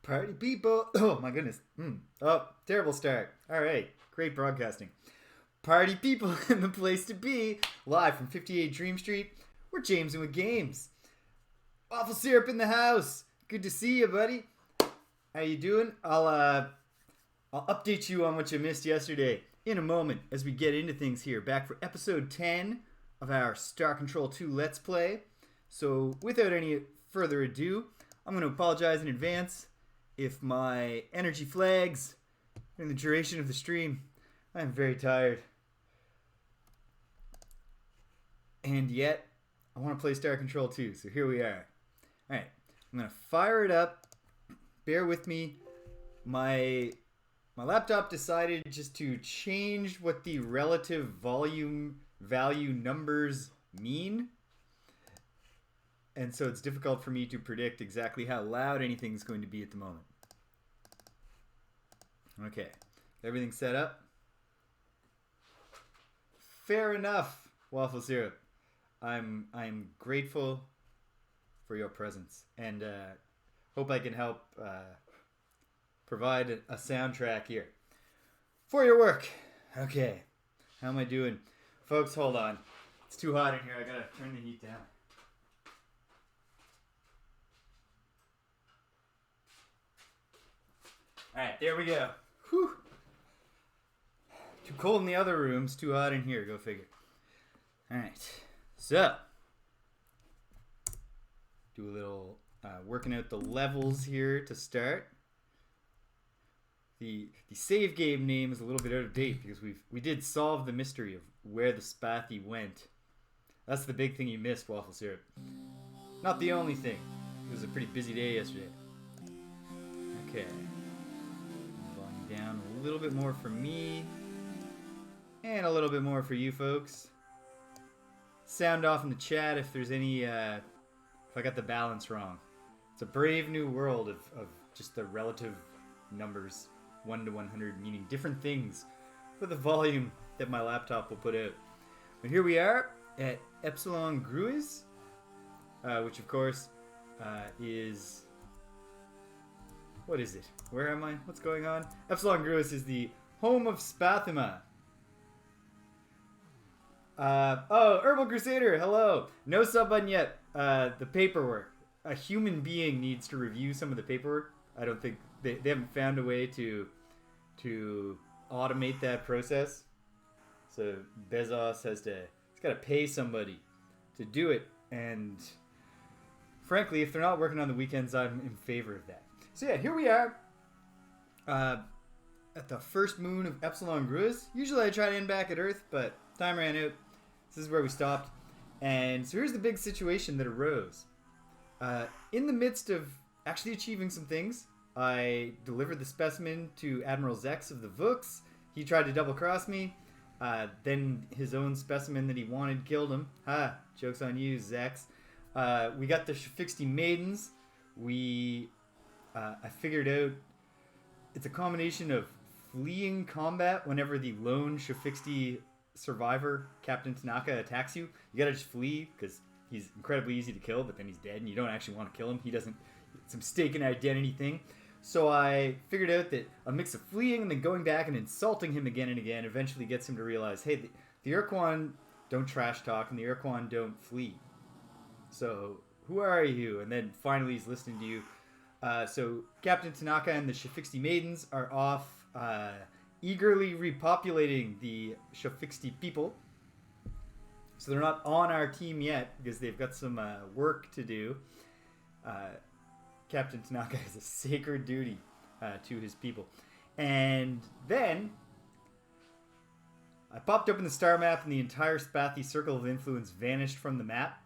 Party people. Oh my goodness. Oh, terrible start. All right. Great broadcasting. Party people in the place to be. Live from 58 Dream Street. We're Jamesing with Games. Waffle syrup in the house. Good to see you, buddy. How you doing? I'll update you on what you missed yesterday in a moment as we get into things here. Back for episode 10 of our Star Control 2 Let's Play. So without any further ado, I'm going to apologize in advance if my energy flags during the duration of the stream. I am very tired. And yet, I want to play Star Control 2, so here we are. Alright, I'm going to fire it up. Bear with me. My laptop decided just to change what the relative volume value numbers mean. And so it's difficult for me to predict exactly how loud anything's going to be at the moment. Okay, everything set up? Fair enough, Waffle Syrup. I'm grateful for your presence and hope I can help provide a soundtrack here for your work. Okay, how am I doing? Folks, hold on. It's too hot in here. I gotta turn the heat down. Alright, there we go. Whew. Too cold in the other rooms, too hot in here. Go figure. Alright, so do a little working out the levels here to start. The save game name is a little bit out of date because we did solve the mystery of where the Spathi went. That's the big thing you missed, Waffle Syrup. Not the only thing. It was a pretty busy day yesterday. Okay. Volume down a little bit more for me. And a little bit more for you folks. Sound off in the chat if there's any, if I got the balance wrong. It's a brave new world of just the relative numbers 1 to 100 meaning different things for the volume that my laptop will put out. But here we are at Epsilon Gruis, which of course is... What is it? Where am I? What's going on? Epsilon Gruis is the home of Spathima. Herbal Crusader, hello. No sub button yet. The paperwork. A human being needs to review some of the paperwork. I don't think they haven't found a way to automate that process. So Bezos he's got to pay somebody to do it. And frankly, if they're not working on the weekends, I'm in favor of that. So yeah, here we are at the first moon of Epsilon Gruis. Usually I try to end back at Earth, but time ran out. This is where we stopped. And so here's the big situation that arose. In the midst of actually achieving some things, I delivered the specimen to Admiral Zex of the Vooks. He tried to double-cross me. Then his own specimen that he wanted killed him. Ha! Joke's on you, Zex. We got the Shafixty Maidens. I figured out it's a combination of fleeing combat whenever the lone Shafixty survivor, Captain Tanaka, attacks you. You gotta just flee because he's incredibly easy to kill, but then he's dead and you don't actually want to kill him. It's a mistaken identity thing. So I figured out that a mix of fleeing and then going back and insulting him again and again eventually gets him to realize, hey, the Urquan don't trash talk and the Urquan don't flee. So who are you? And then finally he's listening to you. So Captain Tanaka and the Shafixty Maidens are off eagerly repopulating the Shafixty people. So they're not on our team yet because they've got some work to do. Captain Tanaka has a sacred duty to his people. And then I popped open the star map and the entire Spathi circle of influence vanished from the map.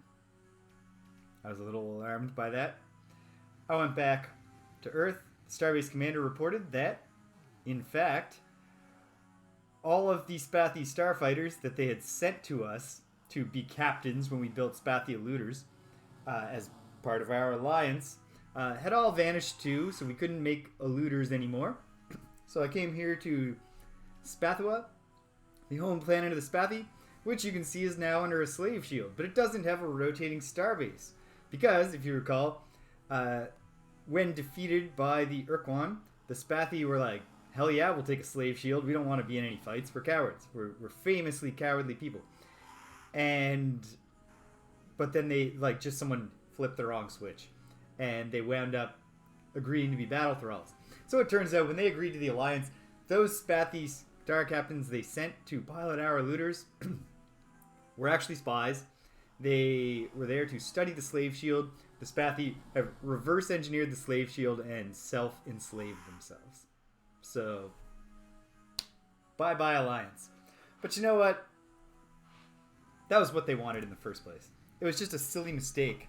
I was a little alarmed by that. I went back to Earth. The Starbase commander reported that, in fact, all of the Spathi starfighters that they had sent to us to be captains when we built Spathi Eluders as part of our alliance had all vanished too, so we couldn't make Eluders anymore. So I came here to Spathua, the home planet of the Spathi, which you can see is now under a slave shield, but it doesn't have a rotating starbase. Because, if you recall, when defeated by the Urquan, the Spathi were like, hell yeah, we'll take a slave shield. We don't want to be in any fights. We're cowards. We're famously cowardly people. But then they, just someone flipped the wrong switch. And they wound up agreeing to be battle thralls. So it turns out when they agreed to the alliance, those Spathi star captains they sent to pilot our eluders were actually spies. They were there to study the slave shield. The Spathi have reverse engineered the slave shield and self-enslaved themselves. So, bye-bye alliance. But you know what? That was what they wanted in the first place. It was just a silly mistake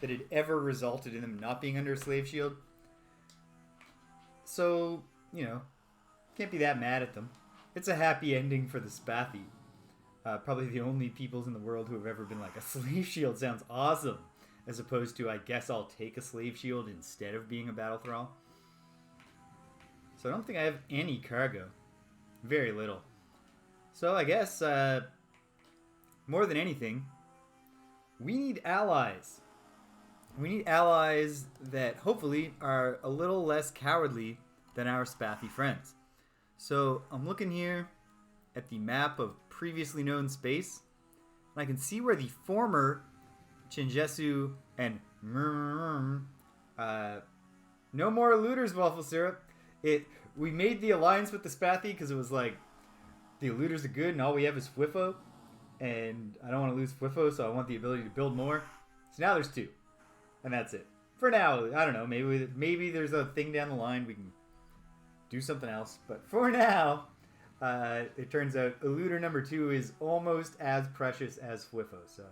that had ever resulted in them not being under a slave shield. So, can't be that mad at them. It's a happy ending for the Spathi. Probably the only peoples in the world who have ever been like, a slave shield sounds awesome. As opposed to, I guess I'll take a slave shield instead of being a battle thrall. So I don't think I have any cargo. Very little. So I guess, more than anything, we need allies. We need allies that hopefully are a little less cowardly than our Spathi friends. So I'm looking here at the map of previously known space, and I can see where the former Chinjesu and no more eluders, waffle syrup. We made the alliance with the Spathi because it was like the eluders are good and all we have is Fwifo, and I don't want to lose Fwifo, so I want the ability to build more. So now there's 2, and that's it for now. I don't know, maybe there's a thing down the line we can do something else, but for now it turns out eluder number 2 is almost as precious as Fwifo, so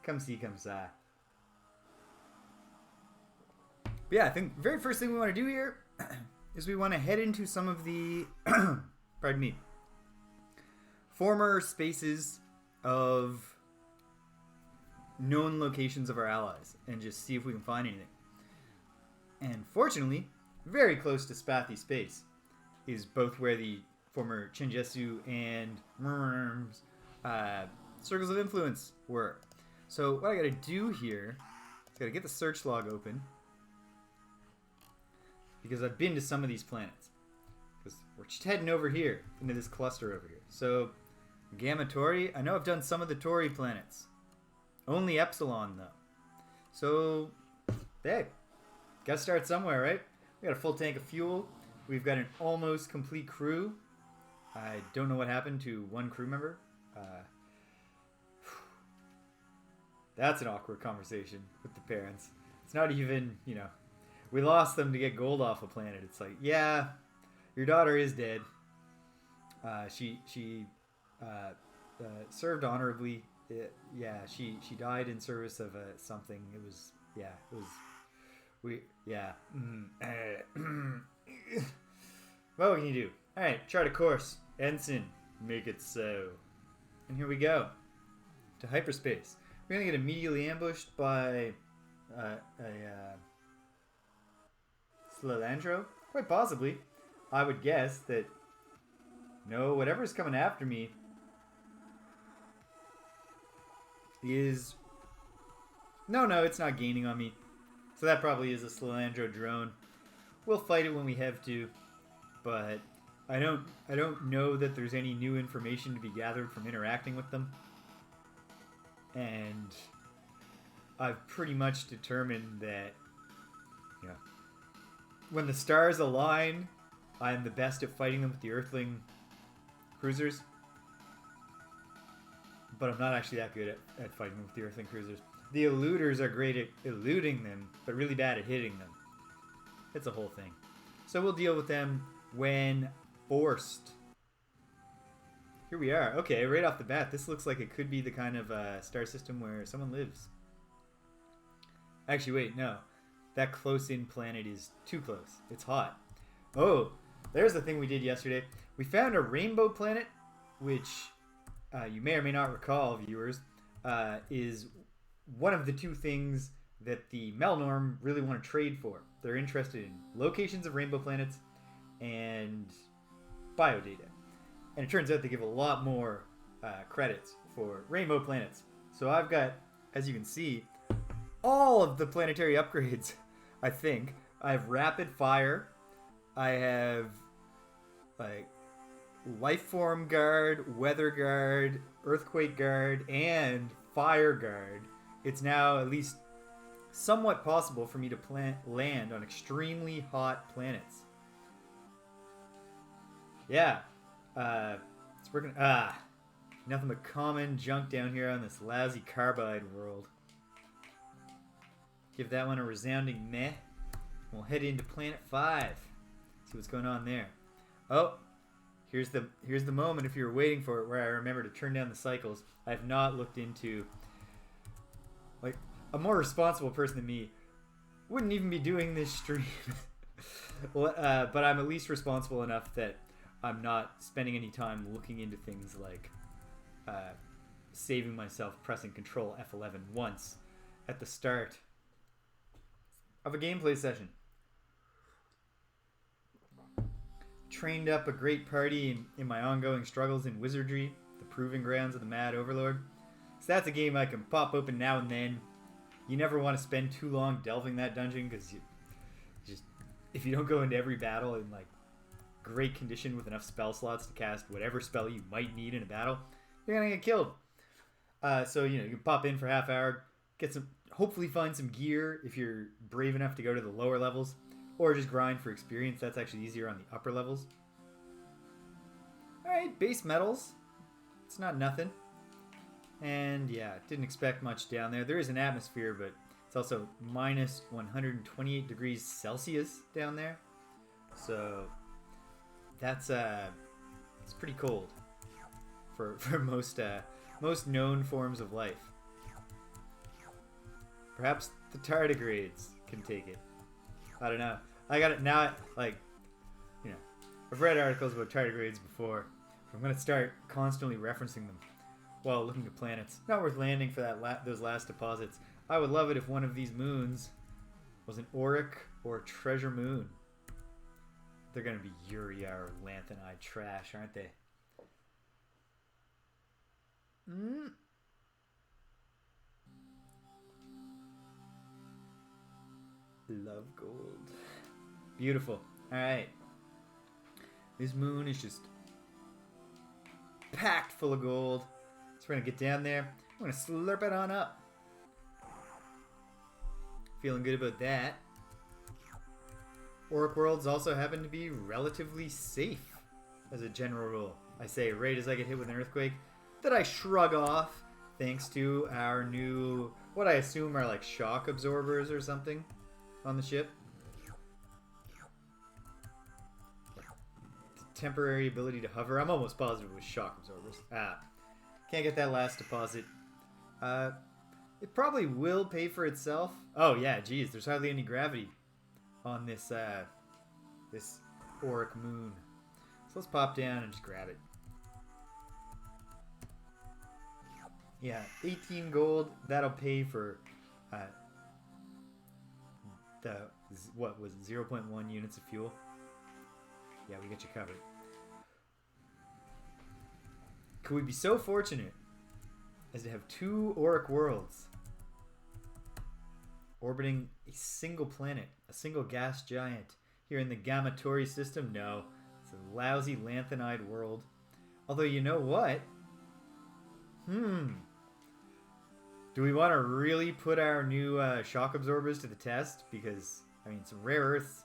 come see, come sa. But yeah, I think the very first thing we want to do here is we want to head into some of the pardon me, former spaces of known locations of our allies and just see if we can find anything. And fortunately, very close to Spathi space is both where the former Chinjesu and Melnorme's circles of influence were. So what I gotta do here is gotta get the search log open, because I've been to some of these planets. Because we're just heading over here, into this cluster over here. So, Gamma Tauri, I know I've done some of the Tauri planets. Only Epsilon, though. So, hey, gotta start somewhere, right? We got a full tank of fuel. We've got an almost complete crew. I don't know what happened to one crew member. That's an awkward conversation with the parents. It's not even, we lost them to get gold off a planet. It's like, yeah, your daughter is dead. She served honorably. She died in service of something. What can you do? All right, chart a course. Ensign, make it so. And here we go to hyperspace. We're gonna get immediately ambushed by a Slalandro? Quite possibly. I would guess that whatever's coming after me is... No, it's not gaining on me. So that probably is a Slalandro drone. We'll fight it when we have to, but I don't know that there's any new information to be gathered from interacting with them. And I've pretty much determined that, when the stars align, I'm the best at fighting them with the Earthling cruisers. But I'm not actually that good at fighting them with the Earthling cruisers. The eluders are great at eluding them, but really bad at hitting them. It's a whole thing. So we'll deal with them when forced. Here we are. Okay, right off the bat, this looks like it could be the kind of star system where someone lives. Actually, wait, no. That close-in planet is too close. It's hot. Oh, there's the thing we did yesterday. We found a rainbow planet, which you may or may not recall, viewers, is one of the two things that the Melnorme really want to trade for. They're interested in locations of rainbow planets and biodata. And it turns out they give a lot more credits for rainbow planets. So I've got, as you can see, all of the planetary upgrades, I think. I have rapid fire. I have life form guard, weather guard, earthquake guard, and fire guard. It's now at least somewhat possible for me to land on extremely hot planets. Yeah. It's working. Nothing but common junk down here on this lousy carbide world. Give that one a resounding meh. We'll head into Planet 5. See what's going on there. Oh, here's the moment, if you were waiting for it, where I remember to turn down the cycles. I have not looked into... a more responsible person than me wouldn't even be doing this stream. Well, but I'm at least responsible enough that I'm not spending any time looking into things like saving myself pressing Control F11 once at the start of a gameplay session. Trained up a great party in my ongoing struggles in Wizardry, the proving grounds of the Mad Overlord. So that's a game I can pop open now and then. You never want to spend too long delving that dungeon, because if you don't go into every battle in great condition with enough spell slots to cast whatever spell you might need in a battle, you're gonna get killed. So you can pop in for half hour, hopefully find some gear if you're brave enough to go to the lower levels, or just grind for experience. That's actually easier on the upper levels. Alright, base metals. It's not nothing. And yeah, didn't expect much down there. There is an atmosphere, but it's also minus 128 degrees Celsius down there. So that's it's pretty cold for most known forms of life. Perhaps the tardigrades can take it. I don't know. I got it now. I've read articles about tardigrades before. I'm gonna start constantly referencing them while looking at planets. Not worth landing for those last deposits. I would love it if one of these moons Was an Auric or Treasure Moon. They're going to be Uriah or Lanthanide trash, aren't they? Love gold. Beautiful. Alright. This moon is just packed full of gold. So we're going to get down there. I'm going to slurp it on up. Feeling good about that. Auric worlds also happen to be relatively safe as a general rule. I say right as I get hit with an earthquake that I shrug off thanks to our new, what I assume are like shock absorbers or something on the ship. Temporary ability to hover. I'm almost positive it was shock absorbers. Can't get that last deposit. It probably will pay for itself. Oh yeah, geez, there's hardly any gravity on this this Auric moon. So let's pop down and just grab it. Yeah, 18 gold. That'll pay for the what was it, 0.1 units of fuel. Yeah, we get you covered. Could we be so fortunate as to have 2 Auric worlds orbiting a single planet, a single gas giant here in the Gamma Tauri system? No, it's a lousy Lanthanide world. Although, you know what? Do we want to really put our new shock absorbers to the test? Because, I mean, some rare earths.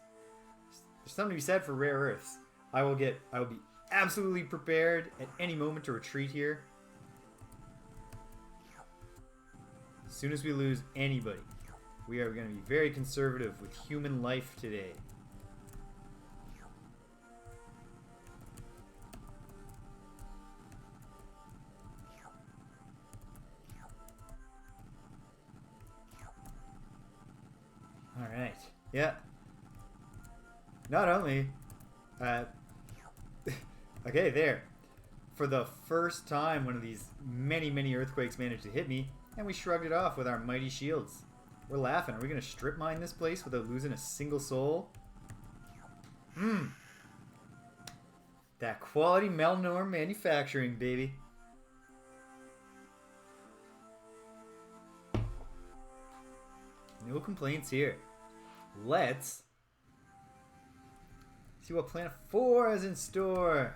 There's something to be said for rare earths. I will be absolutely prepared at any moment to retreat here. As soon as we lose anybody, we are going to be very conservative with human life today. Alright. Yeah. Not only... okay, there. For the first time, one of these many, many earthquakes managed to hit me, and we shrugged it off with our mighty shields. We're laughing. Are we going to strip mine this place without losing a single soul? That quality Melnorme manufacturing, baby. No complaints here. Let's see what Planet 4 has in store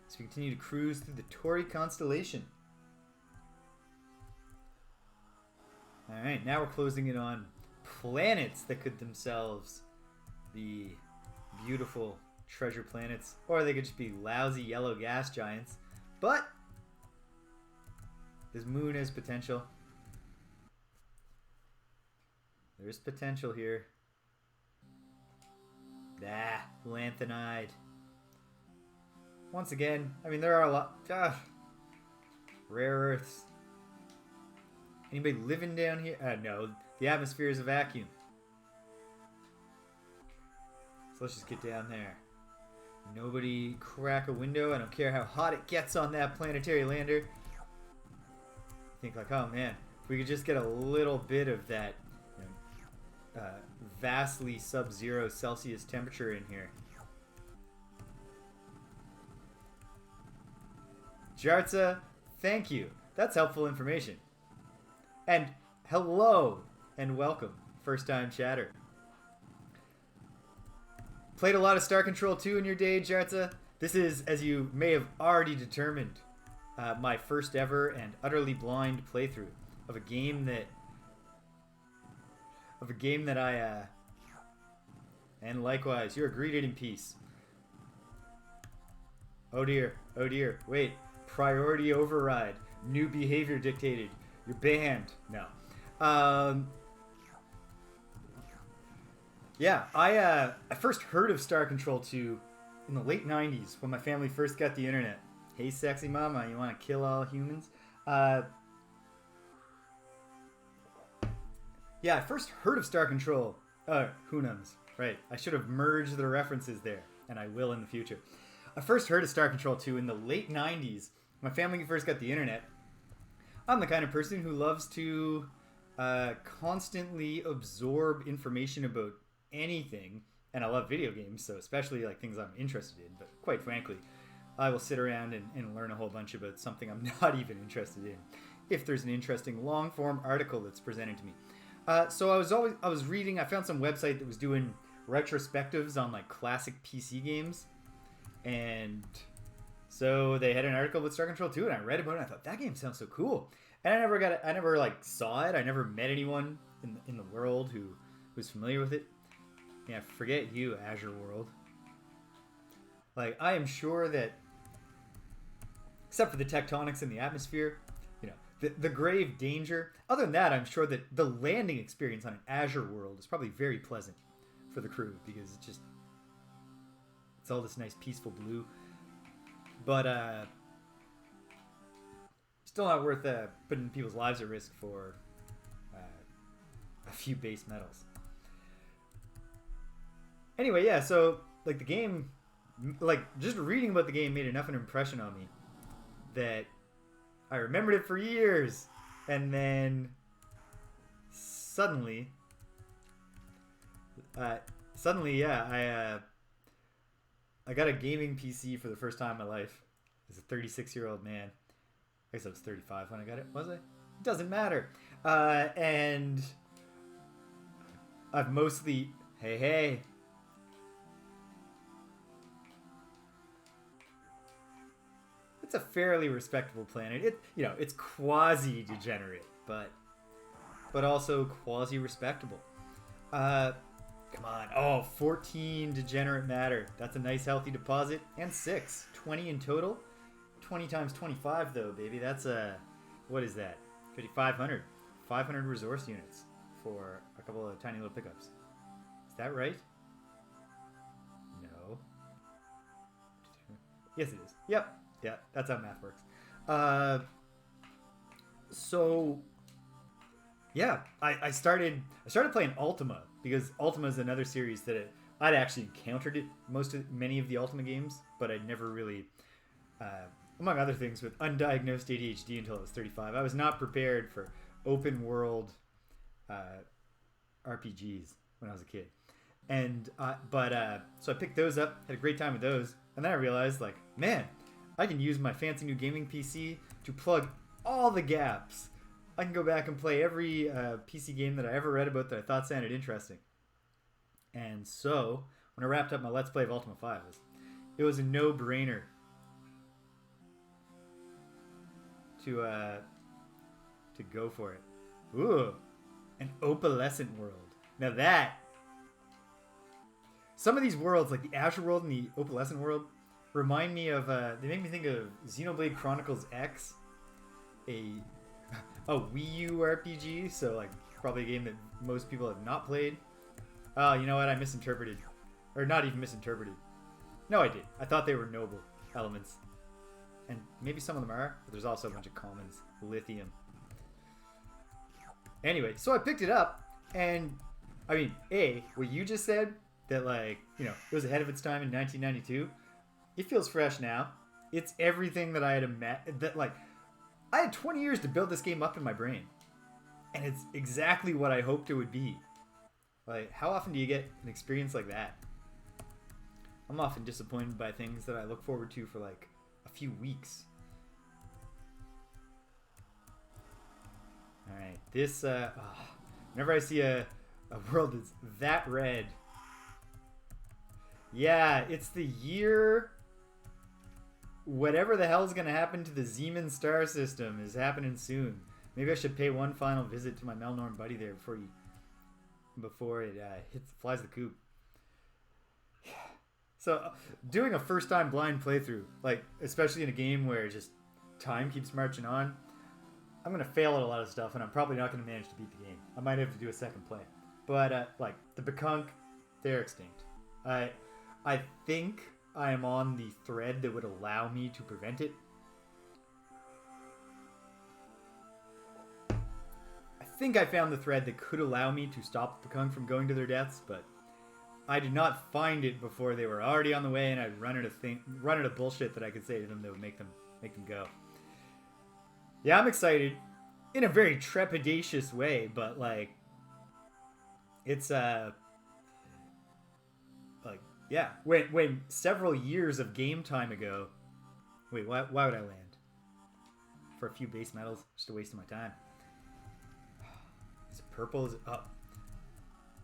as we continue to cruise through the Tauri constellation. Alright, now we're closing in on planets that could themselves be beautiful treasure planets, or they could just be lousy yellow gas giants. But this moon has potential. There's potential here. Lanthanide. Once again, I mean, there are a lot... rare earths. Anybody living down here? No, the atmosphere is a vacuum. So let's just get down there. Nobody crack a window. I don't care how hot it gets on that planetary lander. Think like, oh man, if we could just get a little bit of that, you know, vastly sub-zero Celsius temperature in here. Jarza, thank you. That's helpful information. And hello and welcome, first-time chatter. Played a lot of Star Control 2 in your day, Jarza. This is, as you may have already determined, my first ever and utterly blind playthrough of a game that I and likewise, you're greeted in peace. Oh dear, wait, priority override, new behavior dictated, you're banned. No. Yeah, I first heard of Star Control 2 in the late 90s when my family first got the internet. Hey sexy mama, you want to kill all humans? Yeah, I first heard of Star Control. Hunums. Right. I should have merged the references there, and I will in the future. I first heard of Star Control 2 in the late 90s. My family first got the internet. I'm the kind of person who loves to constantly absorb information about anything, and I love video games, so especially like things I'm interested in. But quite frankly, I will sit around and learn a whole bunch about something I'm not even interested in, if there's an interesting long form article that's presented to me. So I was reading. I found some website that was doing retrospectives on like classic PC games, and so they had an article with Star Control 2, and I read about it. And I thought that game sounds so cool, and I never like saw it. I never met anyone in the world who was familiar with it. Yeah, forget you, Azure World. Like, I am sure that, except for the tectonics in the atmosphere, you know, the grave danger. Other than that, I'm sure that the landing experience on an Azure World is probably very pleasant for the crew, because it's all this nice peaceful blue. But still not worth putting people's lives at risk for a few base metals. Anyway, yeah, so like the game, like just reading about the game made enough an impression on me that I remembered it for years, and then suddenly, yeah, I got a gaming PC for the first time in my life as a 36-year-old man. I guess I was 35 when I got it, was I? It doesn't matter. And I've mostly, hey. It's a fairly respectable planet. It's quasi-degenerate, but also quasi-respectable. Come on. Oh, 14 degenerate matter. That's a nice healthy deposit. And 6. 20 in total. 20 times 25 though, baby. That's what is that? 5,500. 500 resource units for a couple of tiny little pickups. Is that right? No. Yes, it is. Yep. Yeah, that's how math works. So yeah, I started playing Ultima, because Ultima is another series that I'd actually encountered many of the Ultima games, but I'd never really, among other things, with undiagnosed ADHD until I was 35. I was not prepared for open world RPGs when I was a kid, and so I picked those up, had a great time with those, and then I realized, like, man, I can use my fancy new gaming PC to plug all the gaps. I can go back and play every PC game that I ever read about that I thought sounded interesting. And so, when I wrapped up my Let's Play of Ultima 5, it was a no-brainer to go for it. Ooh, an opalescent world. Now that... Some of these worlds, like the Azure world and the opalescent world, remind me of... they make me think of Xenoblade Chronicles X, a Wii U RPG, so like probably a game that most people have not played. Oh, you know what? I misinterpreted. Or not even misinterpreted. No, I did. I thought they were noble elements. And maybe some of them are, but there's also a bunch of commons. Lithium. Anyway, so I picked it up, and I mean, what you just said, that like, it was ahead of its time in 1992, it feels fresh now. It's everything that I had imagined, that like, I had 20 years to build this game up in my brain, and it's exactly what I hoped it would be. Like, how often do you get an experience like that? I'm often disappointed by things that I look forward to for like a few weeks. Alright, this, whenever I see a world that's that red, yeah, it's the year... Whatever the hell's going to happen to the Zeeman star system is happening soon. Maybe I should pay one final visit to my Melnorme buddy there before it flies the coop. So, doing a first-time blind playthrough, like, especially in a game where just time keeps marching on, I'm going to fail at a lot of stuff, and I'm probably not going to manage to beat the game. I might have to do a second play. But, like, the Bakunk, they're extinct. I think I am on the thread that would allow me to prevent it. I think I found the thread that could allow me to stop the Bakung from going to their deaths, but I did not find it before they were already on the way, and I'd run out of bullshit that I could say to them that would make them go. Yeah, I'm excited. in a very trepidatious way, but like it's like yeah, when several years of game time ago. Wait, why would I land for a few base metals? Just a waste of my time. Is it purple? Is it up?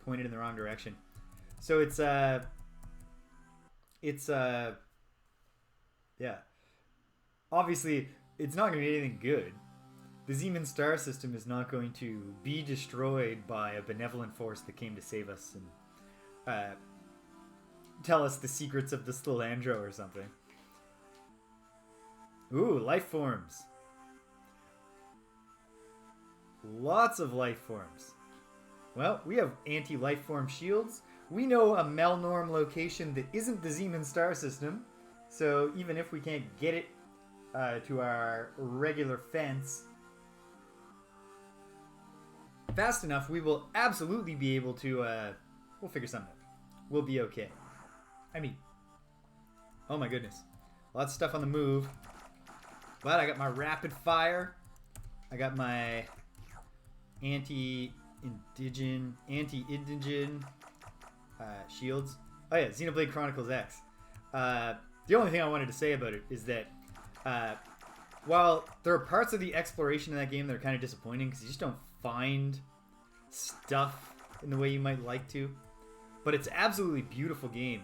Pointed in the wrong direction. So it's yeah. Obviously, it's not going to be anything good. The Zeeman star system is not going to be destroyed by a benevolent force that came to save us and tell us the secrets of the Stilandro or something. Ooh, life forms. Lots of life forms. Well, we have anti-life form shields. We know a Melnorme location that isn't the Zeeman star system. So even if we can't get it to our regular fence fast enough, we will absolutely be able to, we'll figure something out. We'll be okay. I mean, oh my goodness. Lots of stuff on the move. But I got my rapid fire. I got my anti-indigen shields. Oh yeah, Xenoblade Chronicles X. The only thing I wanted to say about it is that while there are parts of the exploration in that game that are kind of disappointing because you just don't find stuff in the way you might like to, but it's an absolutely beautiful game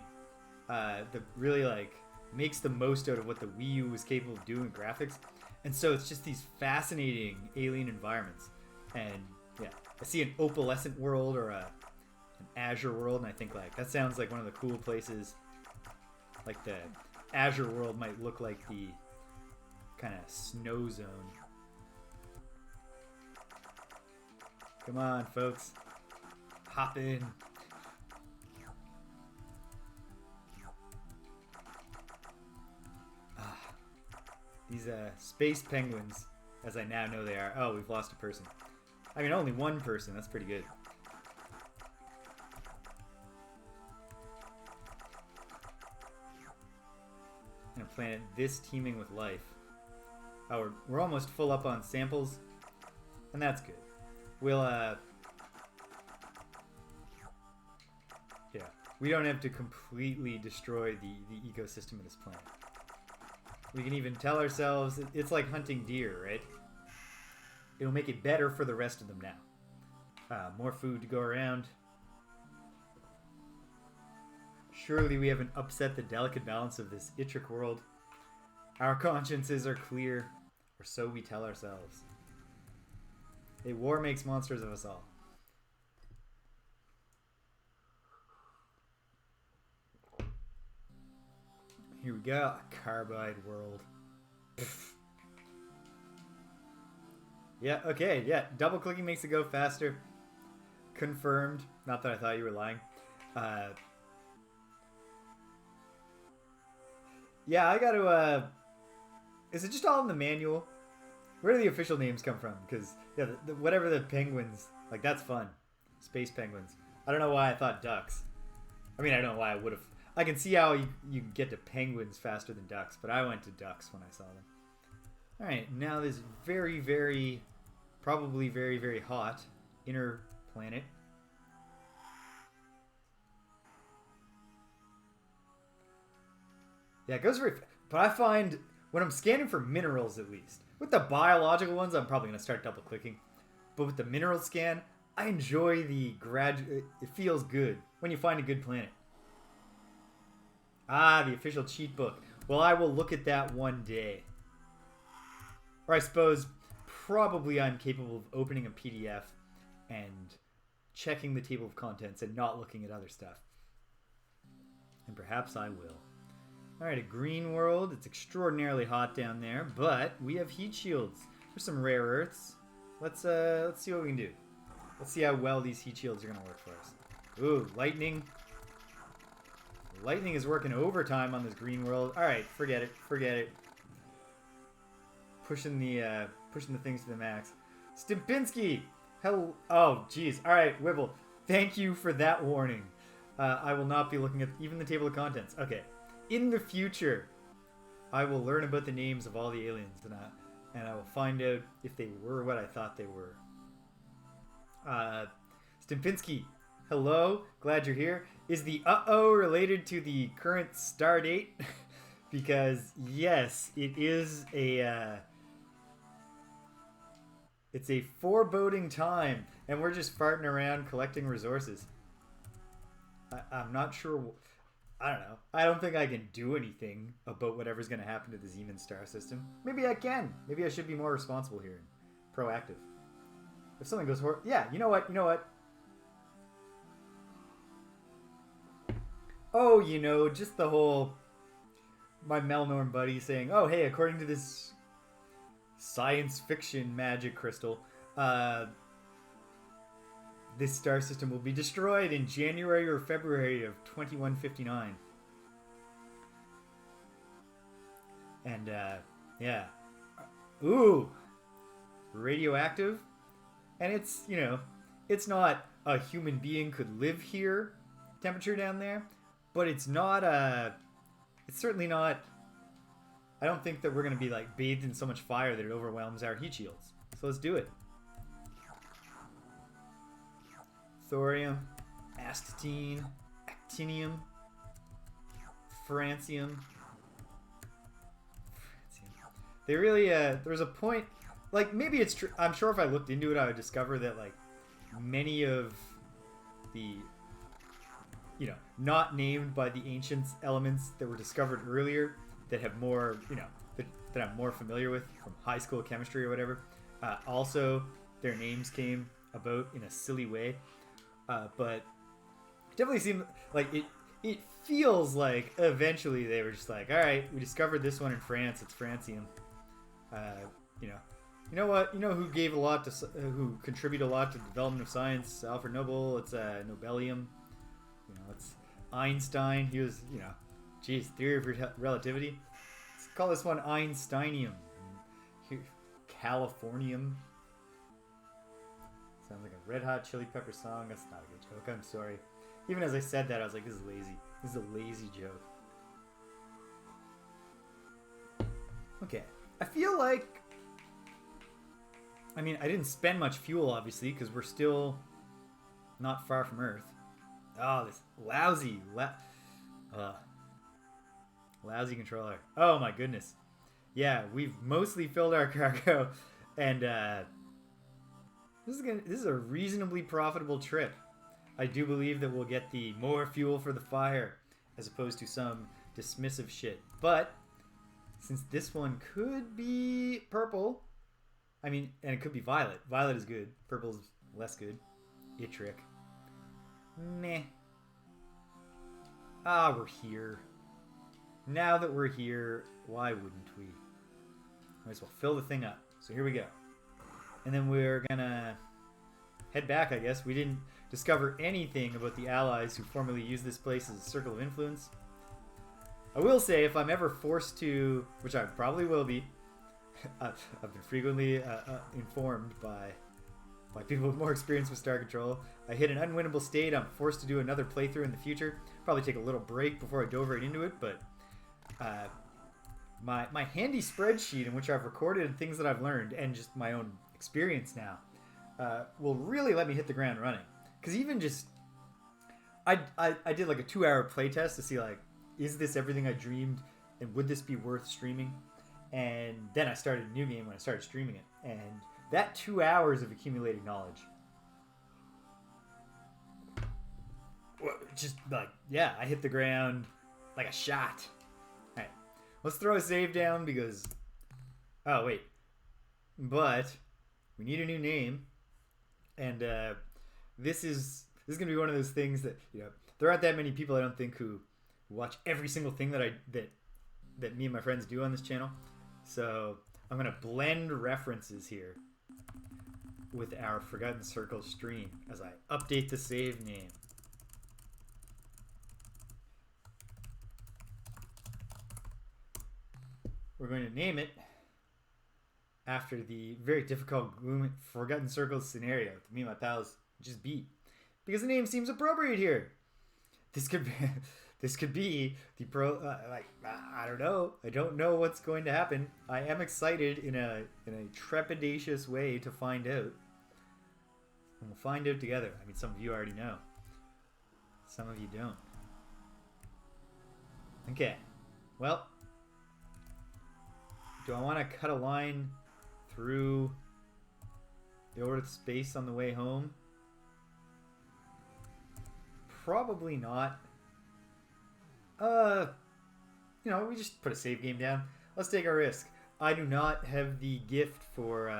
that really like makes the most out of what the Wii U was capable of doing graphics. And so it's just these fascinating alien environments. And yeah, I see an opalescent world or an azure world, and I think like that sounds like one of the cool places. Like the azure world might look like the kind of snow zone. Come on, folks. Hop in. These space penguins, as I now know they are. Oh, we've lost a person. I mean, only one person. That's pretty good. And a planet this teeming with life. Oh, we're almost full up on samples, and that's good. We'll, yeah, we don't have to completely destroy the ecosystem of this planet. We can even tell ourselves it's like hunting deer, right? It'll make it better for the rest of them now. More food to go around. Surely we haven't upset the delicate balance of this Itric world. Our consciences are clear, or so we tell ourselves. A war makes monsters of us all. Here we go. Carbide world. Yeah, okay, yeah. Double clicking makes it go faster. Confirmed. Not that I thought you were lying. Yeah, I gotta, is it just all in the manual? Where do the official names come from? Because, yeah, whatever the penguins, like, that's fun. Space penguins. I don't know why I thought ducks. I mean, I don't know why I would have. I can see how you can get to penguins faster than ducks, but I went to ducks when I saw them. Alright, now this very, very, probably very, very hot inner planet. Yeah, it goes very fast. But I find, when I'm scanning for minerals at least, with the biological ones, I'm probably going to start double clicking. But with the mineral scan, I enjoy the gradual, it feels good when you find a good planet. Ah, the official cheat book. Well, I will look at that one day. Or I suppose, probably I'm capable of opening a PDF and checking the table of contents and not looking at other stuff. And perhaps I will. Alright, a green world. It's extraordinarily hot down there, but we have heat shields. There's some rare earths. Let's see what we can do. Let's see how well these heat shields are going to work for us. Ooh, lightning. Lightning is working overtime on this green world. Alright, forget it. Forget it. Pushing the things to the max. Stimpinski! Hello. Oh, jeez. Alright, Wibble. Thank you for that warning. I will not be looking at even the table of contents. Okay. In the future, I will learn about the names of all the aliens, and and I will find out if they were what I thought they were. Stimpinski, hello, glad you're here. Is the uh-oh related to the current star date? Because yes, it is a it's a foreboding time, and we're just farting around collecting resources. I'm not sure. I don't know. I don't think I can do anything about whatever's going to happen to the Zeeman star system. Maybe I can. Maybe I should be more responsible here and proactive. If something goes horrible, yeah. You know what? You know what? Oh, you know, just the whole my Melnorme buddy saying, "Oh, hey, according to this science fiction magic crystal, this star system will be destroyed in January or February of 2159." And, yeah. Ooh! Radioactive? And it's, you know, it's not a human being could live here temperature down there, but it's not it's certainly not. I don't think that we're going to be, like, bathed in so much fire that it overwhelms our heat shields. So let's do it. Thorium, astatine, actinium, francium. They really, there's a point, like, maybe it's true. I'm sure if I looked into it, I would discover that, like, many of the, you know, not named by the ancients elements that were discovered earlier that have more, you know, that I'm more familiar with from high school chemistry or whatever, also their names came about in a silly way. But it definitely seemed like it feels like eventually they were just like, all right, we discovered this one in France. It's francium. You know what? You know who gave a lot to who contributed a lot to the development of science? Alfred Nobel. It's Nobelium. You know, it's Einstein. He was, you know, geez, theory of relativity. Let's call this one Einsteinium. Californium. Sounds like a Red Hot Chili Pepper song. That's not a good joke. I'm sorry. Even as I said that, I was like, this is lazy. This is a lazy joke. Okay. I feel like... I mean, I didn't spend much fuel, obviously, because we're still not far from Earth. Oh, this lousy... lousy controller. Oh, my goodness. Yeah, we've mostly filled our cargo, and... This is a reasonably profitable trip. I do believe that we'll get the more fuel for the fire as opposed to some dismissive shit. But since this one could be purple, I mean, and it could be violet. Violet is good. Purple's less good. Itric. Meh. Ah, we're here. Now that we're here, why wouldn't we? Might as well fill the thing up. So here we go. And then we're gonna head back, I guess. We didn't discover anything about the allies who formerly used this place as a circle of influence. I will say, if I'm ever forced to, which I probably will be, I've been frequently informed by people with more experience with Star Control. I hit an unwinnable state. I'm forced to do another playthrough in the future. Probably take a little break before I dove right into it, but my handy spreadsheet in which I've recorded things that I've learned and just my own experience now will really let me hit the ground running. Because even just I did like a 2-hour playtest to see, like, is this everything I dreamed and would this be worth streaming? And then I started a new game when I started streaming it, and that 2 hours of accumulating knowledge, just like, yeah, I hit the ground like a shot. All right, let's throw a save down because, oh wait, but we need a new name, and this is gonna be one of those things that, you know, there aren't that many people, I don't think, who watch every single thing that me and my friends do on this channel. So I'm gonna blend references here with our Forgotten Circle stream as I update the save name. We're going to name it after the very difficult Forgotten Circles scenario that me and my pals just beat, because the name seems appropriate here. This could be This could be the I don't know. I don't know what's going to happen. I am excited in a trepidatious way to find out. And we'll find out together. I mean, some of you already know. Some of you don't. Okay. Well, do I want to cut a line through the Earth space on the way home? Probably not. We just put a save game down. Let's take our risk. I do not have the gift for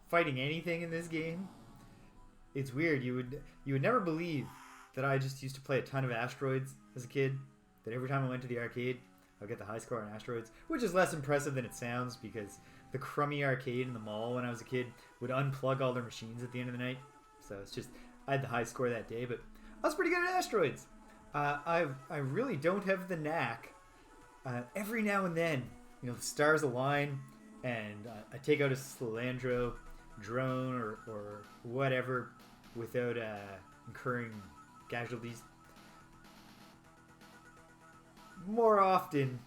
fighting anything in this game. It's weird. You would never believe that I just used to play a ton of Asteroids as a kid. That every time I went to the arcade, I'd get the high score on Asteroids, which is less impressive than it sounds because the crummy arcade in the mall when I was a kid would unplug all their machines at the end of the night. So it's just, I had the high score that day, but I was pretty good at Asteroids. I really don't have the knack. Every now and then, the stars align, and I take out a Salandro drone or whatever without incurring casualties. More often,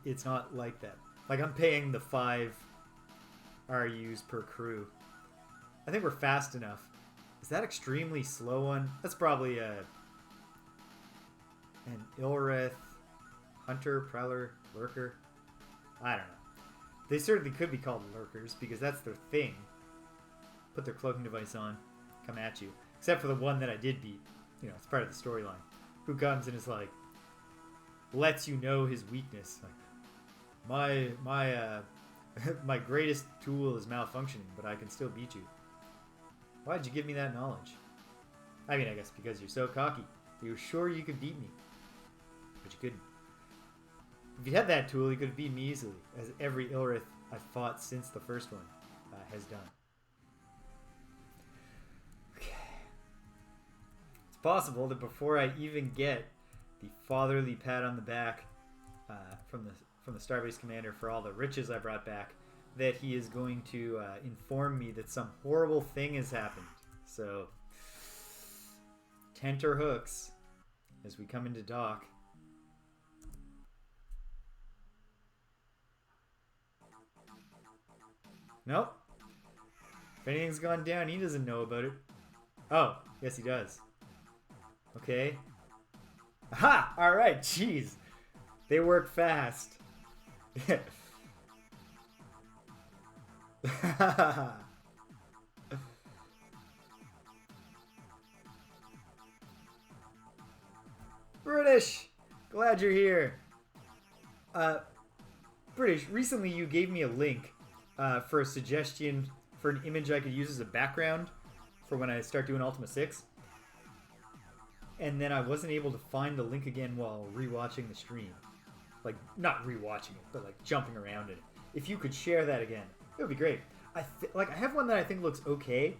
it's not like that. Like, I'm paying the 5 RUs per crew. I think we're fast enough. Is that extremely slow one? That's probably an Ilrith Hunter, Prowler, Lurker. I don't know. They certainly could be called Lurkers because that's their thing. Put their cloaking device on, come at you. Except for the one that I did beat. It's part of the storyline. Who comes and is like, lets you know his weakness. Like, my greatest tool is malfunctioning, but I can still beat you. Why'd you give me that knowledge? I mean, I guess because you're so cocky. You were sure you could beat me. But you couldn't. If you had that tool, you could have beaten me easily, as every Ilrith I've fought since the first one has done. Okay. It's possible that before I even get the fatherly pat on the back from the Starbase commander for all the riches I brought back, that he is going to inform me that some horrible thing has happened. So, tenter hooks as we come into dock. Nope. If anything's gone down, he doesn't know about it. Oh, yes he does. Okay. Aha! Alright, jeez. They work fast. British! Glad you're here. British, recently you gave me a link for a suggestion for an image I could use as a background for when I start doing Ultima 6. And then I wasn't able to find the link again while rewatching the stream. Like, not rewatching it, but like jumping around in it. If you could share that again, it would be great. I have one that I think looks okay.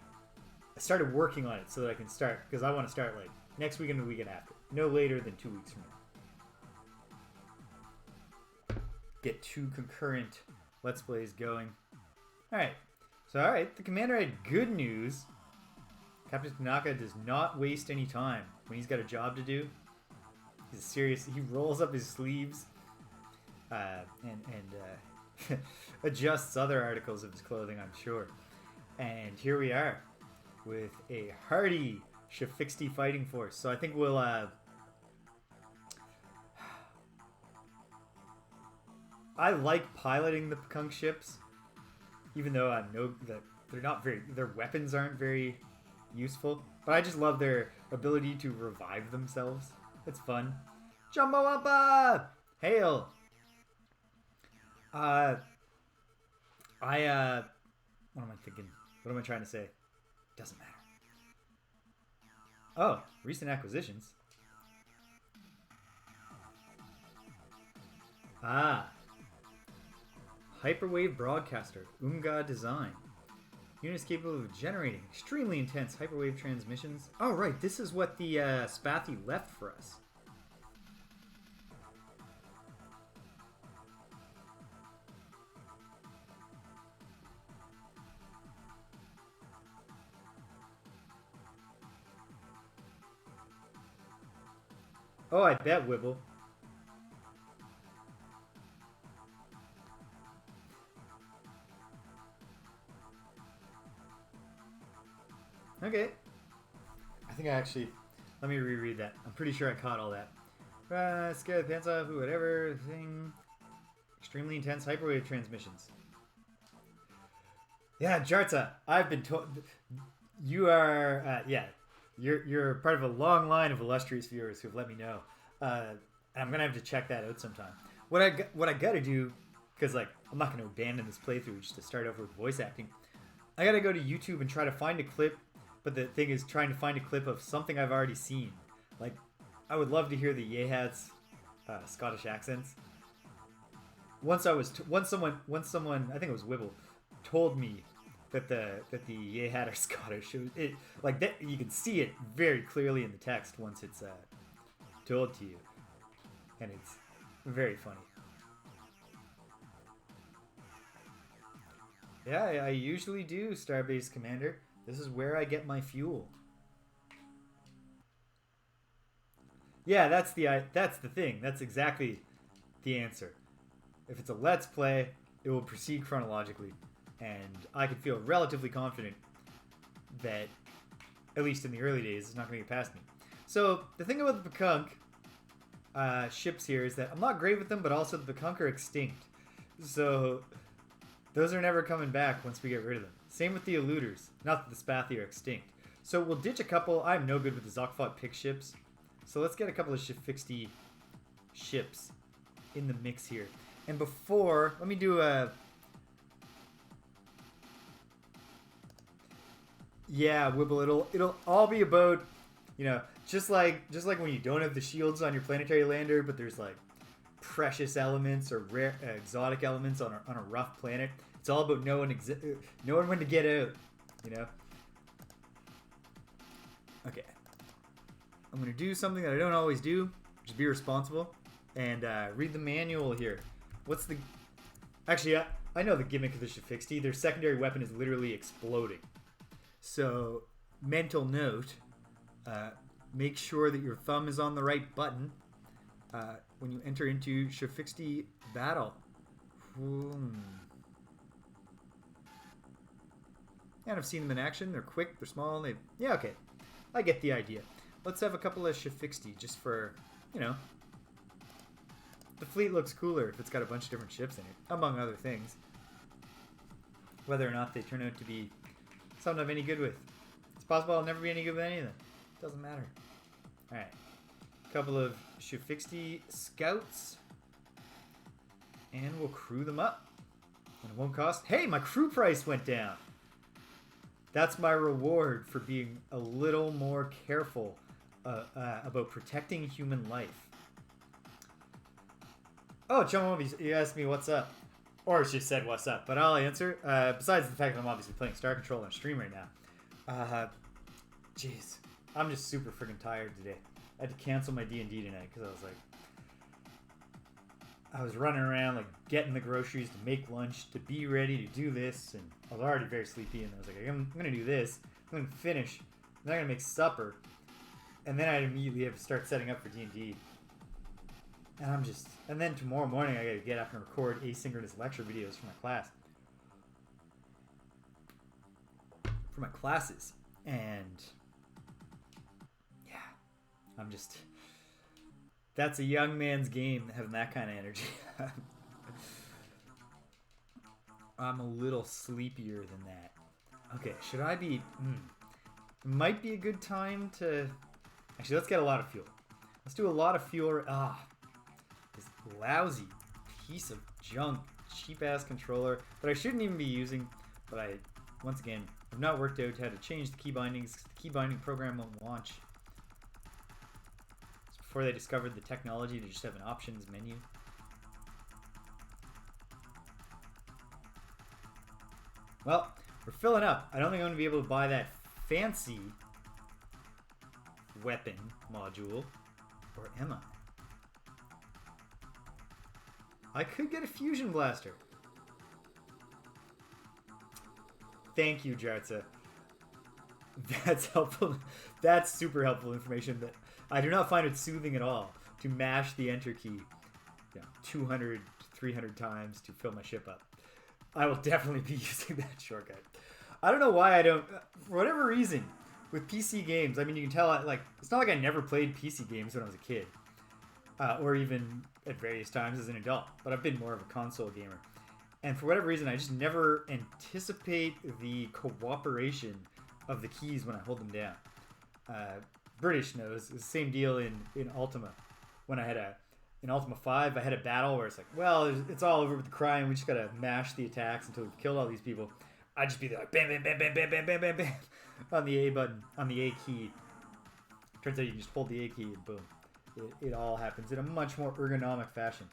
I started working on it so that I can start, because I want to start like next weekend or the weekend after. No later than 2 weeks from now. Get 2 concurrent Let's Plays going. Alright. So, alright. The commander had good news. Captain Tanaka does not waste any time when he's got a job to do. He's serious. He rolls up his sleeves and adjusts other articles of his clothing, I'm sure. And here we are with a hardy Shafixti fighting force. So I think we'll I like piloting the Pekunk ships, even though I know that their weapons aren't very useful. But I just love their ability to revive themselves. It's fun. Jumbo Wampa! Hail! What am I thinking? What am I trying to say? Doesn't matter. Oh, recent acquisitions. Hyperwave broadcaster, Umga design. Units capable of generating extremely intense hyperwave transmissions. Oh, right, this is what the Spathi left for us. Oh, I bet, Wibble. Okay. I think I actually... Let me reread that. I'm pretty sure I caught all that. Scare the pants off, whatever thing. Extremely intense hyperwave transmissions. Yeah, Jarza, I've been told... You are... yeah. You're part of a long line of illustrious viewers who've let me know. I'm going to have to check that out sometime. What I got to do... Because, like, I'm not going to abandon this playthrough just to start over with voice acting. I got to go to YouTube and try to find a clip. But the thing is trying to find a clip of something I've already seen. Like, I would love to hear the Yehats Scottish accents. Once someone, I think it was Wibble, told me that the Yehat are Scottish. Like that, you can see it very clearly in the text once it's told to you, and it's very funny. Yeah, I usually do, Starbase Commander. This is where I get my fuel. Yeah, that's the thing. That's exactly the answer. If it's a Let's Play, it will proceed chronologically. And I can feel relatively confident that, at least in the early days, it's not going to get past me. So, the thing about the Pekunk ships here is that I'm not great with them, but also the Pekunk are extinct. So, those are never coming back once we get rid of them. Same with the Eluders. Not that the Spathi are extinct. So we'll ditch a couple. I'm no good with the Zokfot pick ships. So let's get a couple of Shifixty ships in the mix here. And before, let me do a... Yeah, Wibble, it'll all be about, you know, just like when you don't have the shields on your planetary lander, but there's like precious elements or rare exotic elements on a rough planet. It's all about knowing when to get out, you know? Okay. I'm going to do something that I don't always do, which is be responsible, and read the manual here. What's the... Actually, I know the gimmick of the Shifixty. Their secondary weapon is literally exploding. So, mental note, make sure that your thumb is on the right button when you enter into Shifixty battle. And I've seen them in action. They're quick, they're small. Yeah, okay. I get the idea. Let's have a couple of Shifixty just for, you know. The fleet looks cooler if it's got a bunch of different ships in it, among other things. Whether or not they turn out to be something I'm any good with. It's possible I'll never be any good with any of them. Doesn't matter. Alright. A couple of Shifixty scouts. And we'll crew them up. And it won't cost... Hey, my crew price went down! That's my reward for being a little more careful about protecting human life. Oh, Chum, you asked me what's up. Or she said what's up, but I'll answer. Besides the fact that I'm obviously playing Star Control on stream right now. Jeez. I'm just super freaking tired today. I had to cancel my D&D tonight because I was running around like getting the groceries to make lunch, to be ready to do this, and I was already very sleepy, and I was like, I'm going to do this, I'm going to finish, then I'm going to make supper, and then I'd immediately have to start setting up for D&D. And then tomorrow morning I got to get up and record asynchronous lecture videos for my class. For my classes. And yeah, that's a young man's game, having that kind of energy. I'm a little sleepier than that. Okay, should I be... Might be a good time to... Actually, let's get a lot of fuel. Let's do a lot of fuel... This lousy piece of junk, cheap-ass controller that I shouldn't even be using, but I, once again, have not worked out how to change the key bindings. The key binding program won't launch. It's before they discovered the technology to just have an options menu. Well, we're filling up. I don't think I'm going to be able to buy that fancy weapon module, or am I? I could get a fusion blaster. Thank you, Jarza. That's helpful. That's super helpful information that I do not find it soothing at all. to mash the enter key 200, 300 times to fill my ship up. I will definitely be using that shortcut. I don't know why I don't, for whatever reason, with PC games, I mean, you can tell, it's not like I never played PC games when I was a kid, or even at various times as an adult, but I've been more of a console gamer. And for whatever reason, I just never anticipate the cooperation of the keys when I hold them down. British knows, it's the same deal in Ultima. When I had in Ultima 5, I had a battle where it's like, well, it's all over with the crime. We just gotta mash the attacks until we've killed all these people. I'd just be there like bam, bam, bam, bam, bam, bam, bam, bam, bam on the A button, on the A key. Turns out you can just hold the A key and boom. It all happens in a much more ergonomic fashion.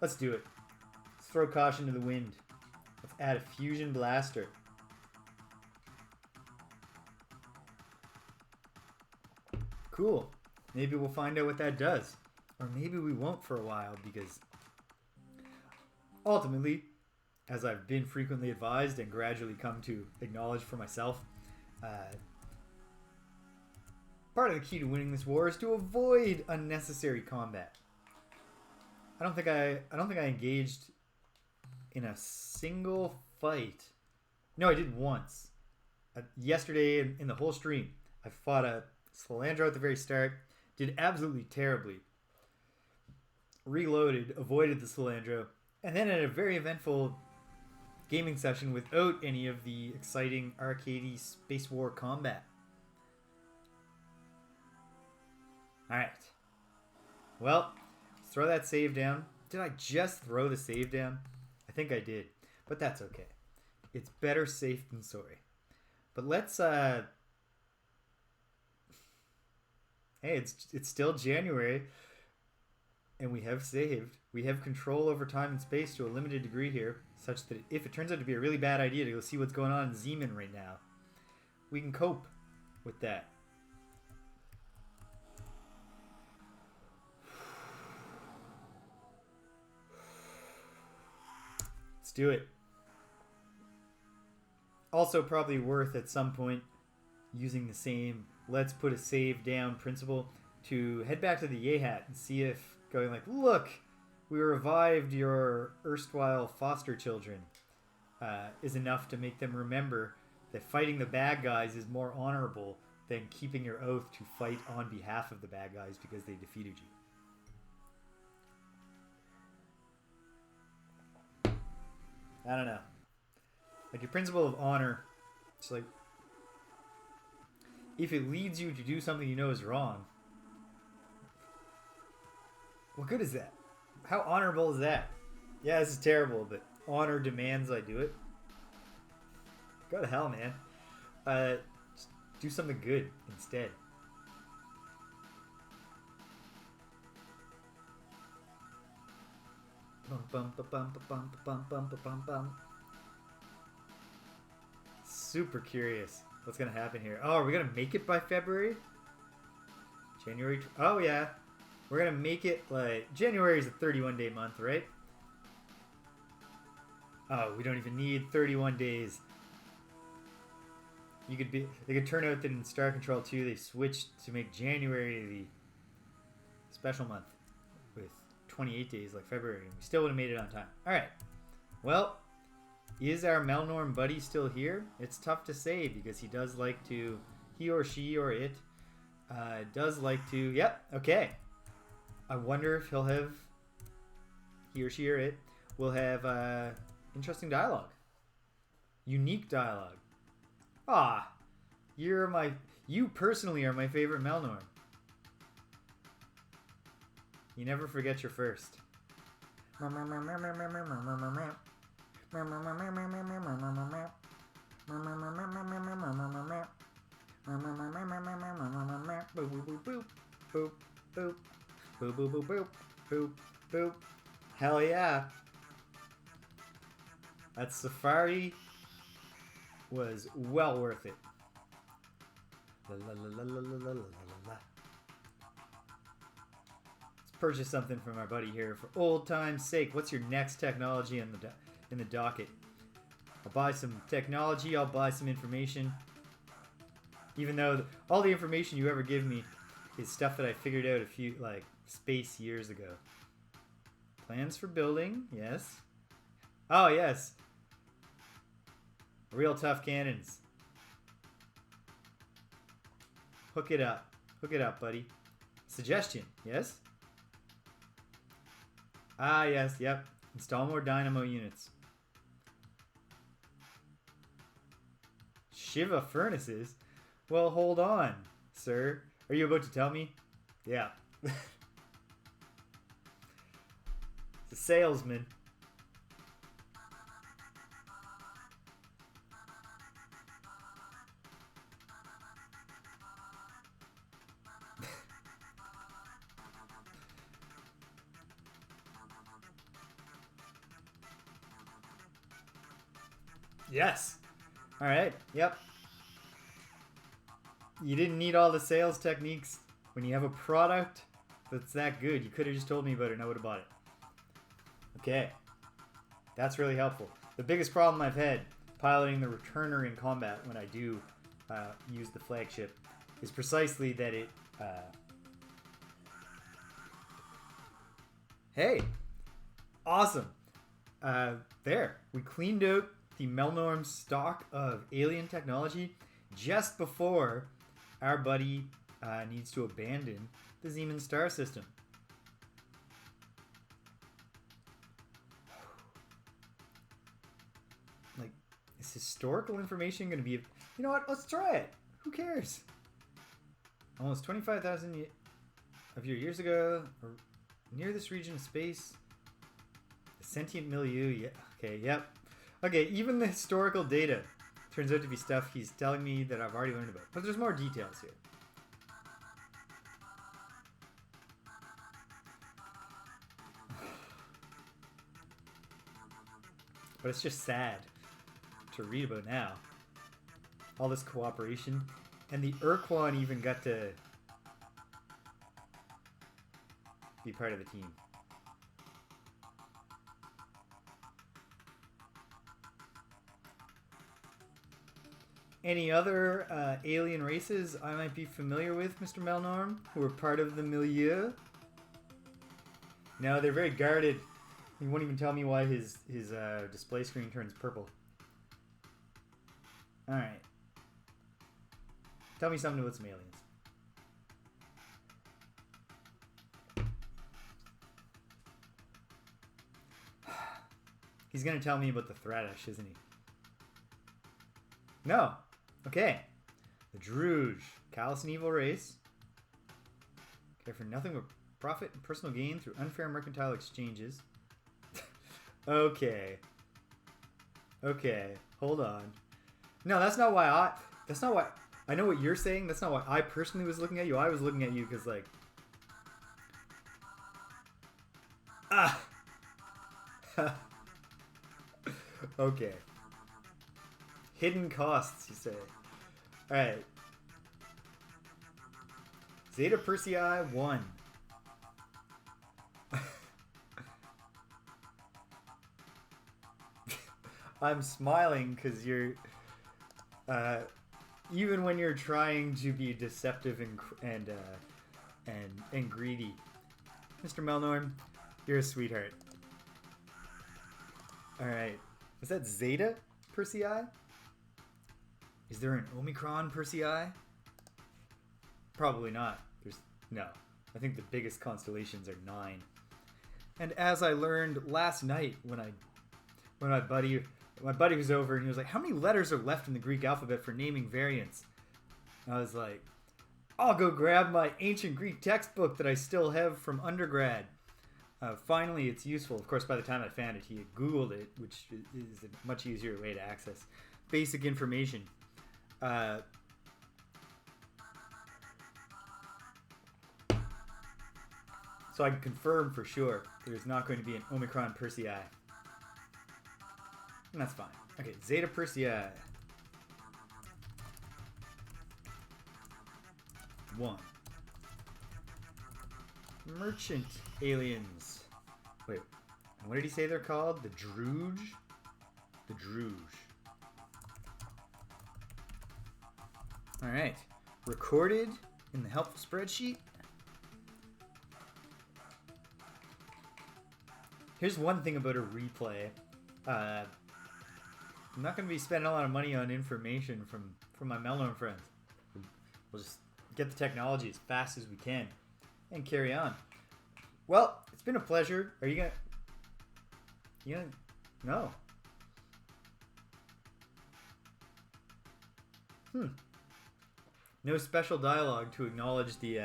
Let's do it. Let's throw caution to the wind. Let's add a fusion blaster. Cool. Maybe we'll find out what that does. Or maybe we won't for a while, because ultimately, as I've been frequently advised and gradually come to acknowledge for myself, part of the key to winning this war is to avoid unnecessary combat. I don't think I engaged in a single fight. No, I did once. Yesterday in the whole stream, I fought a Salandro at the very start. Did absolutely terribly. Reloaded, avoided the Salandro, and then had a very eventful gaming session without any of the exciting arcadey space war combat. Alright. Well, let's throw that save down. Did I just throw the save down? I think I did, but that's okay. It's better safe than sorry. But let's hey, it's still January, and we have saved. We have control over time and space to a limited degree here, such that if it turns out to be a really bad idea to go see what's going on in Zeeman right now, we can cope with that. Let's do it. Also probably worth at some point using the same let's put a save down principle to head back to the Yehat and see if going like, look, we revived your erstwhile foster children is enough to make them remember that fighting the bad guys is more honorable than keeping your oath to fight on behalf of the bad guys because they defeated you. I don't know. Like, your principle of honor, it's like, if it leads you to do something you know is wrong, what good is that? How honorable is that? Yeah, this is terrible, but honor demands I do it. Go to hell, man. Just do something good instead. Bum, bum, ba, bum, ba, bum, ba, bum, bum, ba, bum, bum. Super curious what's gonna happen here. Oh, are we gonna make it by February? January. Oh yeah, we're gonna make it. Like, January is a 31-day month, right? Oh, we don't even need 31 days. You could be. They could turn out that in Star Control 2 they switched to make January the special month with 28 days like February, and we still would have made it on time. All right. Well. Is our Melnorme buddy still here? It's tough to say because he does like to, he or she or it, does like to, yep, okay. I wonder if he'll have, he or she or it, will have interesting dialogue. Unique dialogue. Ah, you personally are my favorite Melnorme. You never forget your first. Boop, boop, boop, boop, boop, boop, boop, boop, boop. Hell yeah. That safari was well worth it. La, la, la, la, la, la, la, la, la. Let's purchase something from our buddy here for old time's sake. What's your next technology in the docket? I'll buy some technology. I'll buy some information. Even though all the information you ever give me is stuff that I figured out a few, like, space years ago. Plans for building, yes. Oh, yes. Real tough cannons. Hook it up. Hook it up, buddy. Suggestion, yes? Ah, yes, yep. Install more dynamo units. Shiva furnaces? Well, hold on, sir. Are you about to tell me? Yeah. It's a salesman. Yes. All right. Yep. You didn't need all the sales techniques when you have a product that's that good. You could have just told me about it and I would have bought it. Okay. That's really helpful. The biggest problem I've had piloting the returner in combat when I do use the flagship is precisely that it... Hey! Awesome! There. We cleaned out the Melnorme stock of alien technology just before our buddy needs to abandon the Zeeman star system. Like, is historical information going to be... You know what? Let's try it. Who cares? Almost 25,000 of your years ago, or near this region of space, the sentient milieu... Yeah, okay, yep. Okay, even the historical data turns out to be stuff he's telling me that I've already learned about. But there's more details here. But it's just sad to read about now. All this cooperation. And the Urquan even got to be part of the team. Any other alien races I might be familiar with, Mr. Melnorme, who are part of the milieu? No, they're very guarded. He won't even tell me why his display screen turns purple. Alright. Tell me something about some aliens. He's gonna tell me about the Thradish, isn't he? No. Okay. The Druuge. Callous and evil race. Care for nothing but profit and personal gain through unfair mercantile exchanges. Okay. Okay. Hold on. No, that's not why That's not why... I know what you're saying. That's not why I personally was looking at you. I was looking at you because, like... Ah! Okay. Hidden costs, you say. Alright. Zeta Persei 1. I'm smiling because you're... even when you're trying to be deceptive and greedy. Mr. Melnorme, you're a sweetheart. Alright. Was that Zeta Persei? Is there an Omicron Persei? Probably not. No. I think the biggest constellations are 9. And as I learned last night when my buddy was over and he was like, how many letters are left in the Greek alphabet for naming variants? And I was like, I'll go grab my ancient Greek textbook that I still have from undergrad. Finally, it's useful. Of course, by the time I found it, he had Googled it, which is a much easier way to access basic information. So I can confirm for sure there's not going to be an Omicron Persei. And that's fine. Okay, Zeta Persei. 1. Merchant aliens. Wait, what did he say they're called? The Druuge? The Druuge. Alright. Recorded in the helpful spreadsheet. Here's one thing about a replay. I'm not going to be spending a lot of money on information from my Melnorme friends. We'll just get the technology as fast as we can and carry on. Well, it's been a pleasure. Are you gonna? No. No special dialogue to acknowledge the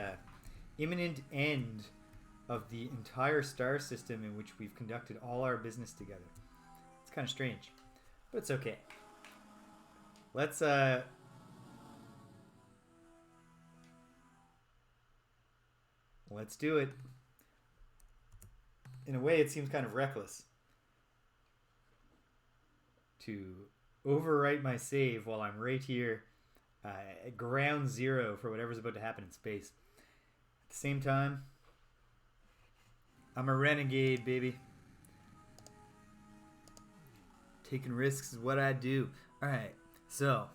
imminent end of the entire star system in which we've conducted all our business together. It's kind of strange, but it's okay. Let's do it. In a way, it seems kind of reckless to overwrite my save while I'm right here at ground zero for whatever's about to happen in space. At the same time, I'm a renegade, baby. Taking risks is what I do. Alright, so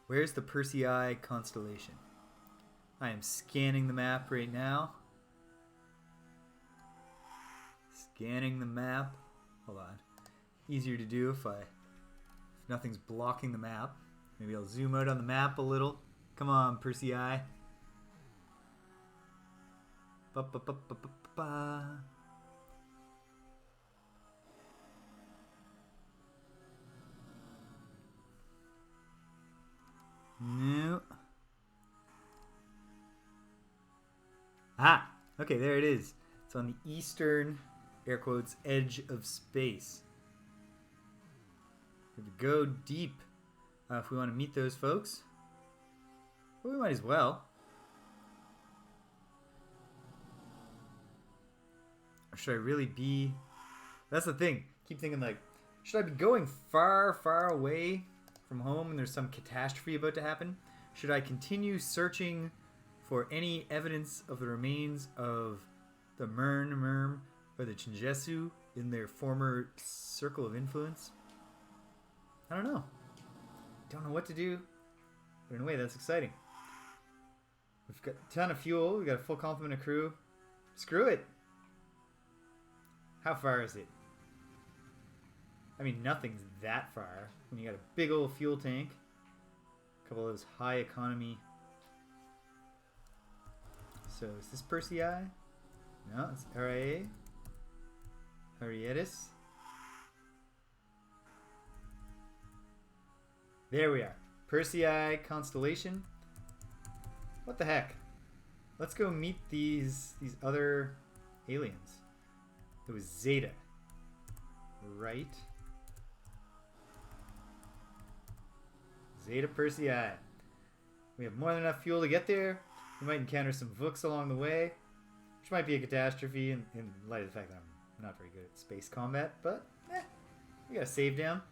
where's the Persei constellation? I am scanning the map right now. Scanning the map. Hold on. Easier to do if nothing's blocking the map. Maybe I'll zoom out on the map a little. Come on, Persei. Ba-ba-ba-ba-ba-ba. No. Ah, okay, there it is. It's on the eastern, air quotes, edge of space. We have to go deep if we want to meet those folks. Well, we might as well. Or should I really be... That's the thing. Keep thinking like, should I be going far, far away from home and there's some catastrophe about to happen? Should I continue searching for any evidence of the remains of the Melnorme or the Chinjesu in their former circle of influence? I don't know. Don't know what to do, but in a way that's exciting. We've got a ton of fuel. We've got a full complement of crew. Screw it. How far is it? I mean, nothing's that far when you got a big old fuel tank, a couple of those high economy. So is this Persei? No, it's RIA. Arietis. There we are. Persei constellation. What the heck? Let's go meet these other aliens. It was Zeta. Right? Zeta Persei. We have more than enough fuel to get there. We might encounter some Vooks along the way, which might be a catastrophe in light of the fact that I'm not very good at space combat, but we got a save down.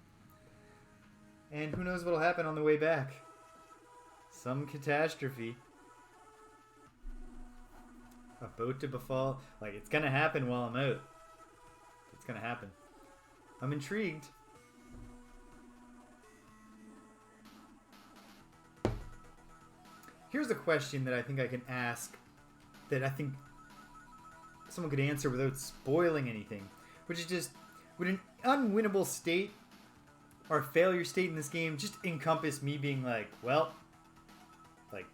And who knows what'll happen on the way back. Some catastrophe. A boat to befall. Like, it's gonna happen while I'm out. It's gonna happen. I'm intrigued. Here's a question that I think I can ask that I think someone could answer without spoiling anything, which is just, would an unwinnable state or failure state in this game just encompass me being like, well, like,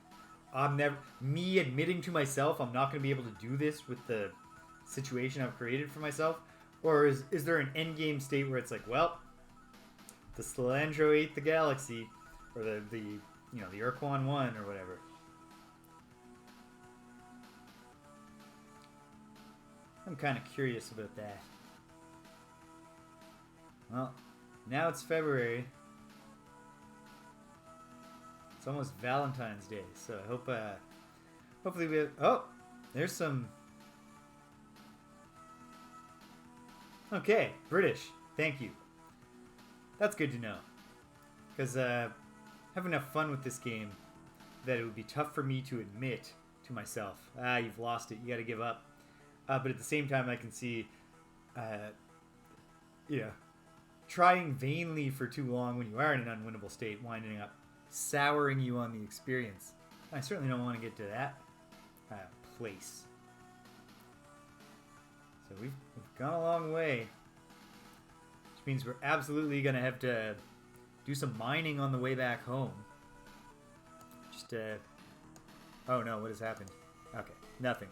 me admitting to myself I'm not going to be able to do this with the situation I've created for myself? Or is there an endgame state where it's like, well, the Slandro ate the galaxy, or the Urquan won, or whatever. I'm kind of curious about that. Well, now it's February. It's almost Valentine's Day, so I hope, hopefully we have, oh, there's some, okay, British, thank you. That's good to know, because I have enough fun with this game that it would be tough for me to admit to myself, you've lost it, you gotta give up. But at the same time, I can see, trying vainly for too long when you are in an unwinnable state, winding up souring you on the experience. I certainly don't want to get to that place. So we've gone a long way. Which means we're absolutely going to have to do some mining on the way back home. Just oh no, what has happened? Okay, nothing.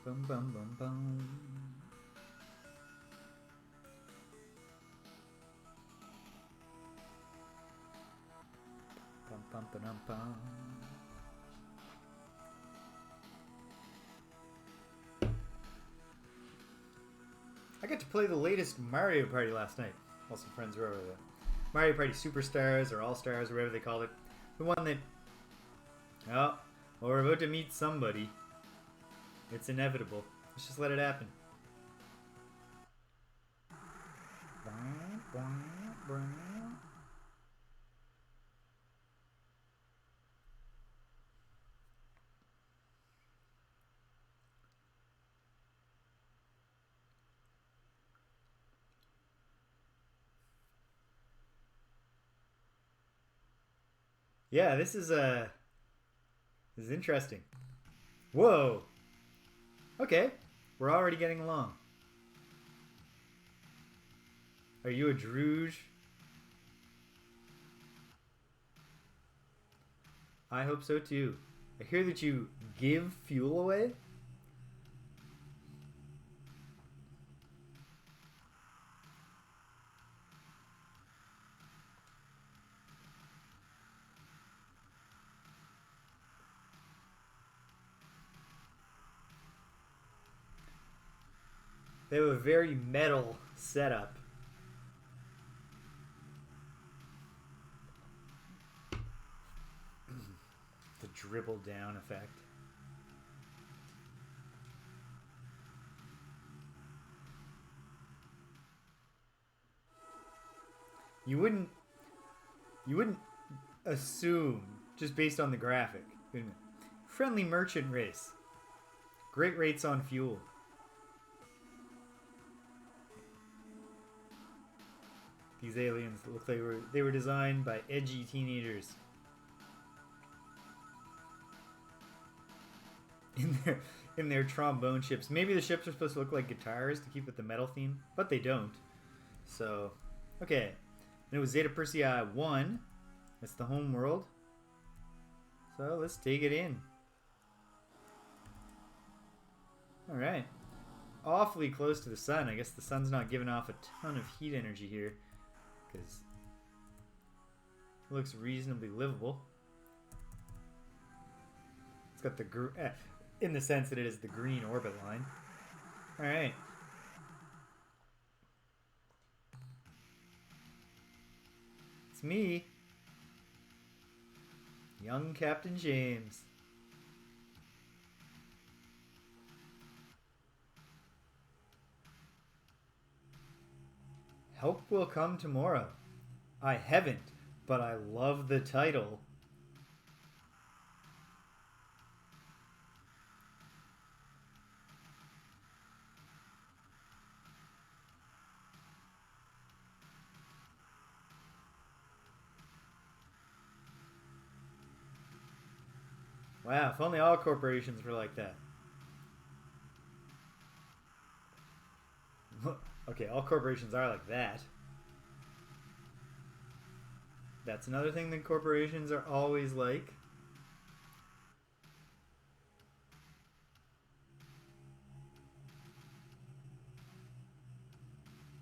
Bum bum bum bum. Bum bum bum bum. I got to play the latest Mario Party last night while some friends were over there. Mario Party Superstars or All Stars or whatever they called it. The one that... Oh, well, we're about to meet somebody. It's inevitable. Let's just let it happen. Yeah, this is interesting. Whoa. Okay, we're already getting along. Are you a Druuge? I hope so too. I hear that you give fuel away. They have a very metal setup. The dribble down effect. You wouldn't assume just based on the graphic. Friendly merchant race. Great rates on fuel. These aliens look like they were designed by edgy teenagers. In their trombone ships. Maybe the ships are supposed to look like guitars to keep with the metal theme, but they don't. So, okay. And it was Zeta Persei 1. That's the home world. So let's take it in. Alright. Awfully close to the sun. I guess the sun's not giving off a ton of heat energy here, because it looks reasonably livable. It's got the in the sense that it is the green orbit line. Alright. It's me, young Captain James. Help will come tomorrow. I haven't, but I love the title. Wow, if only all corporations were like that. Okay, all corporations are like that. That's another thing that corporations are always like.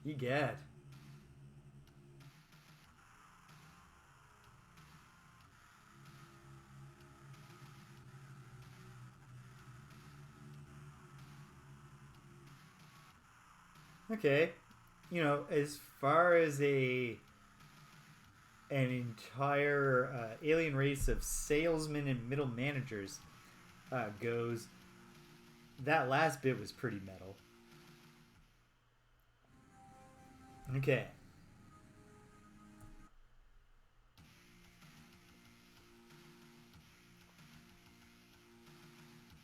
Egad. Okay, you know, as far as an entire alien race of salesmen and middle managers goes, that last bit was pretty metal. Okay.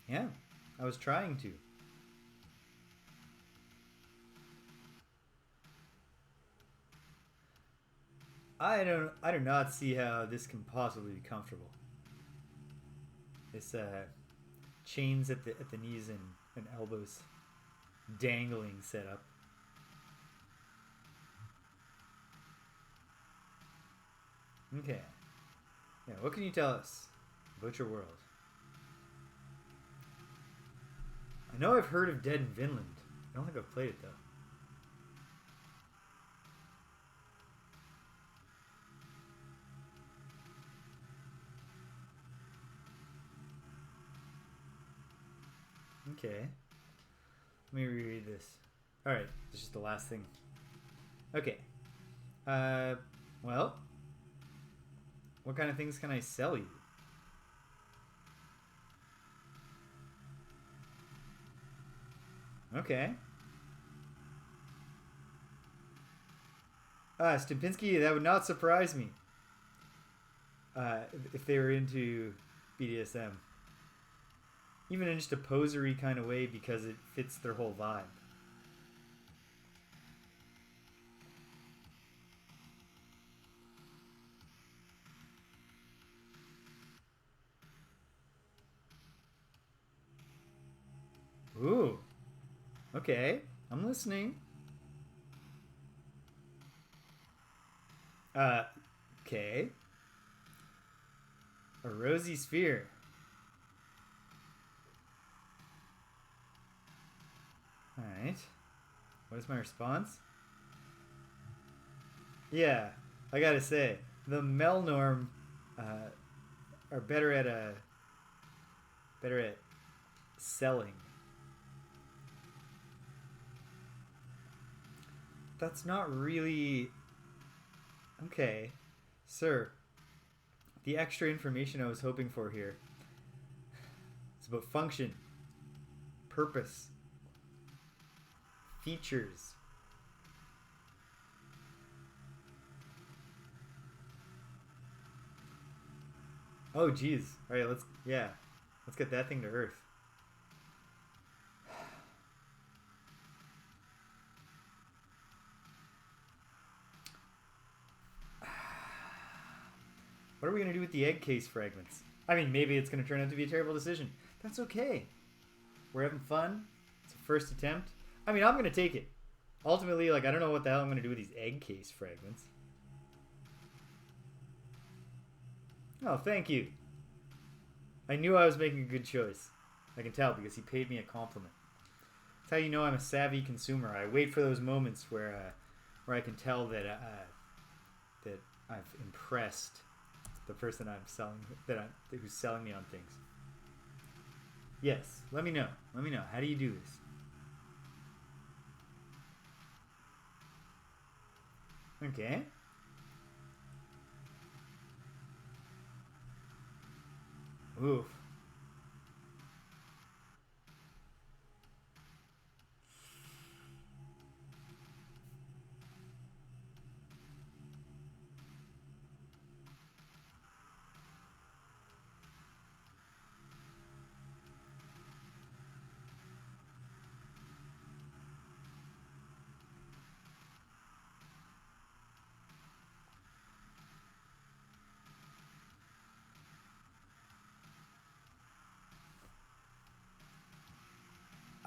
Yeah, I was trying to. I do not see how this can possibly be comfortable. This chains at the knees and elbows, dangling setup. Okay. Yeah, what can you tell us about your world? I know I've heard of Dead in Vinland. I don't think I've played it though. Okay. Let me reread this. Alright, this is just the last thing. Okay. Well, what kind of things can I sell you? Okay. Stupinski, that would not surprise me. If they were into BDSM. Even in just a posery kind of way because it fits their whole vibe. Ooh. Okay. I'm listening. Okay. A rosy sphere. Alright. What is my response? Yeah, I gotta say, the Melnorme are better at selling. That's not really... Okay, sir. The extra information I was hoping for here. It's about function, purpose, features. Oh, geez. All right, let's get that thing to Earth. What are we going to do with the egg case fragments? I mean, maybe it's going to turn out to be a terrible decision. That's okay. We're having fun. It's a first attempt. I mean, I'm going to take it. Ultimately, like, I don't know what the hell I'm going to do with these egg case fragments. Oh, thank you. I knew I was making a good choice. I can tell because he paid me a compliment. That's how you know I'm a savvy consumer. I wait for those moments where I can tell that that I've impressed the person I'm selling, who's selling me on things. Yes, let me know. Let me know. How do you do this? Okay. Oof.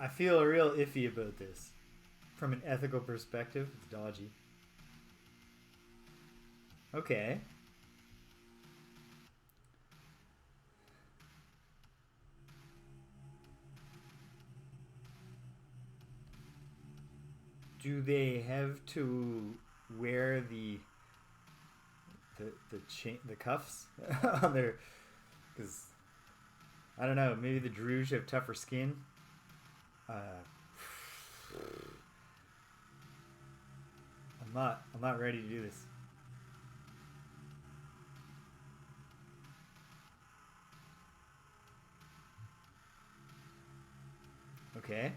I feel real iffy about this. From an ethical perspective, it's dodgy. Okay. Do they have to wear the cuffs on their? Because I don't know. Maybe the Druuge have tougher skin. I'm not ready to do this. Okay.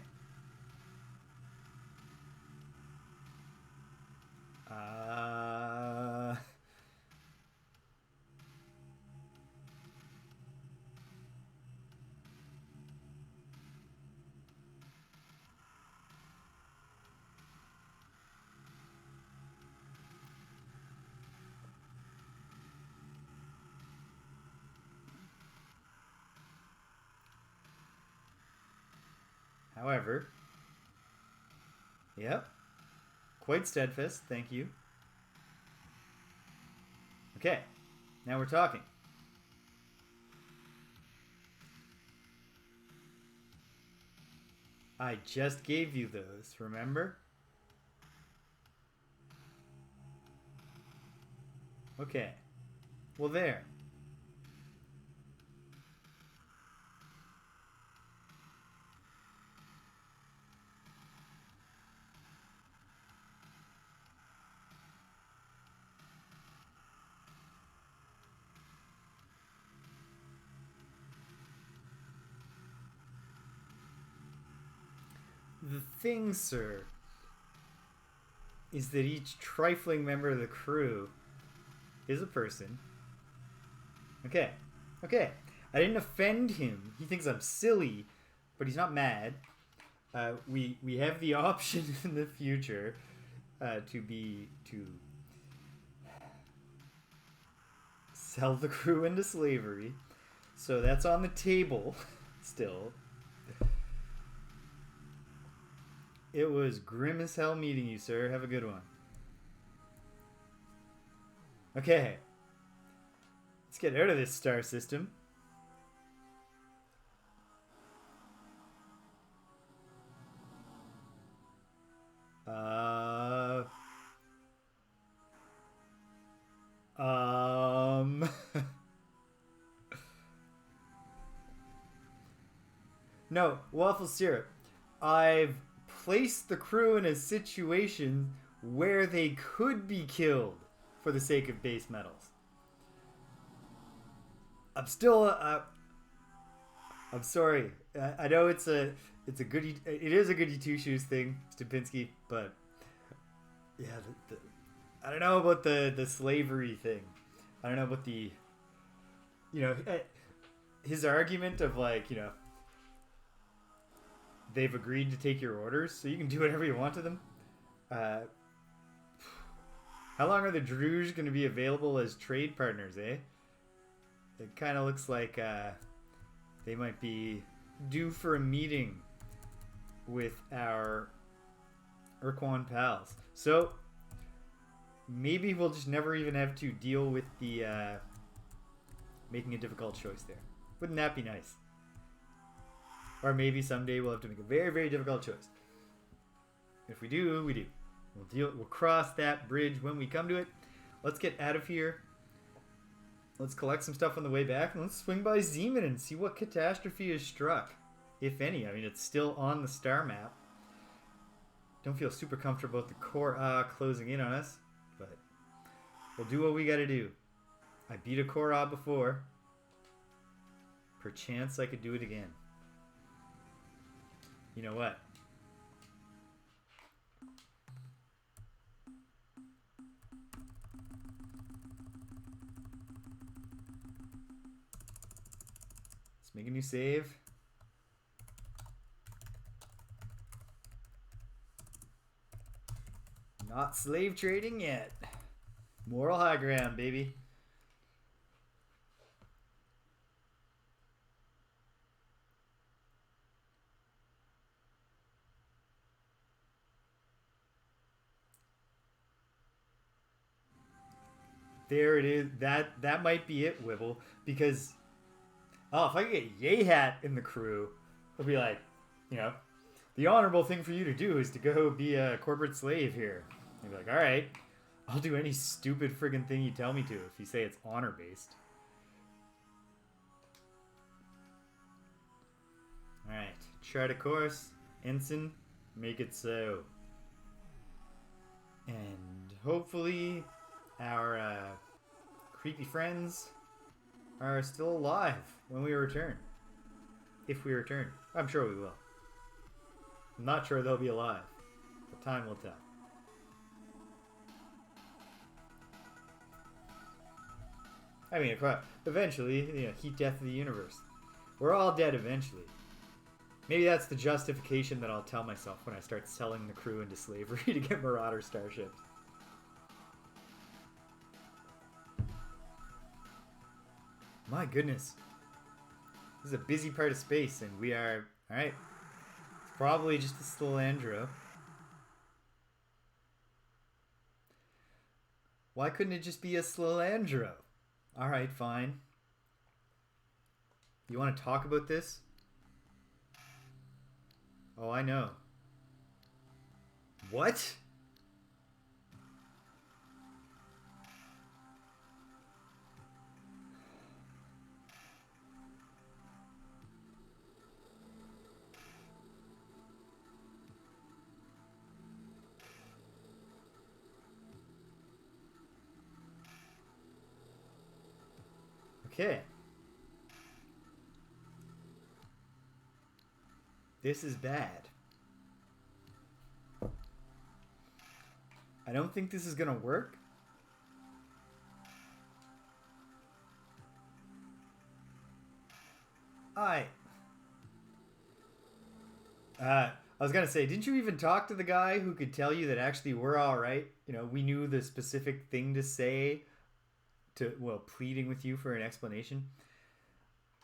However, yep, quite steadfast, thank you. Okay, now we're talking. I just gave you those, remember? Okay. Well, there. The thing, sir, is that each trifling member of the crew is a person. Okay. Okay. I didn't offend him. He thinks I'm silly, but he's not mad. We have the option in the future to sell the crew into slavery. So that's on the table still. It was grim as hell meeting you, sir. Have a good one. Okay. Let's get out of this star system. No, waffle syrup. I've placed the crew in a situation where they could be killed for the sake of base metals. I'm still. I'm sorry. I know it's a goody. It is a goody two shoes thing, Stupinski. But yeah, I don't know about the slavery thing. I don't know about the. His argument of they've agreed to take your orders, so you can do whatever you want to them. How long are the Druuge going to be available as trade partners, eh? It kind of looks like they might be due for a meeting with our Urquan pals. So maybe we'll just never even have to deal with the making a difficult choice there. Wouldn't that be nice? Or maybe someday we'll have to make a very, very difficult choice. If we do, we do. We'll cross that bridge when we come to it. Let's get out of here. Let's collect some stuff on the way back, and let's swing by Zeeman and see what catastrophe has struck, if any. I mean, it's still on the star map. Don't feel super comfortable with the core closing in on us, but we'll do what we gotta do. I beat a core before. Perchance I could do it again. You know what? Let's make a new save. Not slave trading yet. Moral high ground, baby. There it is. That might be it, Wibble. Because, if I could get Yay-Hat in the crew, it'll be like, the honorable thing for you to do is to go be a corporate slave here. You'd be like, all right, I'll do any stupid friggin' thing you tell me to if you say it's honor-based. All right, chart a course. Ensign, make it so. And hopefully our creepy friends are still alive when we return. If we return. I'm sure we will. I'm not sure they'll be alive, but time will tell. I mean, eventually, heat death of the universe. We're all dead eventually. Maybe that's the justification that I'll tell myself when I start selling the crew into slavery to get Marauder starships. My goodness. This is a busy part of space, and we are... Alright. Probably just a Slilandro. Why couldn't it just be a Slilandro? Alright, fine. You want to talk about this? Oh, I know. What? Okay. This is bad. I don't think this is gonna work. I was gonna say, didn't you even talk to the guy who could tell you that actually we're all right? You know, we knew the specific thing to say to, well, pleading with you for an explanation.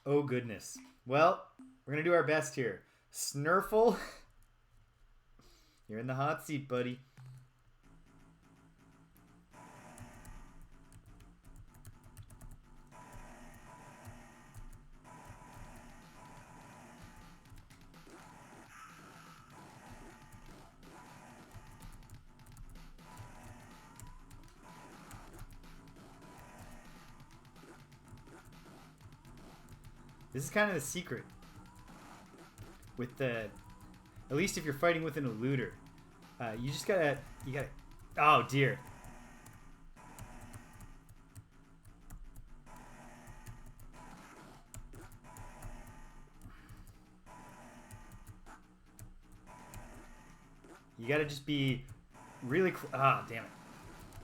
Oh goodness. Well, we're gonna do our best here. Snurfle, you're in the hot seat, buddy. This is kind of the secret with the, at least if you're fighting with an eluder, you just gotta, oh dear. You gotta just be really, damn it.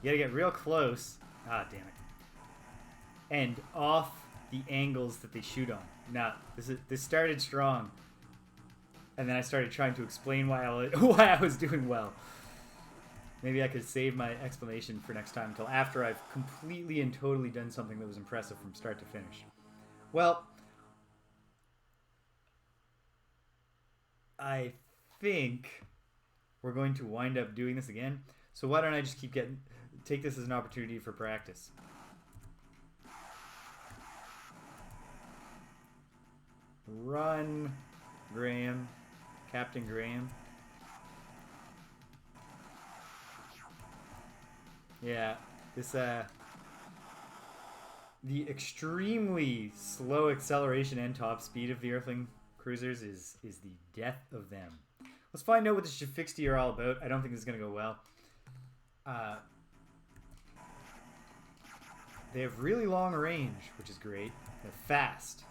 You gotta get real close, damn it. And off the angles that they shoot on. Now, this started strong, and then I started trying to explain why I was doing well. Maybe I could save my explanation for next time until after I've completely and totally done something that was impressive from start to finish. Well, I think we're going to wind up doing this again. So why don't I just take this as an opportunity for practice. Run, Graham. Captain Graham. Yeah, this, the extremely slow acceleration and top speed of the Earthling cruisers is the death of them. Let's find out what the Shafixty are all about. I don't think this is going to go well. They have really long range, which is great. They're fast.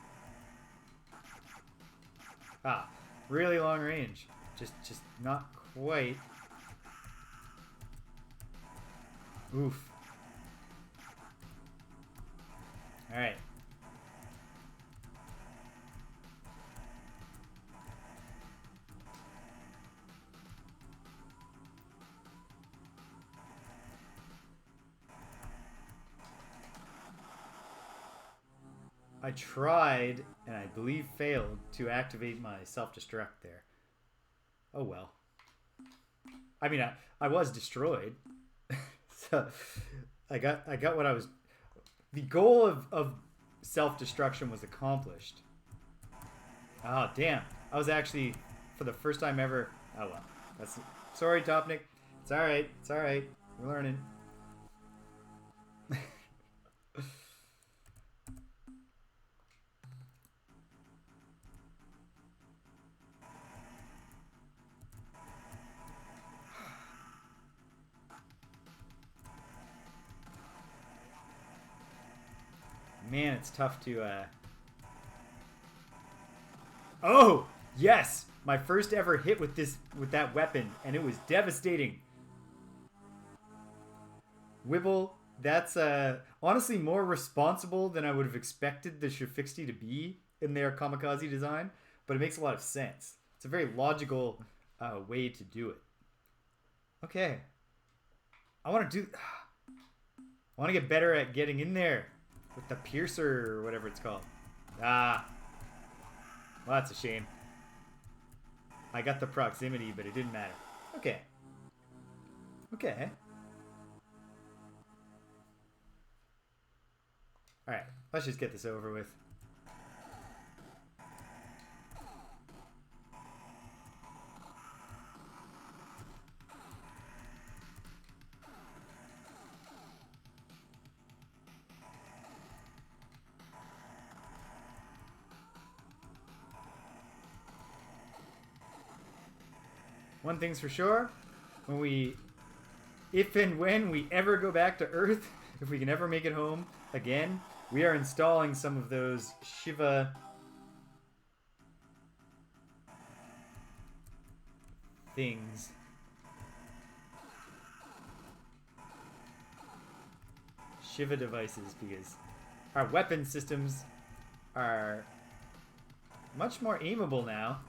Really long range. Just not quite. Oof. Alright. I tried, and I believe failed, to activate my self-destruct there. Oh well. I mean, I was destroyed. So I got what I was... The goal of self-destruction was accomplished. Oh, damn. I was actually, for the first time ever... Oh well. Sorry, Topnik. It's alright. It's alright. We're learning. Man, it's tough to, Oh! Yes! My first ever hit with that weapon, and it was devastating. Wibble, that's, honestly more responsible than I would have expected the Shafixty to be in their kamikaze design, but it makes a lot of sense. It's a very logical, way to do it. Okay. I want to get better at getting in there. With the piercer or whatever it's called. Well, that's a shame. I got the proximity, but it didn't matter. Okay. Okay. Alright, let's just get this over with. One thing's for sure, if and when we ever go back to Earth, if we can ever make it home again, we are installing some of those Shiva things. Shiva devices, because our weapon systems are much more aimable now.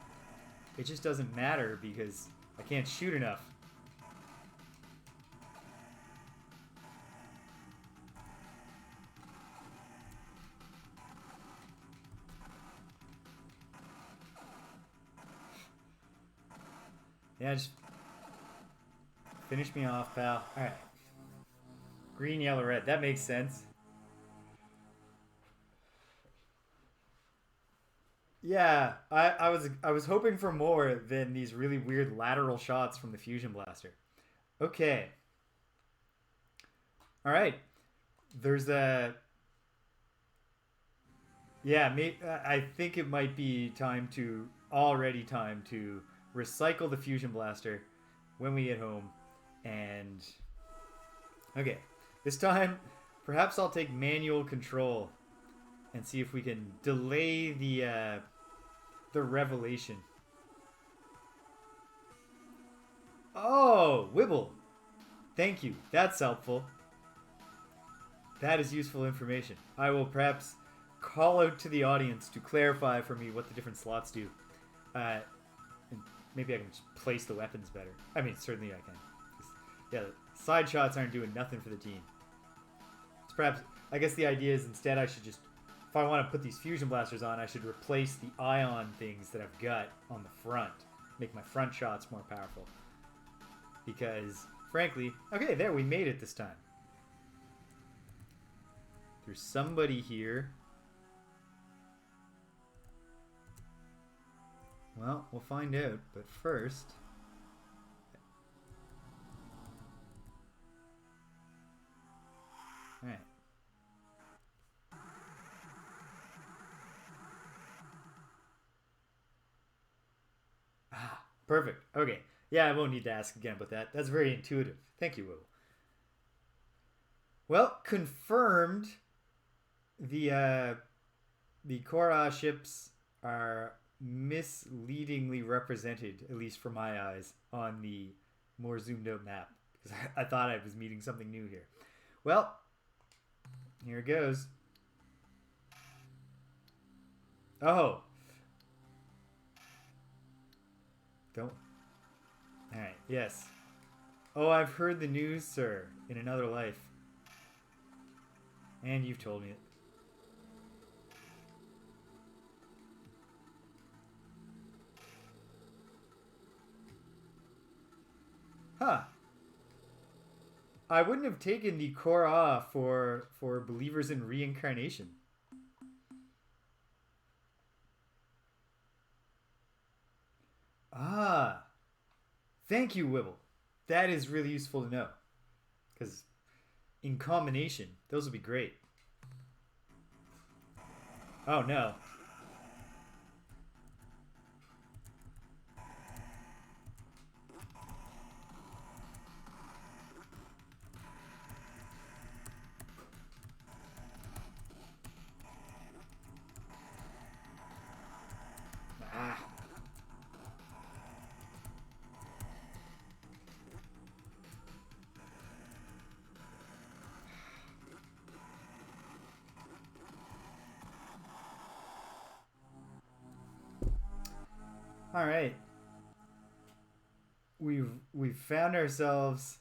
It just doesn't matter because I can't shoot enough. Yeah, just finish me off, pal. Alright. Green, yellow, red. That makes sense. Yeah, I was hoping for more than these really weird lateral shots from the fusion blaster. Okay. All right. There's a yeah. I think it might be time to recycle the fusion blaster when we get home. And okay, this time perhaps I'll take manual control and see if we can delay the revelation. Oh, Wibble. Thank you. That's helpful. That is useful information. I will perhaps call out to the audience to clarify for me what the different slots do. And maybe I can just place the weapons better. I mean, certainly I can. Yeah, side shots aren't doing nothing for the team. It's perhaps, I guess the idea is instead I should just, if I want to put these fusion blasters on, I should replace the ion things that I've got on the front. Make my front shots more powerful. Because, frankly, okay, there, we made it this time. There's somebody here. Well, we'll find out, but first... Alright. Ah, perfect. Okay. Yeah, I won't need to ask again about that. That's very intuitive. Thank you, Will. Well, confirmed. The Korra ships are misleadingly represented, at least for my eyes, on the more zoomed out map. Because I thought I was meeting something new here. Well, here it goes. Oh. Don't. Alright, yes. Oh, I've heard the news, sir, in another life. And you've told me it. Huh. I wouldn't have taken the Korra for believers in reincarnation. Ah. Thank you, Wibble. That is really useful to know. Because in combination, those would be great. Oh, no. Ah. All right. We've found ourselves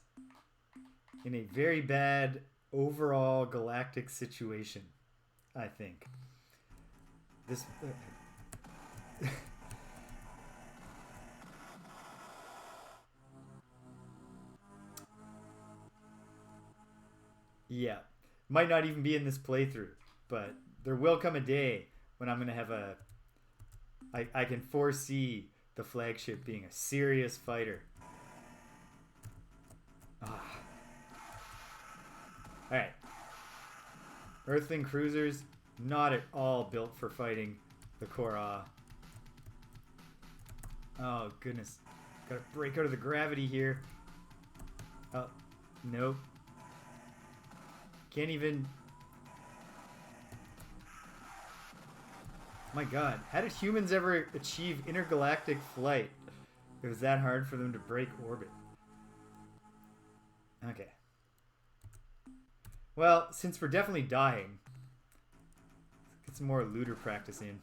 in a very bad overall galactic situation, I think. This Yeah. Might not even be in this playthrough, but there will come a day when I'm going to have a... I can foresee the flagship being a serious fighter. Ah. Alright. Earthling cruisers, not at all built for fighting the Korra. Oh, goodness. Gotta break out of the gravity here. Oh, nope. Can't even... My god, how did humans ever achieve intergalactic flight? It was that hard for them to break orbit. Okay. Well, since we're definitely dying, let's get some more looter practice in.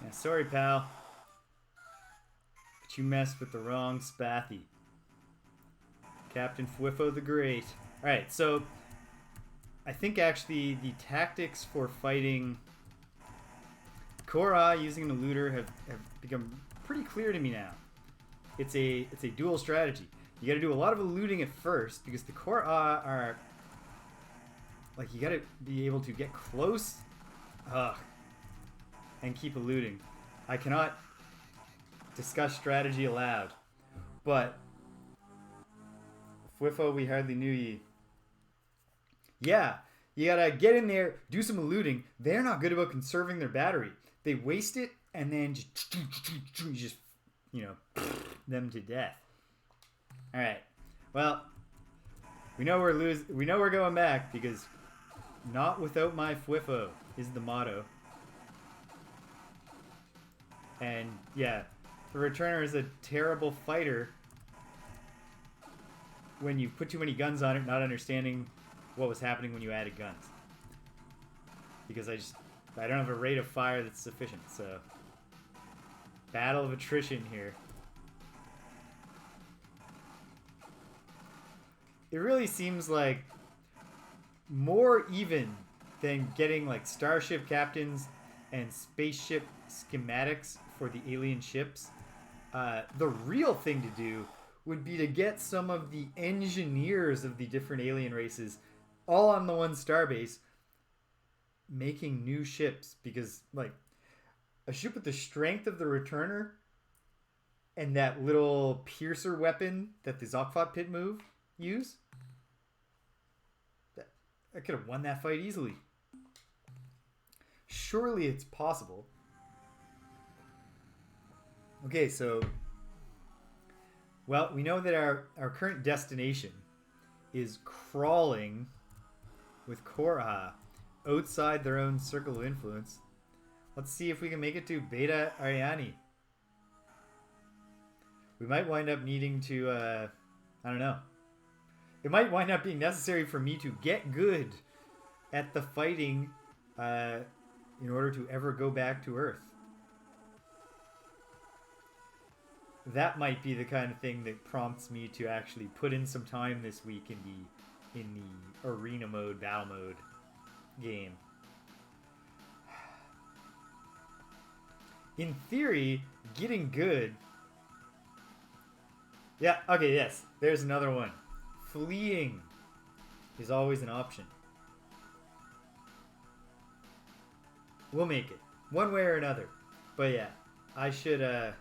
Yeah, sorry, pal. But you messed with the wrong Spathi. Captain Fwifo the Great. Alright, so I think actually the tactics for fighting Korra using an eluder have become pretty clear to me now. It's a dual strategy. You gotta do a lot of eluding at first because the Korra are like, you gotta be able to get close and keep eluding. I cannot discuss strategy aloud, but Fwifo, we hardly knew ye. Yeah, you gotta get in there, do some eluding. They're not good about conserving their battery. They waste it and then just you know, them to death. All right. Well, we know we're going back because not without my Fwifo is the motto. And yeah, the Returner is a terrible fighter when you put too many guns on it, not understanding what was happening when you added guns. Because I don't have a rate of fire that's sufficient, so battle of attrition here. It really seems like more even than getting like starship captains and spaceship schematics for the alien ships. The real thing to do would be to get some of the engineers of the different alien races all on the one starbase making new ships, because like a ship with the strength of the Returner and that little piercer weapon that the Zokfot Pit move use, I could have won that fight easily. Surely it's possible. Okay, so well, we know that our current destination is crawling with Korra outside their own circle of influence. Let's see if we can make it to Beta Ariani. We might wind up needing to, I don't know. It might wind up being necessary for me to get good at the fighting in order to ever go back to Earth. That might be the kind of thing that prompts me to actually put in some time this week in the arena mode, battle mode game. In theory, getting good... Yeah, okay, yes. There's another one. Fleeing is always an option. We'll make it. One way or another. But yeah, I should... Are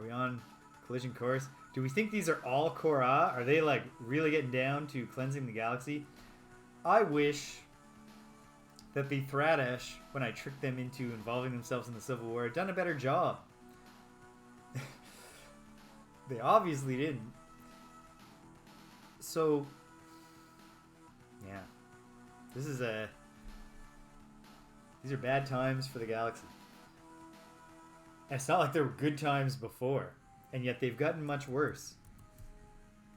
we on collision course? Do we think these are all Korra? Are they like really getting down to cleansing the galaxy? I wish that the Thradash, when I tricked them into involving themselves in the Civil War, had done a better job. They obviously didn't. So, yeah. These are bad times for the galaxy. And it's not like there were good times before. And yet they've gotten much worse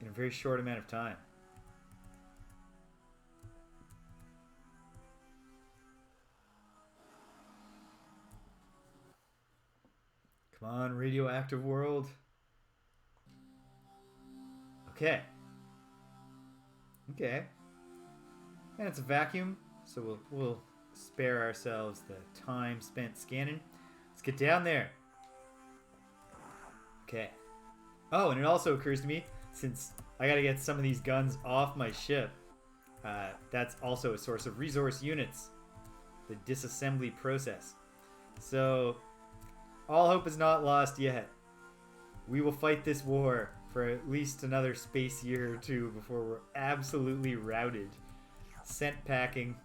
in a very short amount of time. Come on, radioactive world. Okay. Okay. And it's a vacuum, so we'll spare ourselves the time spent scanning. Let's get down there. Okay. Oh, and it also occurs to me, since I gotta get some of these guns off my ship, that's also a source of resource units. The disassembly process. So, all hope is not lost yet. We will fight this war for at least another space year or two before we're absolutely routed. Scent packing,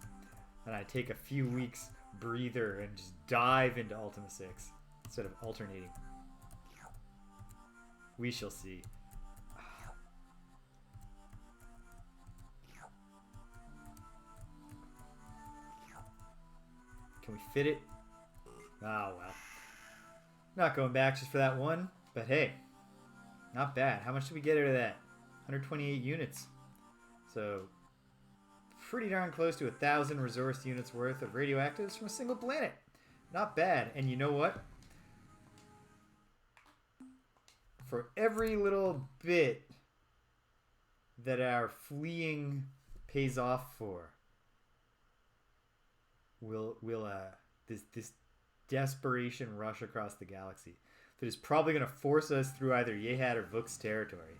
and I take a few weeks breather and just dive into Ultima 6 instead of alternating. We shall see. Can we fit it? Oh, well. Not going back just for that one, but hey, not bad. How much did we get out of that? 128 units. So, pretty darn close to 1,000 resource units worth of radioactives from a single planet. Not bad. And you know what? For every little bit that our fleeing pays off for, this desperation rush across the galaxy that is probably going to force us through either Yehat or Vuk's territory.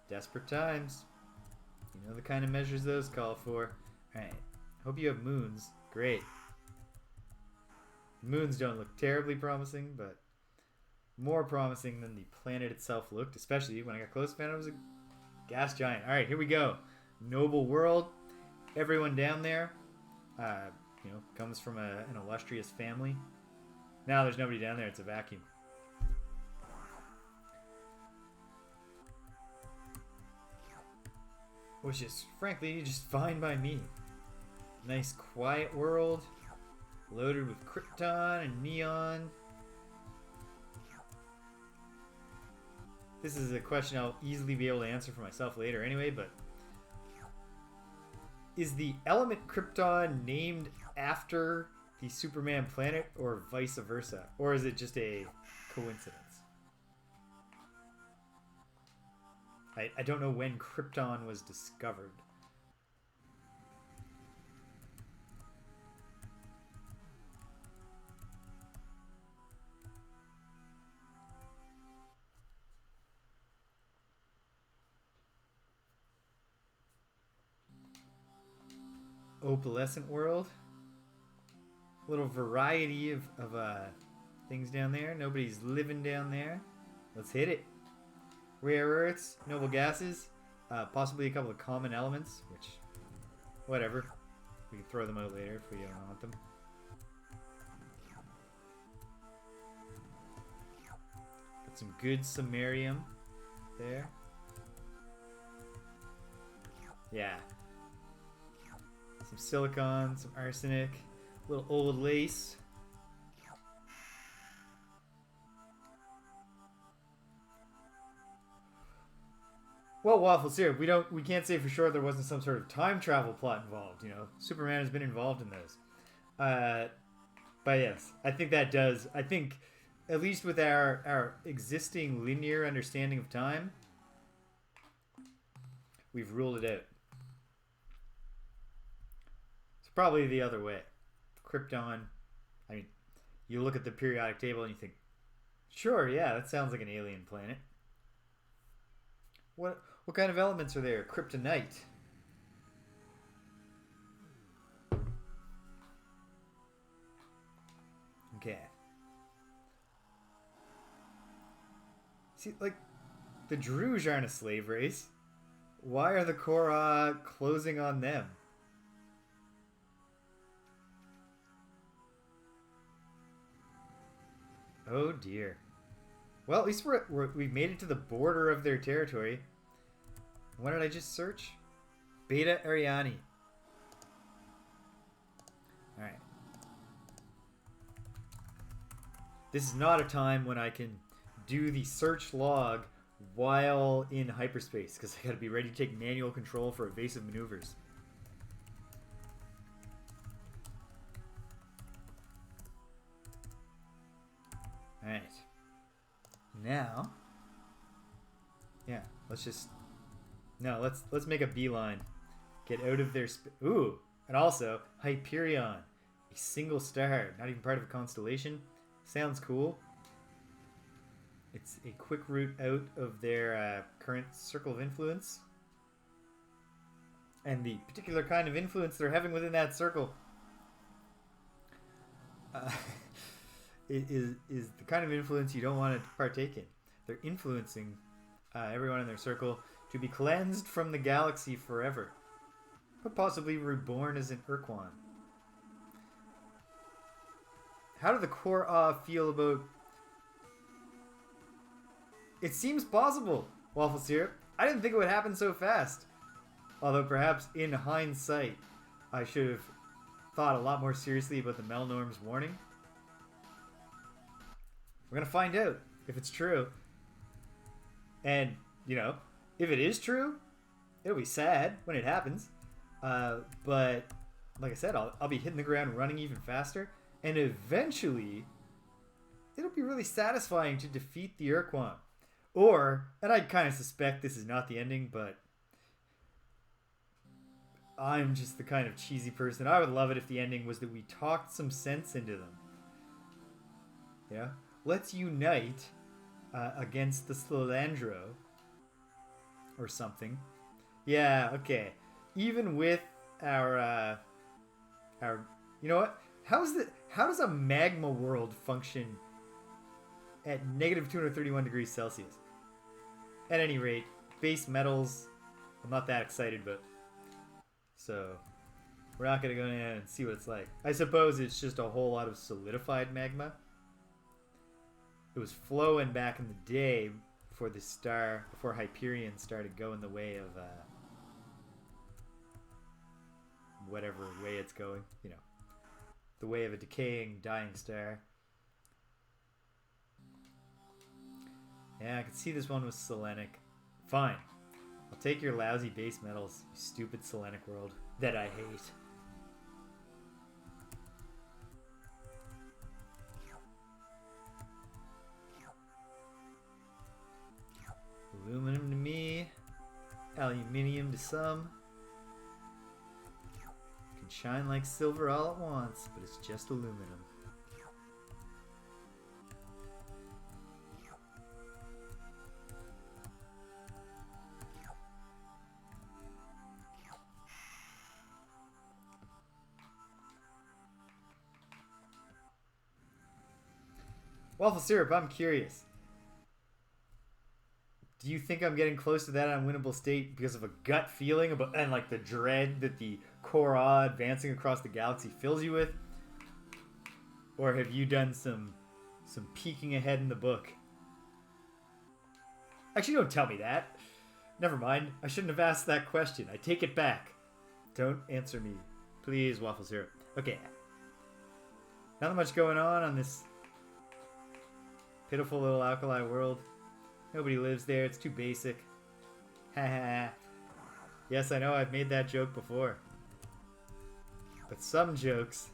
Desperate times. You know the kind of measures those call for. Alright. Hope you have moons. Great. Moons don't look terribly promising, but more promising than the planet itself looked, especially when I got close, found it was a gas giant. Alright, here we go. Noble world. Everyone down there, comes from an illustrious family. Now there's nobody down there. It's a vacuum. Which is, frankly, just fine by me. Nice quiet world, loaded with krypton and neon. This is a question I'll easily be able to answer for myself later anyway, but is the element krypton named after the Superman planet or vice versa? Or is it just a coincidence? I don't know when krypton was discovered. Opalescent world. A little variety of things down there. Nobody's living down there. Let's hit it. Rare earths, noble gases, possibly a couple of common elements, which, whatever. We can throw them out later if we don't want them. Got some good samarium there. Yeah. Some silicon, some arsenic, a little old lace. Well, Waffle Syrup, we can't say for sure there wasn't some sort of time travel plot involved, you know. Superman has been involved in those. But yes, I think that does. I think, at least with our existing linear understanding of time, we've ruled it out. It's probably the other way. Krypton, I mean, you look at the periodic table and you think, sure, yeah, that sounds like an alien planet. What kind of elements are there? Kryptonite. Okay. See, like, the Druuge aren't a slave race. Why are the Korra closing on them? Oh dear. Well, at least we've made it to the border of their territory. What did I just search? Beta Ariani. This is not a time when I can do the search log while in hyperspace, because I gotta be ready to take manual control for evasive maneuvers. Alright. Now, yeah, let's make a beeline. Get out of their ooh, and also Hyperion, a single star, not even part of a constellation. Sounds cool. It's a quick route out of their current circle of influence, and the particular kind of influence they're having within that circle is the kind of influence you don't want to partake in. They're influencing everyone in their circle to be cleansed from the galaxy forever, but possibly reborn as an Urquan. How do the Core feel about... It seems possible, Waffle Syrup. I didn't think it would happen so fast. Although perhaps in hindsight, I should have thought a lot more seriously about the Melnorme's warning. We're going to find out if it's true. And, you know, if it is true, it'll be sad when it happens. But, like I said, I'll be hitting the ground running even faster. And eventually, it'll be really satisfying to defeat the Urquan. Or, and I kind of suspect this is not the ending, but I'm just the kind of cheesy person. I would love it if the ending was that we talked some sense into them. Yeah? Let's unite against the Slilandro or something. Yeah, okay. Even with our you know what? How does a magma world function at negative 231 degrees Celsius? At any rate, base metals, I'm not that excited about. So, we're not going to go in and see what it's like. I suppose it's just a whole lot of solidified magma. It was flowing back in the day before Hyperion started going the way of whatever way it's going, you know. The way of a decaying, dying star. Yeah, I can see this one was Selenic. Fine. I'll take your lousy base metals, you stupid Selenic world that I hate. Aluminum to me, aluminium to some. Can shine like silver all at once, but it's just aluminum. Waffle Syrup, I'm curious. Do you think I'm getting close to that unwinnable state because of a gut feeling about, and like the dread that the Core advancing across the galaxy fills you with? Or have you done some peeking ahead in the book? Actually, don't tell me that. Never mind. I shouldn't have asked that question. I take it back. Don't answer me. Please, Waffle Syrup. Okay. Not much going on this pitiful little alkali world. Nobody lives there. It's too basic. Haha. Yes, I know I've made that joke before. But some jokes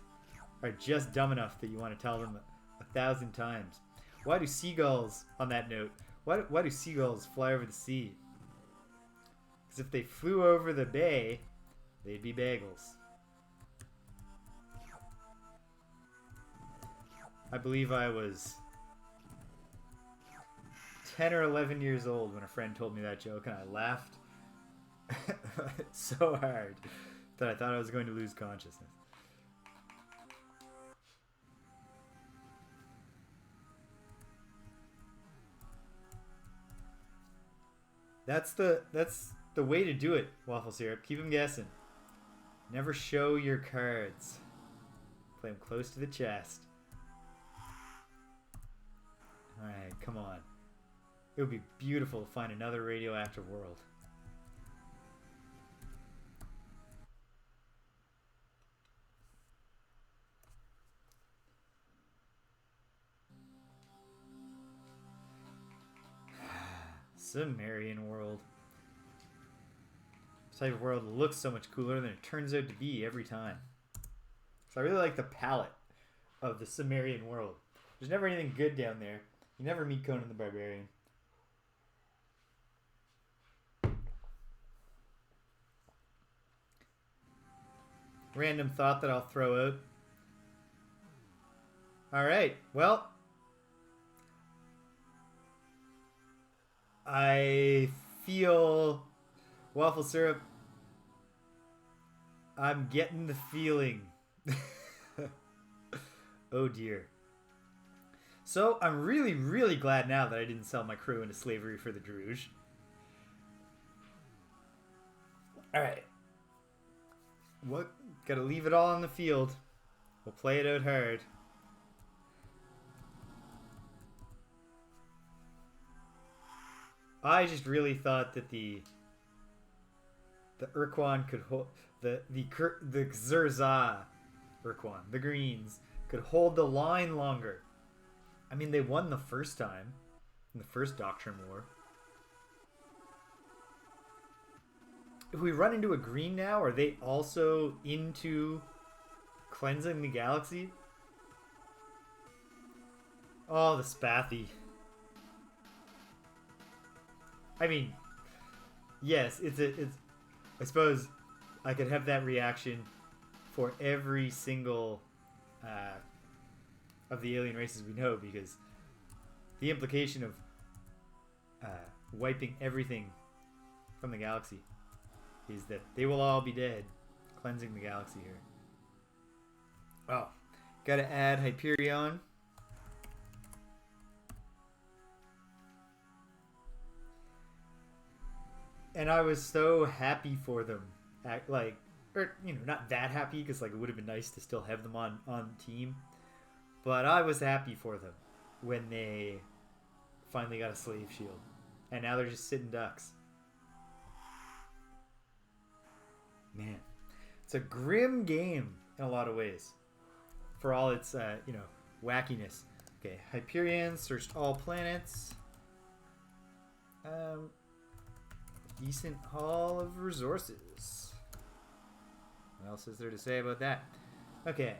are just dumb enough that you want to tell them 1,000 times. Why do seagulls, on that note, why do seagulls fly over the sea? Because if they flew over the bay, they'd be bagels. I believe I was 10 or 11 years old when a friend told me that joke, and I laughed so hard that I thought I was going to lose consciousness. That's the way to do it, Waffle Syrup. Keep them guessing. Never show your cards. Play them close to the chest. Alright, come on. It would be beautiful to find another radioactive world. Sumerian world. This type of world looks so much cooler than it turns out to be every time. So I really like the palette of the Sumerian world. There's never anything good down there. You never meet Conan the Barbarian. Random thought that I'll throw out. Alright, well, I feel waffle syrup. I'm getting the feeling. Oh dear. So I'm really, really glad now that I didn't sell my crew into slavery for the Druuge. Alright. What? Gotta leave it all on the field. We'll play it out hard. I just really thought that the Urquan could hold the Xurza Urquan, the Greens, could hold the line longer. I mean, they won the first time in the first Doctrine War. If we run into a green now, are they also into cleansing the galaxy? Oh, the Spathi. I mean, yes, it's I suppose I could have that reaction for every single of the alien races we know, because the implication of wiping everything from the galaxy is that they will all be dead, cleansing the galaxy here. Oh, gotta add Hyperion. And I was so happy for them. Like, or, you know, not that happy, because like it would have been nice to still have them on team. But I was happy for them when they finally got a slave shield. And now they're just sitting ducks. Man, it's a grim game in a lot of ways, for all its you know, wackiness. Okay, Hyperion searched all planets. Decent haul of resources. What else is there to say about that? Okay.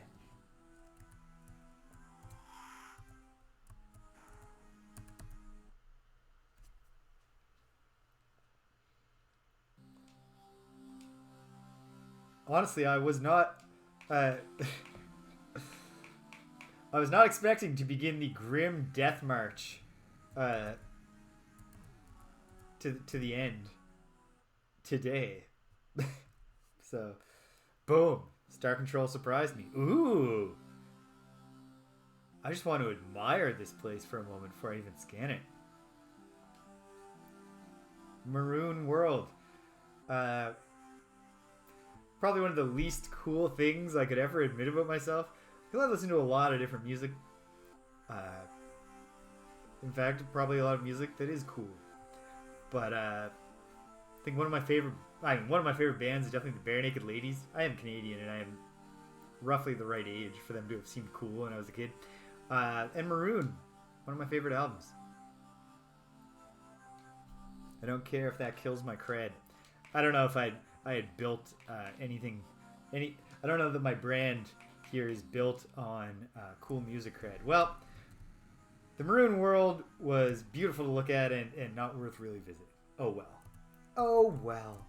Honestly, I was not I was not expecting to begin the grim death march to the end today. So, boom. Star Control surprised me. Ooh. I just want to admire this place for a moment before I even scan it. Maroon World. Probably one of the least cool things I could ever admit about myself. Because I listen to a lot of different music. In fact, probably a lot of music that is cool. But I think one of my favorite bands is definitely the Bare Naked Ladies. I am Canadian, and I am roughly the right age for them to have seemed cool when I was a kid. And Maroon, one of my favorite albums. I don't care if that kills my cred. I don't know if I had built anything. I don't know that my brand here is built on cool music cred. Well, the Maroon World was beautiful to look at and not worth really visiting. Oh well. Oh well.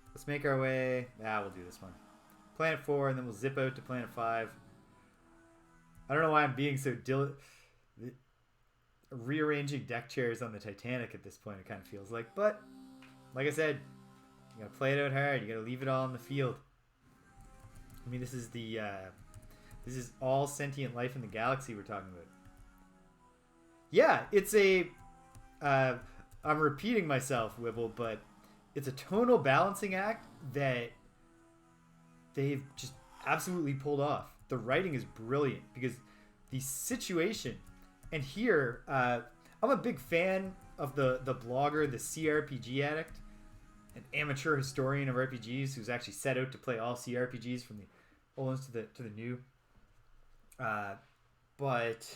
Let's make our way. We'll do this one. Planet 4, and then we'll zip out to Planet 5. I don't know why I'm being so rearranging deck chairs on the Titanic at this point, it kind of feels like. But, like I said, you gotta play it out hard. You gotta leave it all on the field. I mean, this is all sentient life in the galaxy we're talking about. Yeah, it's I'm repeating myself, Wibble, but it's a tonal balancing act that they've just absolutely pulled off. The writing is brilliant because the situation, and here, I'm a big fan of the blogger, the CRPG Addict, an amateur historian of RPGs who's actually set out to play all CRPGs from the old ones to the new. But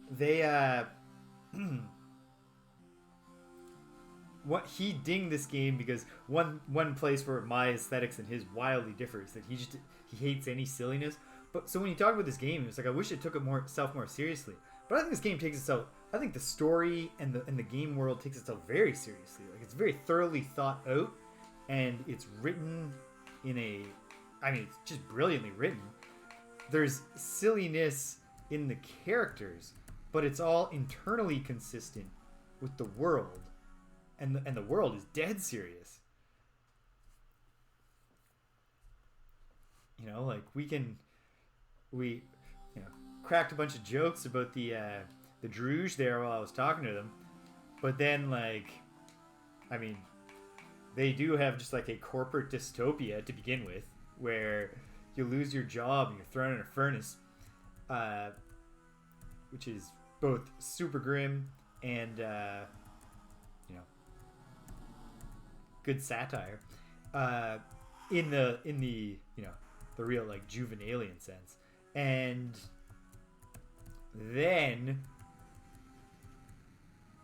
they what he dinged this game because one place where my aesthetics and his wildly differ is that he hates any silliness. But so when you talk about this game, it's like I wish it took itself more seriously. But I think this game takes itself. I think the story and the game world takes itself very seriously. Like it's very thoroughly thought out, and it's written in a. I mean, it's just brilliantly written. There's silliness in the characters, but it's all internally consistent with the world, and the world is dead serious. You know, like we cracked a bunch of jokes about the Druuge there while I was talking to them, but then like, I mean, they do have just like a corporate dystopia to begin with, where you lose your job and you're thrown in a furnace, which is both super grim and good satire in the the real like juvenalian sense. And then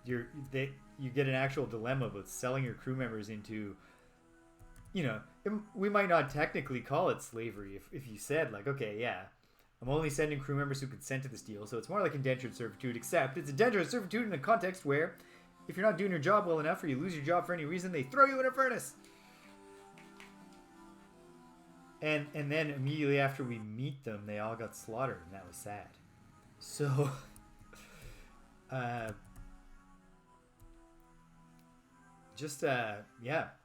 you get an actual dilemma about selling your crew members into, we might not technically call it slavery if you said like, okay, yeah, I'm only sending crew members who consent to this deal, so it's more like indentured servitude, except it's indentured servitude in a context where if you're not doing your job well enough or you lose your job for any reason, they throw you in a furnace. And then immediately after we meet them, they all got slaughtered, and that was sad. So,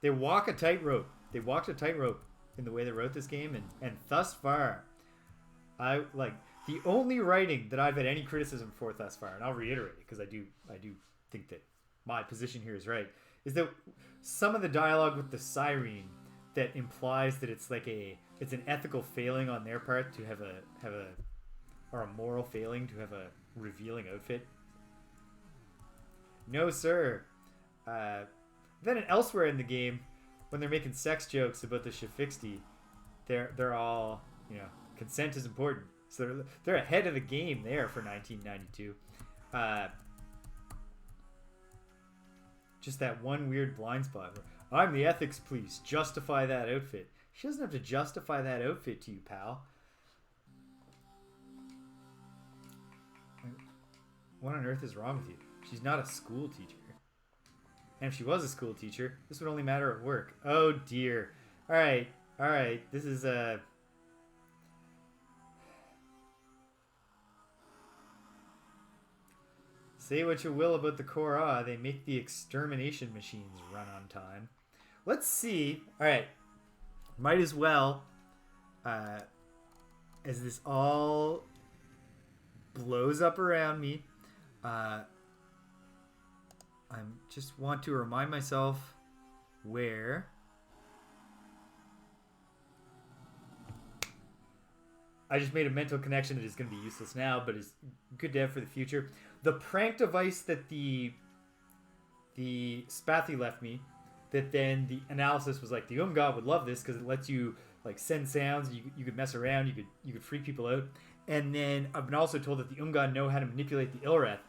they walk a tightrope. They walked a tightrope in the way they wrote this game, and thus far, I like the only writing that I've had any criticism for thus far, and I'll reiterate it because I do think that my position here is right, is that some of the dialogue with the siren that implies that it's like it's an ethical failing on their part to have a moral failing to have a revealing outfit. No, sir. Then elsewhere in the game, when they're making sex jokes about the Shafixti, they're all, consent is important. So they're ahead of the game there for 1992. Just that one weird blind spot where I'm the ethics police, justify that outfit. She doesn't have to justify that outfit to you, pal. What on earth is wrong with you? She's not a school teacher. And if she was a school teacher, this would only matter at work. Oh dear. Alright. This is say what you will about the Korra, they make the extermination machines run on time. Let's see. Alright. Might as well, as this all blows up around me, I just want to remind myself where I just made a mental connection that is going to be useless now, but is good to have for the future. The prank device that the Spathi left me, that then the analysis was like, the God would love this because it lets you like send sounds, you could mess around, you could freak people out. And then I've been also told that the God know how to manipulate the Ilrath.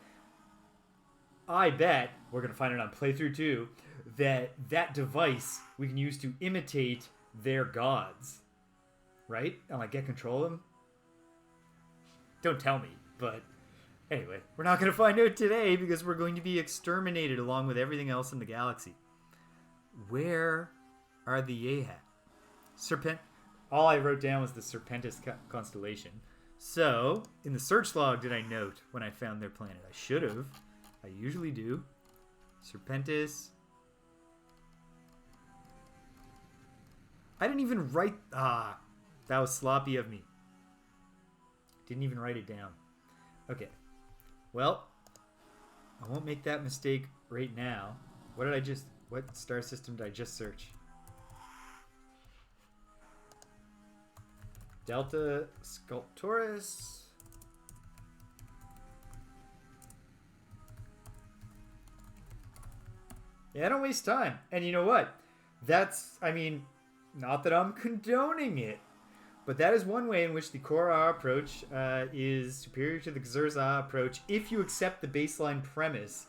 I bet, we're going to find it on playthrough 2, that device we can use to imitate their gods. Right? And like get control of them. Don't tell me, but anyway, we're not going to find out today because we're going to be exterminated along with everything else in the galaxy. Where are the Yehat? All I wrote down was the Serpentis constellation. So, in the search log did I note when I found their planet? I should have. I usually do. Serpentis. I didn't even write... that was sloppy of me. Didn't even write it down. Okay. Well, I won't make that mistake right now. What star system did I just search? Delta Sculptoris. Yeah, don't waste time. And you know what? Not that I'm condoning it, but that is one way in which the Korra approach is superior to the Xerza approach if you accept the baseline premise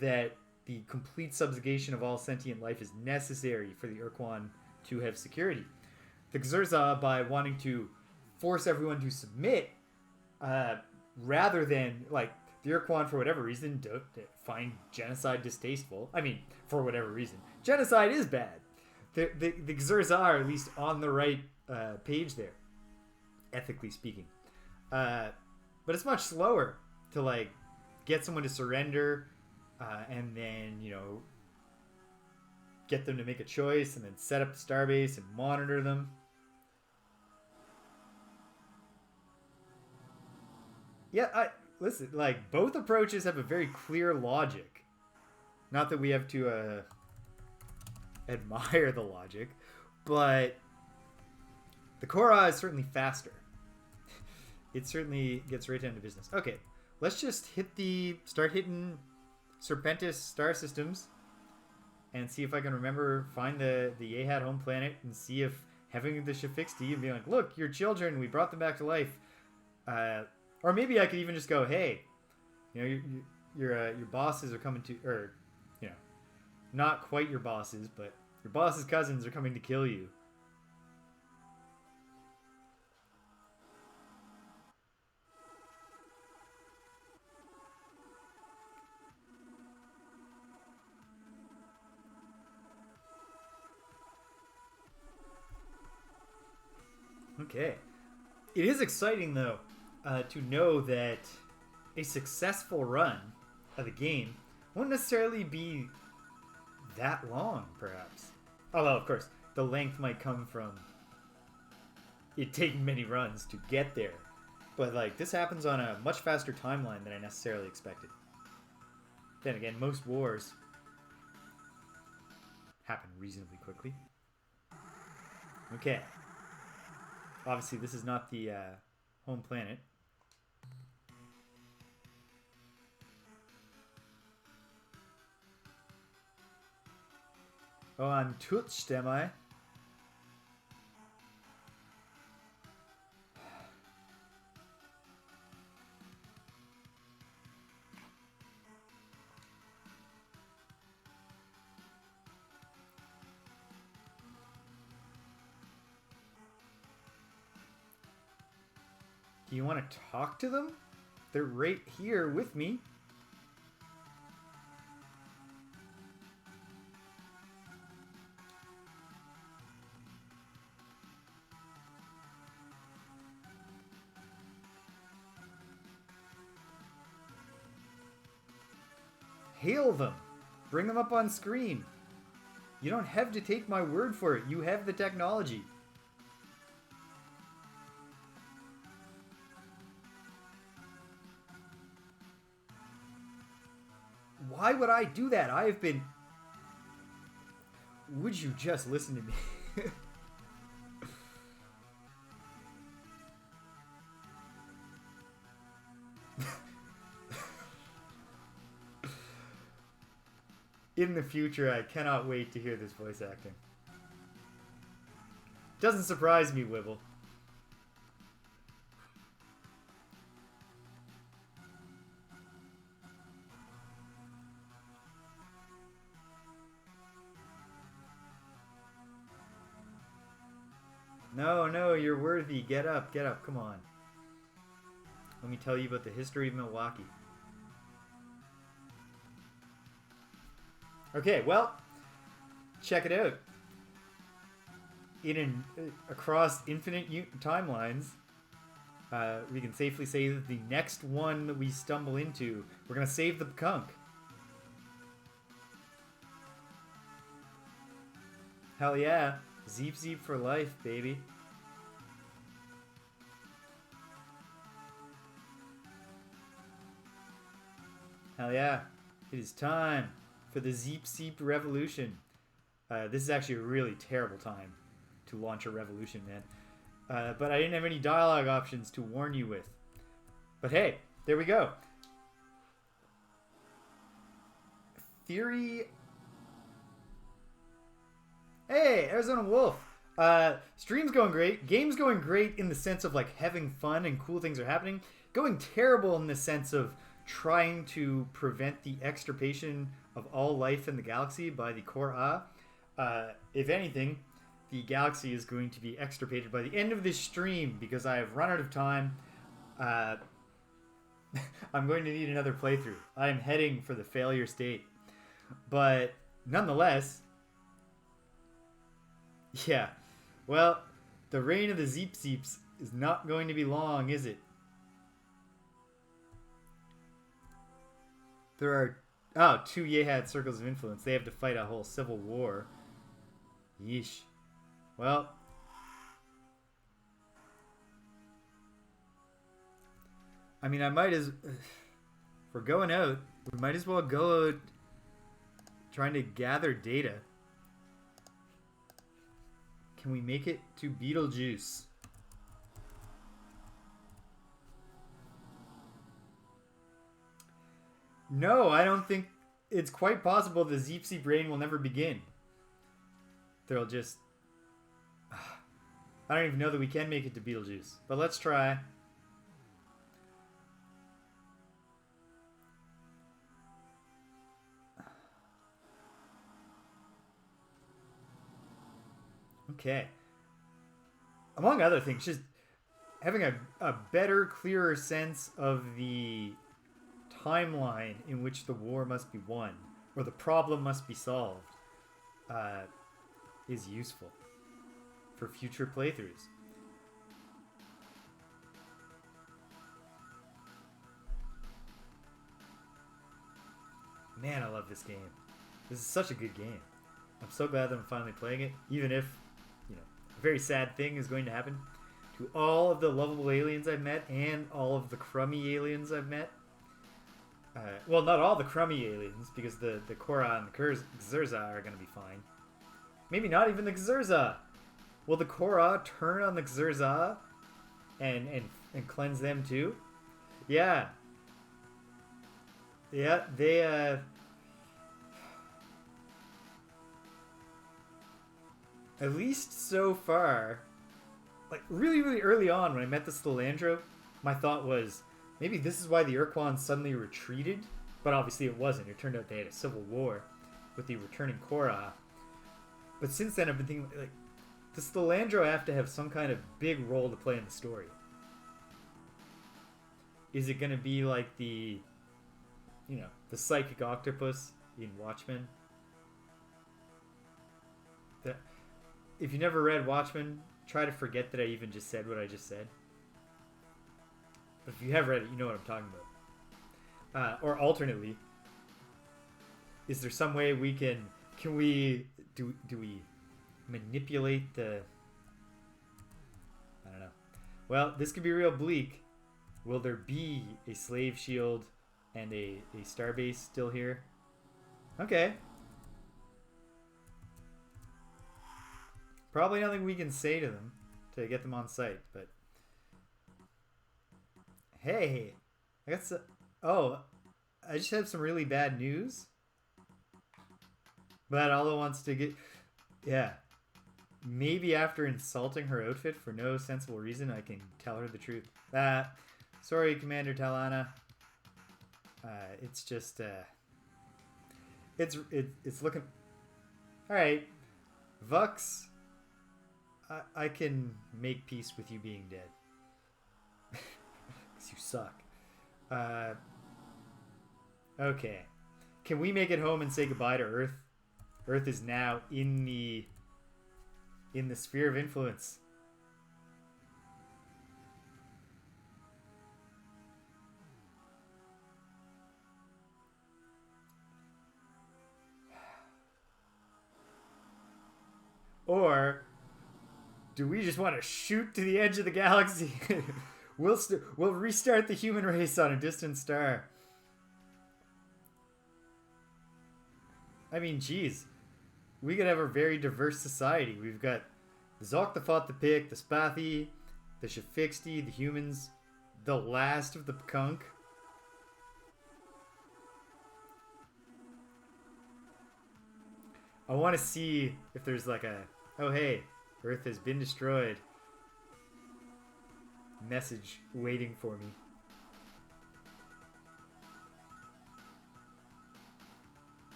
that the complete subjugation of all sentient life is necessary for the Urquan to have security. The Xurza, by wanting to force everyone to submit, rather than, like, the Urquan, for whatever reason, find genocide distasteful. I mean, for whatever reason. Genocide is bad. The Xurza are at least on the right page there, ethically speaking. But it's much slower to, like, get someone to surrender and then, you know, get them to make a choice and then set up the starbase and monitor them. Yeah, listen, like, both approaches have a very clear logic. Not that we have to admire the logic, but the Korra is certainly faster. It certainly gets right down to business. Okay, let's just start hitting Serpentis star systems and see if I can find the Ahad home planet and see if having the Shafixti and be like, look, your children, we brought them back to life. Or maybe I could even just go, hey, you know, your bosses are coming to, or, you know, not quite your bosses, but your boss's cousins are coming to kill you. Okay. It is exciting, though, to know that a successful run of the game won't necessarily be that long, perhaps. Although, of course, the length might come from it taking many runs to get there. But, like, this happens on a much faster timeline than I necessarily expected. Then again, most wars happen reasonably quickly. Okay. Obviously, this is not the home planet. Oh, I'm touched, am I? Do you want to talk to them? They're right here with me. Hail them. Bring them up on screen. You don't have to take my word for it. You have the technology. Why would I do that? I have been... Would you just listen to me? In the future, I cannot wait to hear this voice acting. Doesn't surprise me, Wibble. No, you're worthy. Get up, come on. Let me tell you about the history of Milwaukee. Okay, well, check it out. Across infinite timelines, we can safely say that the next one that we stumble into, we're going to save the Kunk. Hell yeah. Zeep for life, baby. Hell yeah. It is time for the Zeep revolution. This is actually a really terrible time to launch a revolution, man. But I didn't have any dialogue options to warn you with. But hey, there we go. Theory... Hey, Arizona Wolf. Stream's going great. Game's going great in the sense of, like, having fun and cool things are happening. Going terrible in the sense of trying to prevent the extirpation of all life in the galaxy by the core A. If anything, the galaxy is going to be extirpated by the end of this stream because I have run out of time. I'm going to need another playthrough. I am heading for the failure state. But nonetheless, yeah. Well, the reign of the Zeep Zeeps is not going to be long, is it? There are 2 Yehad circles of influence. They have to fight a whole civil war. Yeesh. Well, I mean, if we're going out, we might as well go out trying to gather data. Can we make it to Beetlejuice? No, I don't think it's quite possible the Zeepsy brain will never begin. They'll just... I don't even know that we can make it to Beetlejuice. But let's try. Okay. Among other things, just having a better, clearer sense of the timeline in which the war must be won, or the problem must be solved, is useful for future playthroughs. Man, I love this game. This is such a good game. I'm so glad that I'm finally playing it, even if, you know, a very sad thing is going to happen to all of the lovable aliens I've met and all of the crummy aliens I've met. Well, not all the crummy aliens, because the Korra and the Xurza are going to be fine. Maybe not even the Xurza. Will the Korra turn on the Xurza and cleanse them too? Yeah. Yeah, they at least so far, like really, really early on when I met the Stelandro, my thought was, maybe this is why the Urquans suddenly retreated, but obviously it wasn't. It turned out they had a civil war with the returning Korra. But since then, I've been thinking, like, does Stelandro have to have some kind of big role to play in the story? Is it going to be like the, you know, the psychic octopus in Watchmen? If you never read Watchmen, try to forget that I even just said what I just said. But if you have read it, you know what I'm talking about. Or alternately, is there some way we can we manipulate the... I don't know. Well, this could be real bleak. Will there be a slave shield and a starbase still here? Okay. Probably nothing we can say to them to get them on site, but... Hey! I got some... Oh, I just have some really bad news. But Ala wants to get... Yeah. Maybe after insulting her outfit for no sensible reason, I can tell her the truth. Sorry, Commander Talana. It's just... It's looking... Alright. Vux... I can make peace with you being dead. Because you suck. Okay. Can we make it home and say goodbye to Earth? Earth is now in the sphere of influence. Or do we just want to shoot to the edge of the galaxy? We'll restart the human race on a distant star. I mean, geez. We could have a very diverse society. We've got the Zoctophoth, the Pick, the Spathi, the Shafixti, the humans, the last of the Pkunk. I want to see if there's like a, oh hey, Earth has been destroyed message waiting for me.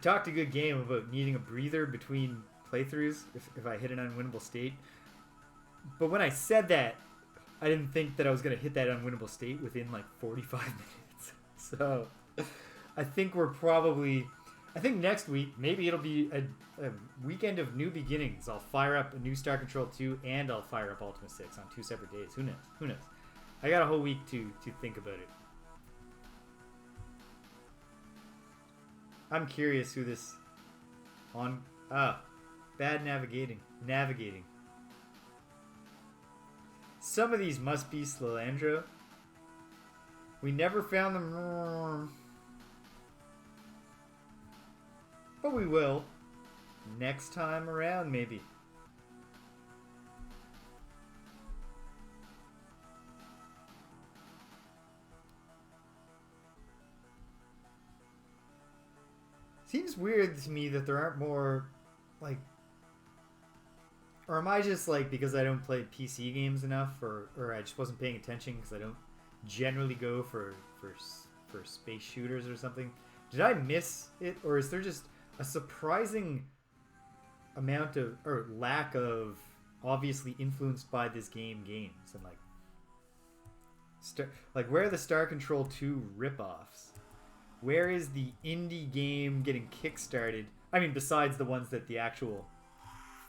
talked a good game about needing a breather between playthroughs if I hit an unwinnable state. But when I said that, I didn't think that I was going to hit that unwinnable state within like 45 minutes. So I think I think next week, maybe it'll be a weekend of new beginnings. I'll fire up a new Star Control 2 and I'll fire up Ultima 6 on 2 separate days. Who knows? Who knows? I got a whole week to think about it. I'm curious who this bad navigating. Some of these must be Slalandro. We never found them. But we will. Next time around, maybe. Seems weird to me that there aren't more, like... Or am I just, like, because I don't play PC games enough, or I just wasn't paying attention because I don't generally go for space shooters or something? Did I miss it, or is there just a surprising amount of, or lack of, obviously influenced by this game games? And, like, where are the Star Control 2 ripoffs? Where is the indie game getting kickstarted? I mean, besides the ones that the actual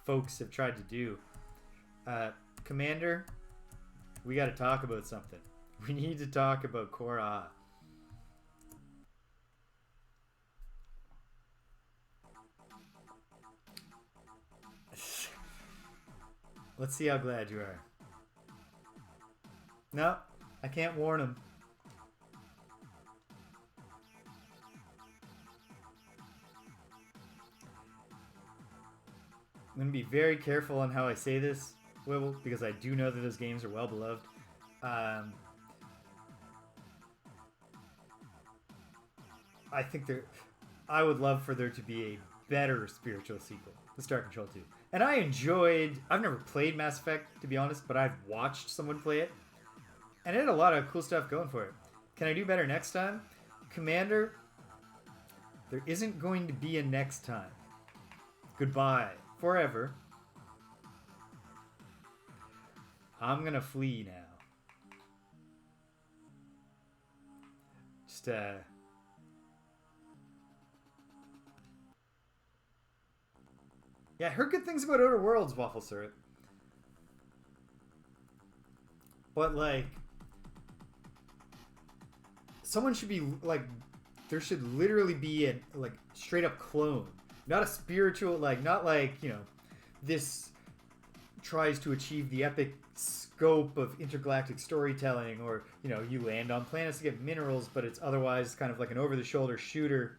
folks have tried to do. Commander, we got to talk about something. We need to talk about Korra. Let's see how glad you are. No, I can't warn him. I'm going to be very careful on how I say this, Wibble, because I do know that those games are well beloved. I think I would love for there to be a better spiritual sequel, the Star Control 2. And I've never played Mass Effect, to be honest, but I've watched someone play it. And it had a lot of cool stuff going for it. Can I do better next time? Commander, there isn't going to be a next time. Goodbye. Forever. I'm gonna flee now. Just yeah, I heard good things about Outer Worlds, Waffle Syrup. But like, someone should be like, there should literally be a like straight up clone. Not a spiritual, like, not like, you know, this tries to achieve the epic scope of intergalactic storytelling, or, you know, you land on planets to get minerals, but it's otherwise kind of like an over-the-shoulder shooter.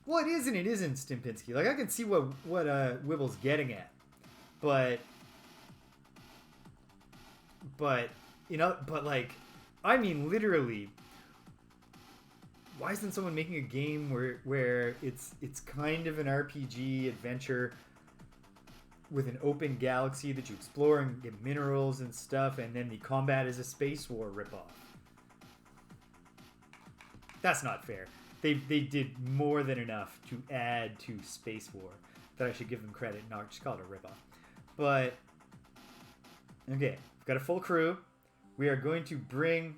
Well, it is and it isn't, Stimpinski. Like, I can see what Wibble's getting at. But, you know, but, like, I mean, literally... Why isn't someone making a game where it's kind of an RPG adventure with an open galaxy that you explore and get minerals and stuff, and then the combat is a space war ripoff? That's not fair. They did more than enough to add to Space War that I should give them credit, not just call it a ripoff. But okay, we've got a full crew. We are going to bring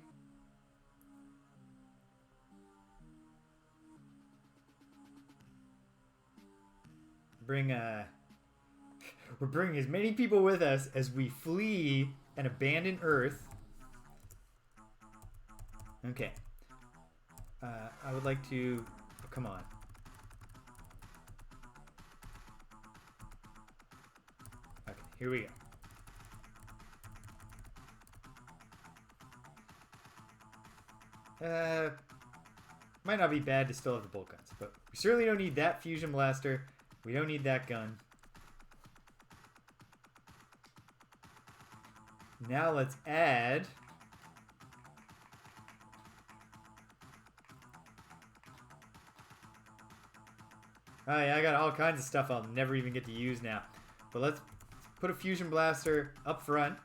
we're bringing as many people with us as we flee and abandon Earth. Okay. I would like to... Oh, come on. Okay, here we go. Might not be bad to still have the bolt guns, but we certainly don't need that fusion blaster. We don't need that gun. Now let's add... Oh yeah, I got all kinds of stuff I'll never even get to use now. But let's put a fusion blaster up front.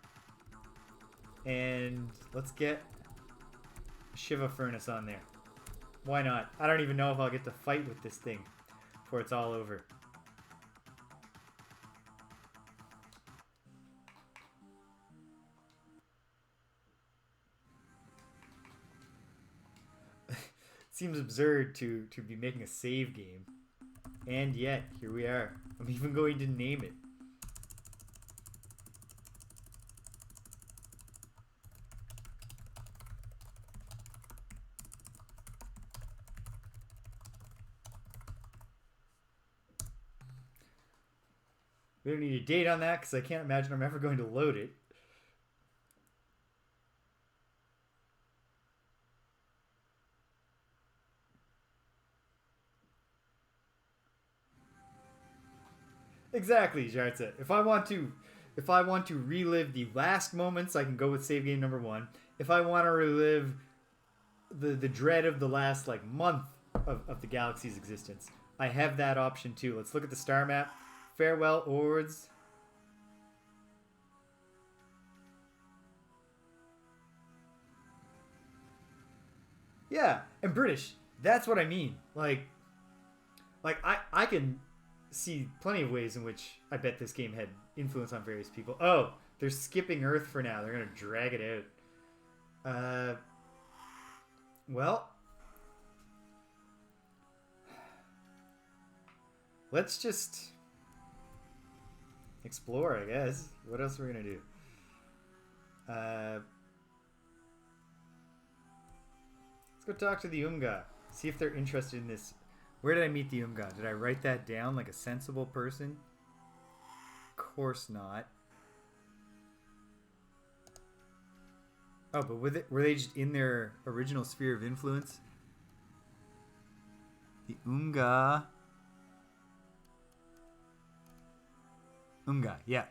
And let's get a Shiva furnace on there. Why not? I don't even know if I'll get to fight with this thing before it's all over. Seems absurd to be making a save game. And yet, here we are. I'm even going to name it. We don't need a date on that because I can't imagine I'm ever going to load it. Exactly, Jartza. If I want to relive the last moments, I can go with save game number 1. If I want to relive the dread of the last like month of the galaxy's existence, I have that option too. Let's look at the star map. Farewell, Ords. Yeah, and British. That's what I mean. Like I can see plenty of ways in which I bet this game had influence on various people. Oh, they're skipping Earth for now. They're gonna drag it out. Well, let's just explore, I guess. What else are we gonna do? Let's go talk to the Umga. See if they're interested in this. Where did I meet the Umga? Did I write that down like a sensible person? Of course not. Oh, but were they just in their original sphere of influence? The Umga. Umga, yeah.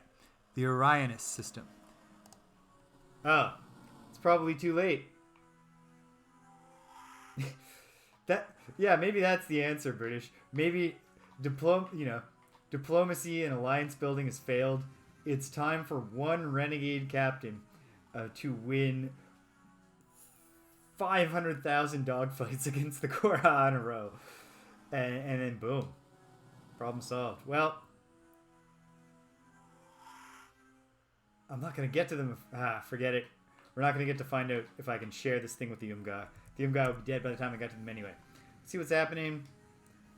The Orionist system. Oh, it's probably too late. Yeah, maybe that's the answer, British. Maybe diplomacy and alliance building has failed. It's time for one renegade captain to win 500,000 dogfights against the Korra in a row. And then boom. Problem solved. Well, I'm not going to get to them. Forget it. We're not going to get to find out if I can share this thing with the Umga. The Umga would be dead by the time I got to them anyway. See what's happening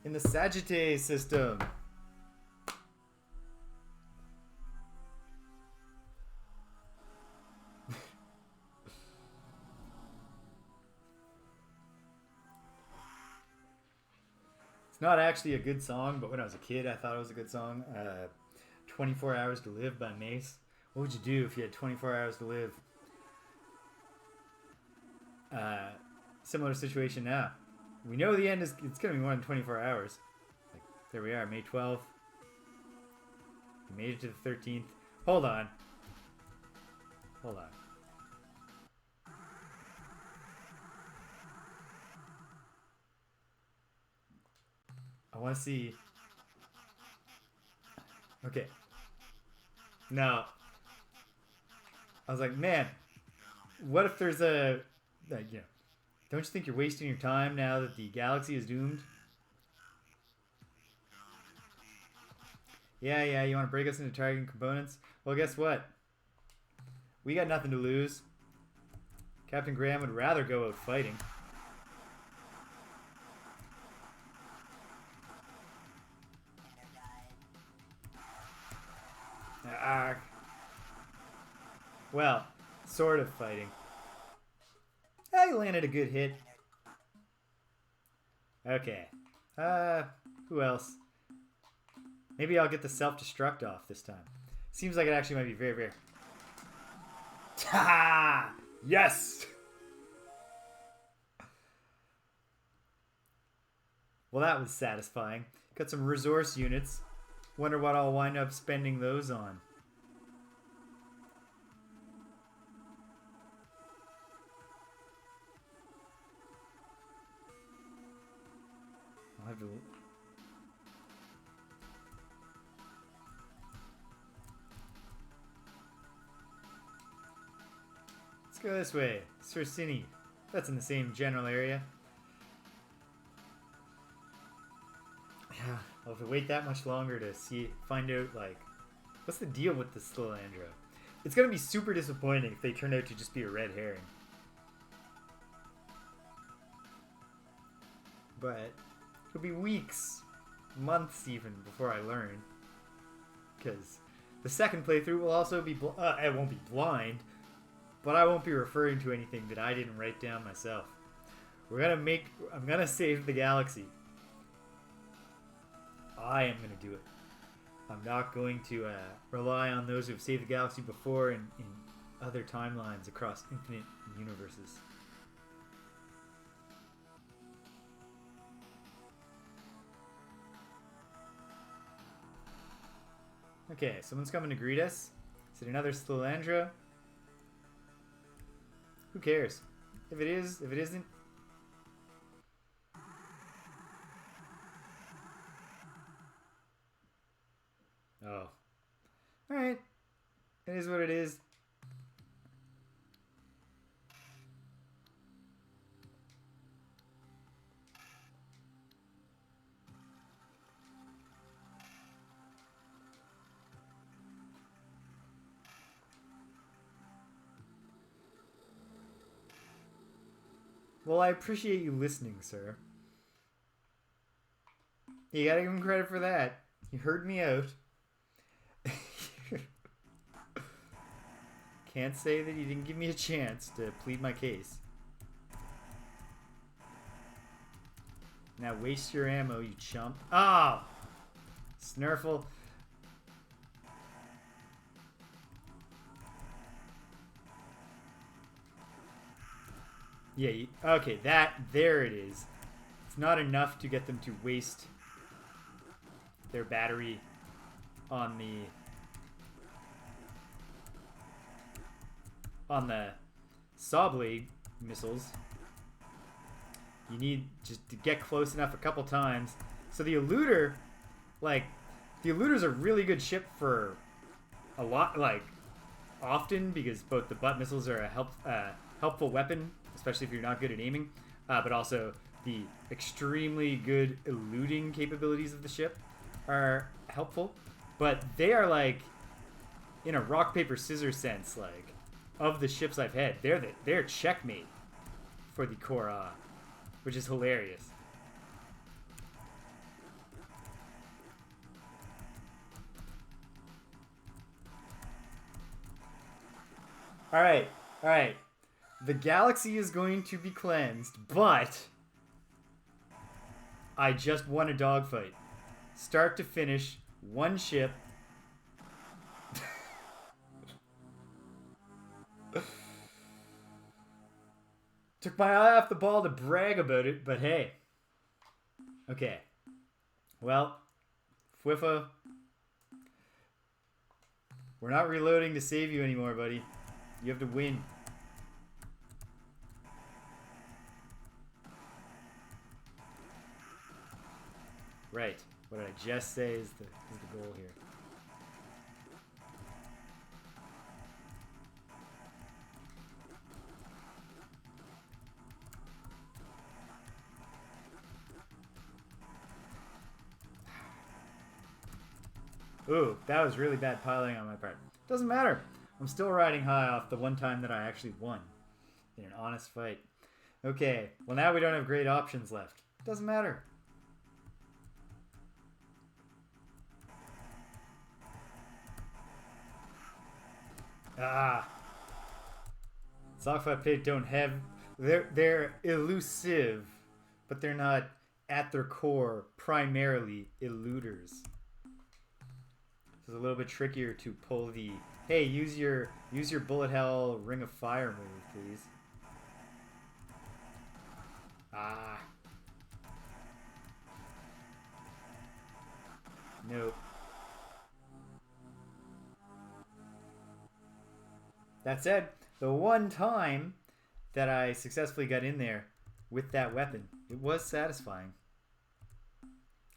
in the Sagittae system. It's not actually a good song, but when I was a kid, I thought it was a good song. 24 Hours to Live by Mace. What would you do if you had 24 hours to live? Similar situation now. We know the end is it's going to be more than 24 hours. Like, there we are, May 12th. We made it to the 13th. Hold on. Hold on. I want to see. Okay. Now, I was like, man, what if there's a, don't you think you're wasting your time now that the galaxy is doomed? Yeah, you want to break us into targeting components? Well, guess what? We got nothing to lose. Captain Graham would rather go out fighting. Well, sort of fighting. I landed a good hit. Okay. Who else? Maybe I'll get the self-destruct off this time. Seems like it actually might be very, very... Ha! Yes! Well, that was satisfying. Got some resource units. Wonder what I'll wind up spending those on. I'll have to... Let's go this way. Sursini. That's in the same general area. I'll have to wait that much longer to find out, like, what's the deal with the Slilandra? It's gonna be super disappointing if they turn out to just be a red herring. But it'll be weeks, months even, before I learn. Because the second playthrough will also be, it won't be blind, but I won't be referring to anything that I didn't write down myself. I'm gonna save the galaxy. I am gonna do it. I'm not going to rely on those who have saved the galaxy before in other timelines across infinite universes. Okay, someone's coming to greet us. Is it another Slilandra? Who cares? If it is, if it isn't. Oh. Alright. It is what it is. Well, I appreciate you listening, sir. You gotta give him credit for that. He heard me out. Can't say that he didn't give me a chance to plead my case. Now waste your ammo, you chump. Ah! Snurfle. Yeah, okay, there it is. It's not enough to get them to waste their battery on the saw blade missiles. You need just to get close enough a couple times. So the eluder, like, the eluder's a really good ship for a lot, like, often, because both the butt missiles are a helpful weapon, especially if you're not good at aiming, but also the extremely good eluding capabilities of the ship are helpful. But they are, like, in a rock paper scissors sense, like, of the ships I've had, they're checkmate for the Korra, which is hilarious. Alright. The galaxy is going to be cleansed, but I just won a dogfight. Start to finish, one ship. Took my eye off the ball to brag about it, but hey. Okay. Well, Fwiffa, we're not reloading to save you anymore, buddy. You have to win. Right. What did I just say is the goal here. Ooh, that was really bad piloting on my part. Doesn't matter. I'm still riding high off the one time that I actually won in an honest fight. Okay, well now we don't have great options left. Doesn't matter. Ah. Sockfight Pit don't have... They're elusive, but they're not at their core primarily eluders. It's a little bit trickier to pull the, hey, use your bullet hell ring of fire move, please. Ah. Nope. That said, the one time that I successfully got in there with that weapon, it was satisfying.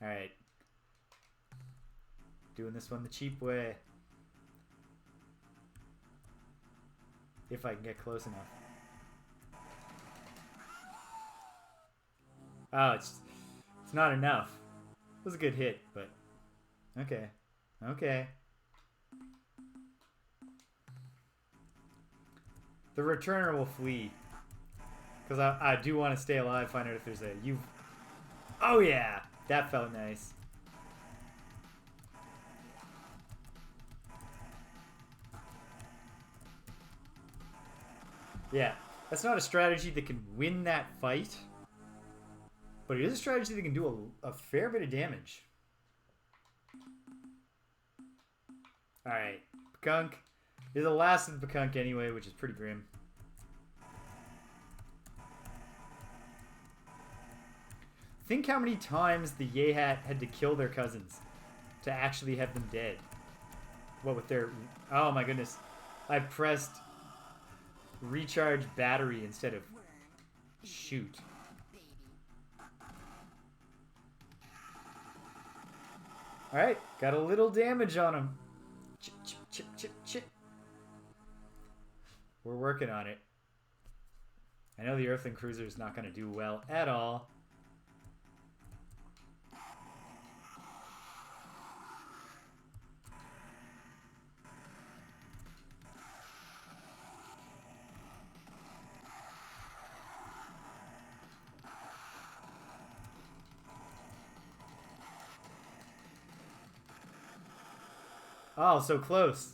Alright. Doing this one the cheap way. If I can get close enough. Oh, it's not enough. was a good hit, but okay. Okay. The returner will flee. Because I do want to stay alive, find out if there's a... Oh yeah! That felt nice. Yeah. That's not a strategy that can win that fight. But it is a strategy that can do a fair bit of damage. Alright. Pekunk. You're the last of the Pekunk anyway, which is pretty grim. Think how many times the Yehat had to kill their cousins to actually have them dead. What with their... Oh my goodness. I pressed recharge battery instead of shoot. Alright, got a little damage on him. Chip, chip, chip, chip, chip. We're working on it. I know the Earthling Cruiser is not going to do well at all. Oh, so close.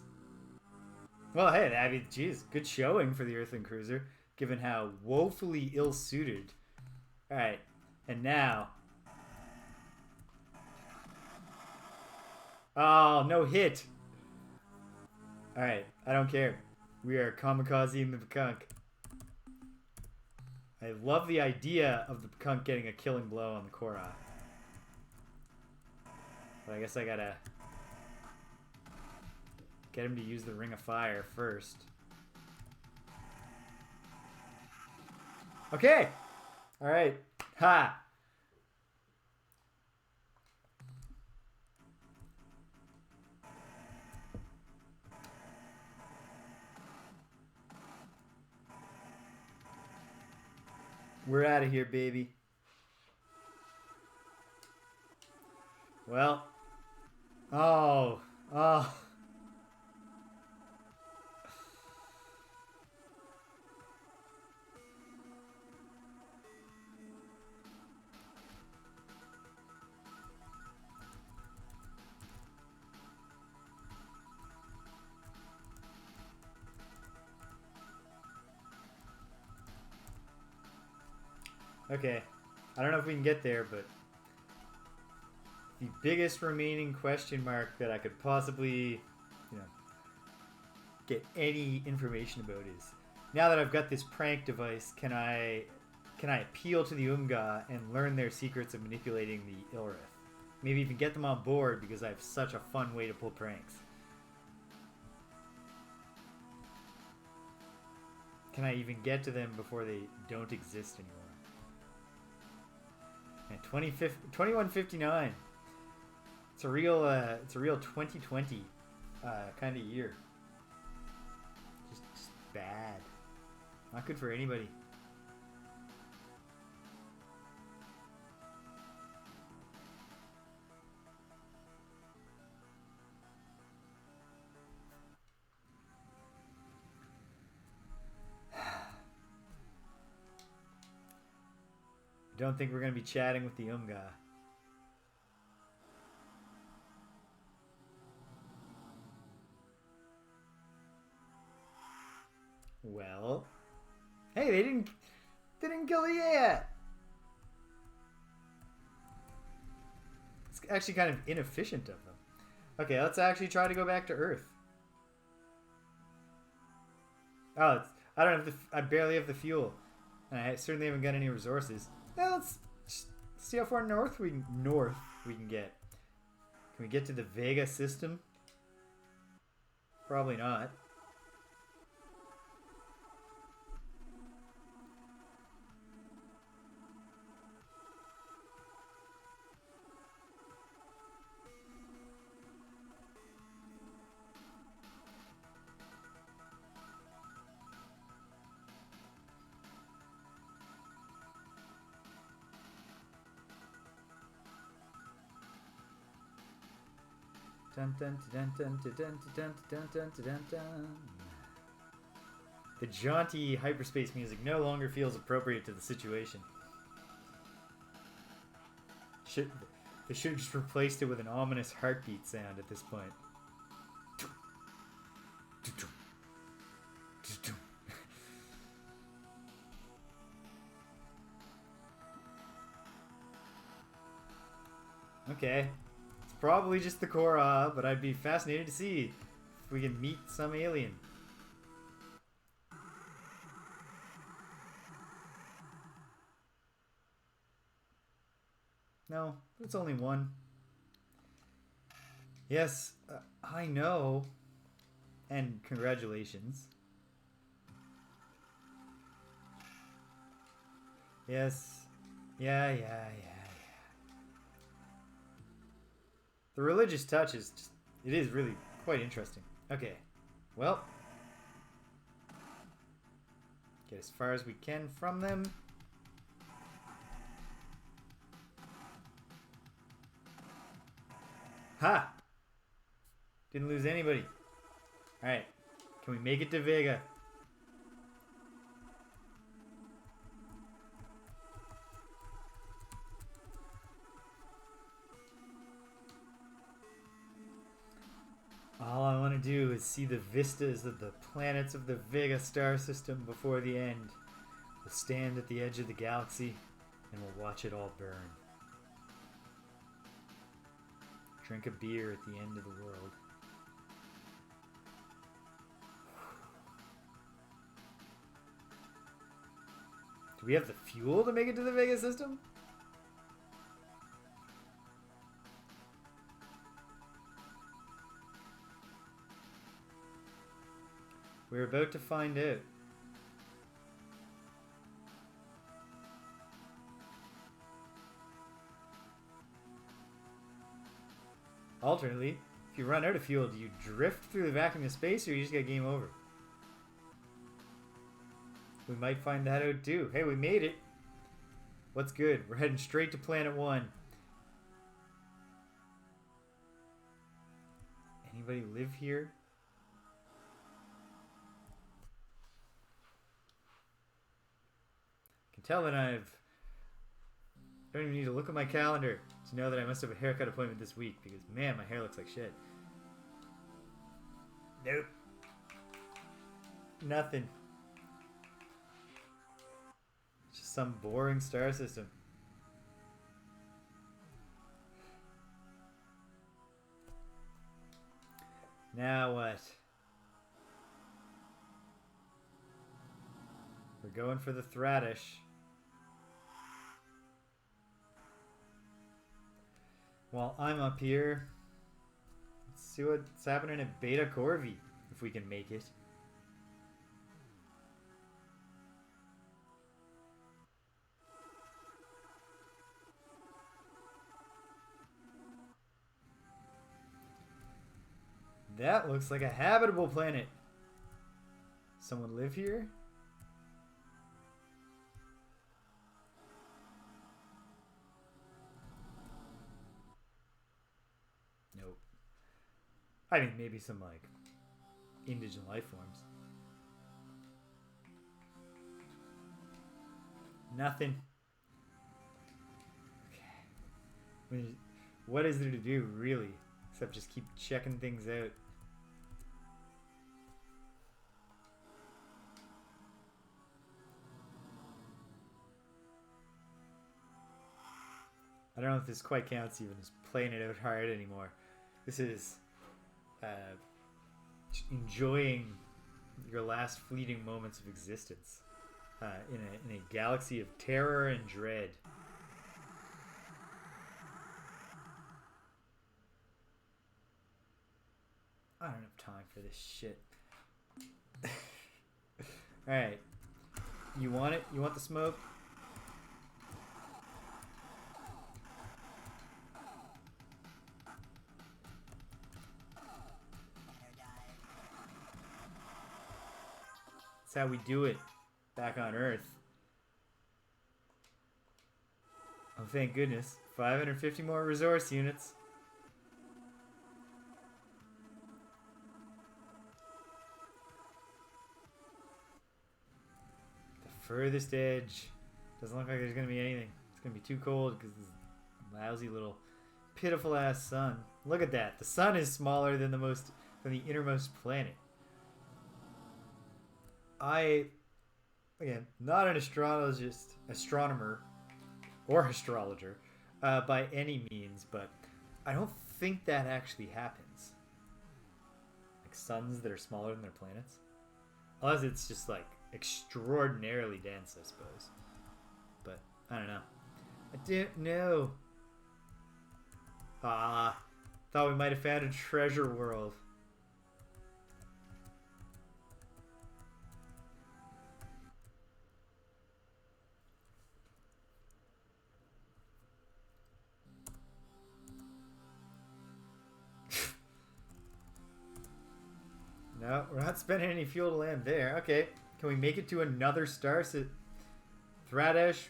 Well, hey, I mean, geez, good showing for the Earthling Cruiser, given how woefully ill-suited. Alright, and now... Oh, no hit! Alright, I don't care. We are kamikaze-ing the Pekunk. I love the idea of the Pekunk getting a killing blow on the Korra. But I guess I gotta... get him to use the Ring of Fire first. Okay! Alright. Ha! We're out of here, baby. Well. Oh. Oh. Okay, I don't know if we can get there, but the biggest remaining question mark that I could possibly, get any information about is, now that I've got this prank device, can I appeal to the Umga and learn their secrets of manipulating the Ilrith? Maybe even get them on board because I have such a fun way to pull pranks. Can I even get to them before they don't exist anymore? 2159. It's a real 2020 kind of year. Just bad. Not good for anybody. Don't think we're going to be chatting with the Umga. Well, hey, they didn't kill the Yehat. It's actually kind of inefficient of them. Okay, let's actually try to go back to Earth. Oh, I don't have I barely have the fuel, and I certainly haven't got any resources. Well, let's see how far north we can get. Can we get to the Vega system? Probably not. The jaunty hyperspace music no longer feels appropriate to the situation. They should have just replaced it with an ominous heartbeat sound at this point. Okay. It's probably just the Korra, but I'd be fascinated to see if we can meet some alien. No, it's only one. Yes, I know. And congratulations. Yes. Yeah. The religious touch is just, it is really quite interesting. Okay. Well. Get as far as we can from them. Ha! Didn't lose anybody. Alright. Can we make it to Vega? All I want to do is see the vistas of the planets of the Vega star system before the end. We'll stand at the edge of the galaxy and we'll watch it all burn. Drink a beer at the end of the world. Do we have the fuel to make it to the Vega system? We're about to find out. Alternately, if you run out of fuel, do you drift through the vacuum of space or you just get game over? We might find that out too. Hey, we made it. What's good? We're heading straight to Planet 1. Anybody live here? I can tell that I don't even need to look at my calendar to know that I must have a haircut appointment this week because, man, my hair looks like shit. Nope. Nothing. It's just some boring star system. Now what? We're going for the Thradish. While I'm up here, let's see what's happening at Beta Corvi, if we can make it. That looks like a habitable planet. Someone live here? Nope. I mean, maybe some, like, indigent life forms. Nothing. Okay. I mean, what is there to do, really? Except just keep checking things out. I don't know if this quite counts even as playing it out hard anymore. This is enjoying your last fleeting moments of existence in a galaxy of terror and dread. I don't have time for this shit. Alright. You want it? You want the smoke? That's how we do it back on Earth. Oh, thank goodness. 550 more resource units. furthest edge. Doesn't look like there's gonna be anything. It's gonna be too cold because this lousy little pitiful ass sun. Look at that. The sun is smaller than the innermost planet. Again, not an astronomer, or astrologer, by any means, but I don't think that actually happens. Like suns that are smaller than their planets. Unless it's just like extraordinarily dense, I suppose. But I don't know. I didn't know. Thought we might have found a treasure world. No, we're not spending any fuel to land there. Okay, can we make it to another star? Thradash,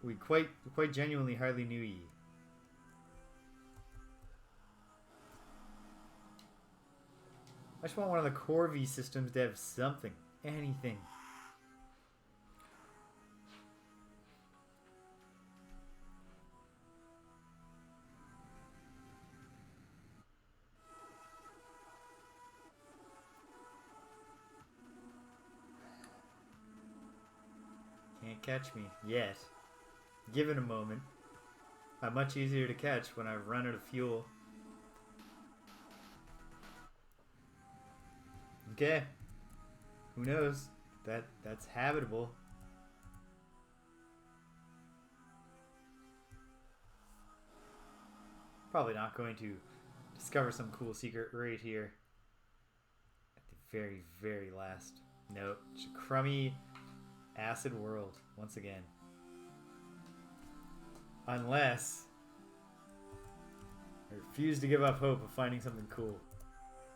we quite genuinely hardly knew ye. I just want one of the Corvi systems to have something, anything. Can't catch me yet. Give it a moment. I'm much easier to catch when I've run out of fuel. Okay. Who knows? That's habitable. Probably not going to discover some cool secret right here. At the very, very last. Nope. It's a crummy acid world once again. Unless I refuse to give up hope of finding something cool.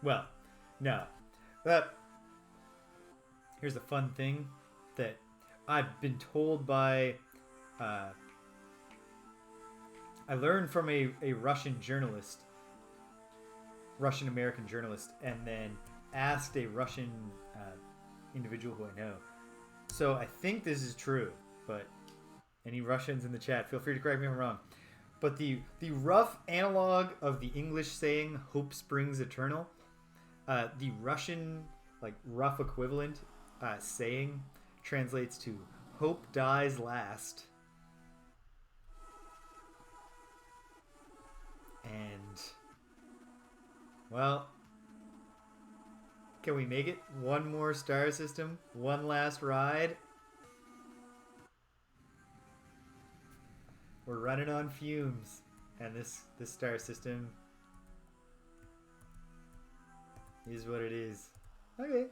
Well, no. But here's a fun thing that I've been told by I learned from a Russian journalist, Russian-American journalist, and then asked a Russian individual who I know. So I think this is true, but any Russians in the chat, feel free to correct me if I'm wrong. But the rough analog of the English saying "hope springs eternal," the Russian rough equivalent saying translates to "hope dies last." And well, can we make it one more star system? One last ride? We're running on fumes, and this star system is what it is. Okay.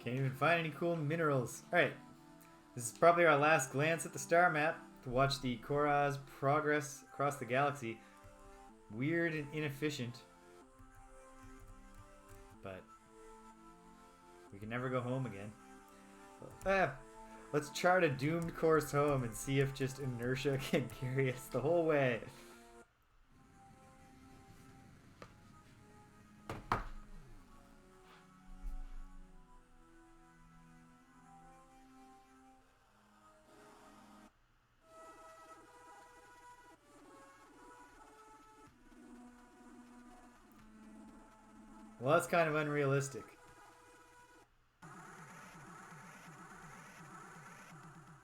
Can't even find any cool minerals. Alright. This is probably our last glance at the star map to watch the Koraz progress across the galaxy. Weird and inefficient. But we can never go home again. Let's chart a doomed course home and see if just inertia can carry us the whole way. Well, that's kind of unrealistic.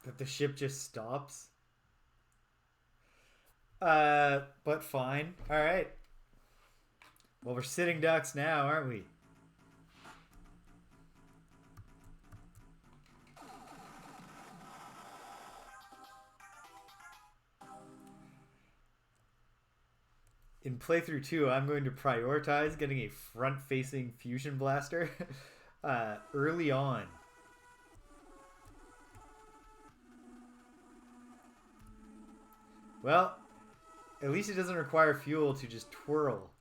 That the ship just stops? But fine. Alright. Well, we're sitting ducks now, aren't we? In playthrough 2, I'm going to prioritize getting a front-facing fusion blaster early on. Well, at least it doesn't require fuel to just twirl.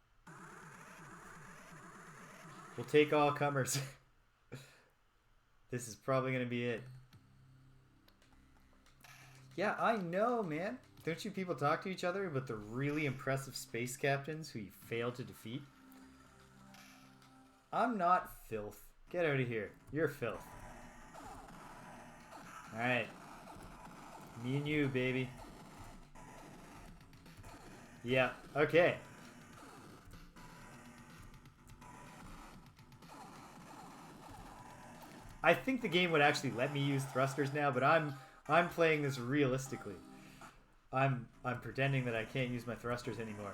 We'll take all comers. This is probably going to be it. Yeah, I know, man. Don't you people talk to each other about the really impressive space captains who you failed to defeat? I'm not filth. Get out of here. You're filth. Alright. Me and you, baby. Yeah, okay. I think the game would actually let me use thrusters now, but I'm playing this realistically. I'm pretending that I can't use my thrusters anymore.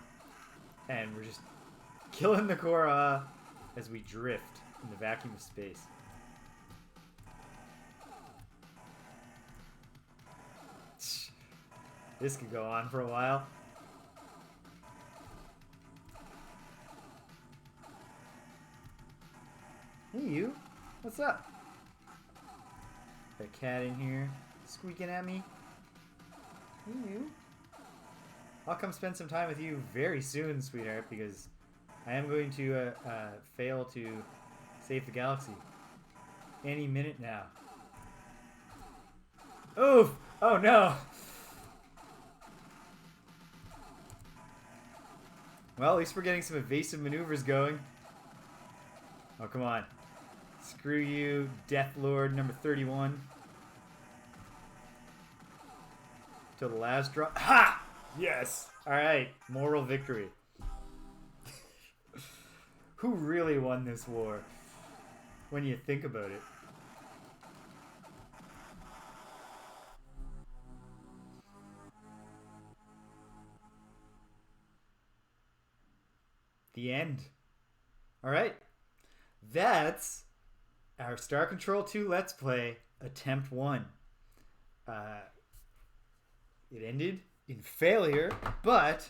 And we're just killing the Korra as we drift in the vacuum of space. This could go on for a while. Hey you, what's up? Got a cat in here squeaking at me. Hey you. I'll come spend some time with you very soon, sweetheart, because I am going to fail to save the galaxy any minute now. Oof! Oh no! Well, at least we're getting some evasive maneuvers going. Oh, come on. Screw you, Death Lord number 31. Till the last drop. Ha! Yes! Alright, moral victory. Who really won this war? When you think about it. The end. Alright. That's our Star Control 2 Let's Play Attempt 1. It ended in failure, but,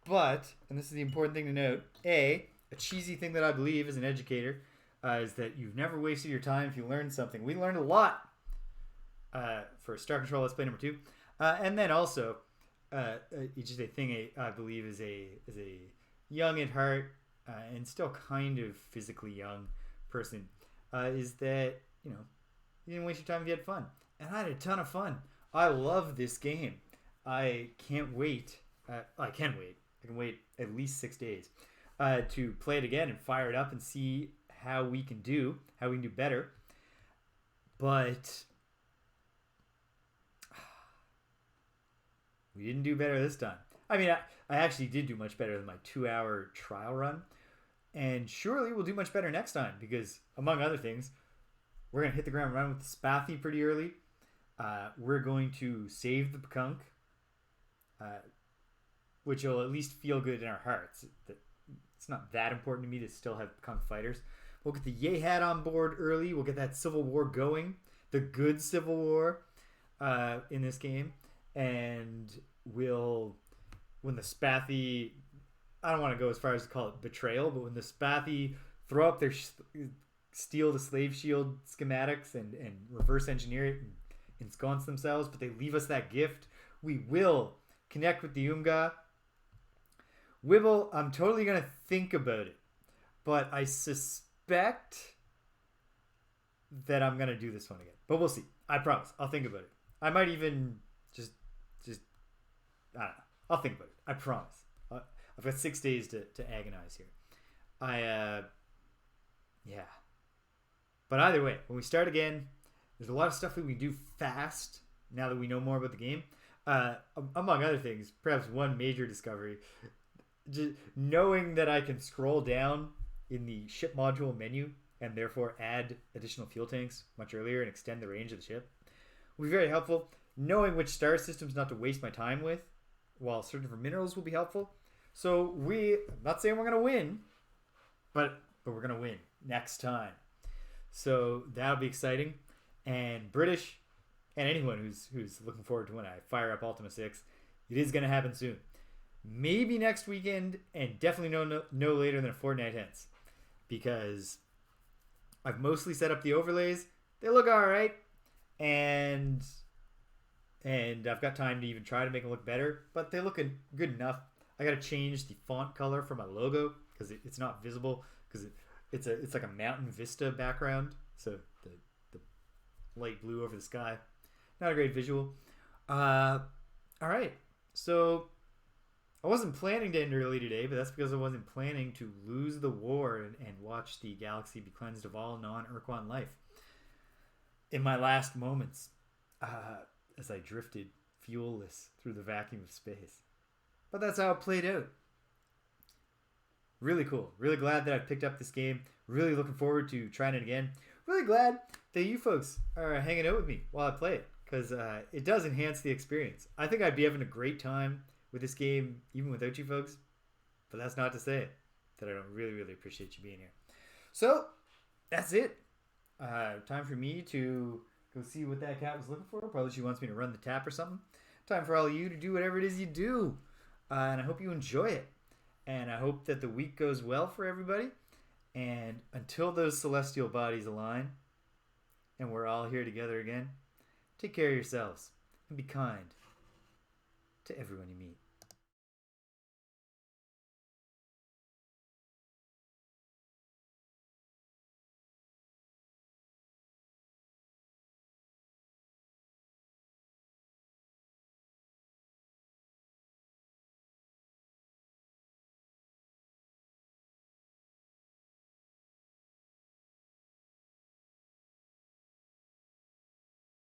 and this is the important thing to note, a cheesy thing that I believe as an educator is that you've never wasted your time if you learned something. We learned a lot for Star Control Let's Play number 2. And then also, it's just a thing I believe is a young at heart and still kind of physically young person is that, you didn't waste your time if you had fun. And I had a ton of fun. I love this game. I can't wait. I can wait. I can wait at least 6 days to play it again and fire it up and see how we can do better. But we didn't do better this time. I mean, I actually did do much better than my 2-hour trial run. And surely we'll do much better next time because, among other things, we're going to hit the ground running with the Spathi pretty early. We're going to save the Pekunk, which will at least feel good in our hearts. It's not that important to me to still have Pekunk fighters. We'll get the Yehat on board early. We'll get that Civil War going. The good Civil War in this game. And when the Spathi, I don't want to go as far as to call it betrayal, but when the Spathi throw up their steal the slave shield schematics and reverse engineer it and ensconce themselves, but they leave us that gift, we will connect with the Umga. Wibble, I'm totally going to think about it, but I suspect that I'm going to do this one again. But we'll see. I promise. I'll think about it. I might even just I don't know. I'll think about it. I promise. I've got 6 days to agonize here. Yeah. But either way, when we start again, there's a lot of stuff that we can do fast now that we know more about the game. Among other things, perhaps one major discovery, just knowing that I can scroll down in the ship module menu and therefore add additional fuel tanks much earlier and extend the range of the ship will be very helpful. Knowing which star systems not to waste my time with while searching for minerals will be helpful. So I'm not saying we're going to win, but we're going to win next time. So that'll be exciting. And British and anyone who's looking forward to when I fire up Ultima 6, it is going to happen soon. Maybe next weekend, and definitely no later than a fortnight hence. Because I've mostly set up the overlays. They look alright. And I've got time to even try to make them look better. But they look good enough. I got to change the font color for my logo because it's not visible. Because it's like a mountain vista background So the light blue over the sky. Not a great visual. All right. So I wasn't planning to end early today, but that's because I wasn't planning to lose the war and watch the galaxy be cleansed of all non-Urquan life. In my last moments, as I drifted fuelless through the vacuum of space. But that's how it played out. Really cool. Really glad that I picked up this game. Really looking forward to trying it again. Really glad that you folks are hanging out with me while I play it, because it does enhance the experience. I think I'd be having a great time with this game even without you folks, but that's not to say that I don't really, really appreciate you being here. So, that's it. Time for me to go see what that cat was looking for. Probably she wants me to run the tap or something. Time for all of you to do whatever it is you do. And I hope you enjoy it. And I hope that the week goes well for everybody. And until those celestial bodies align and we're all here together again, take care of yourselves and be kind to everyone you meet.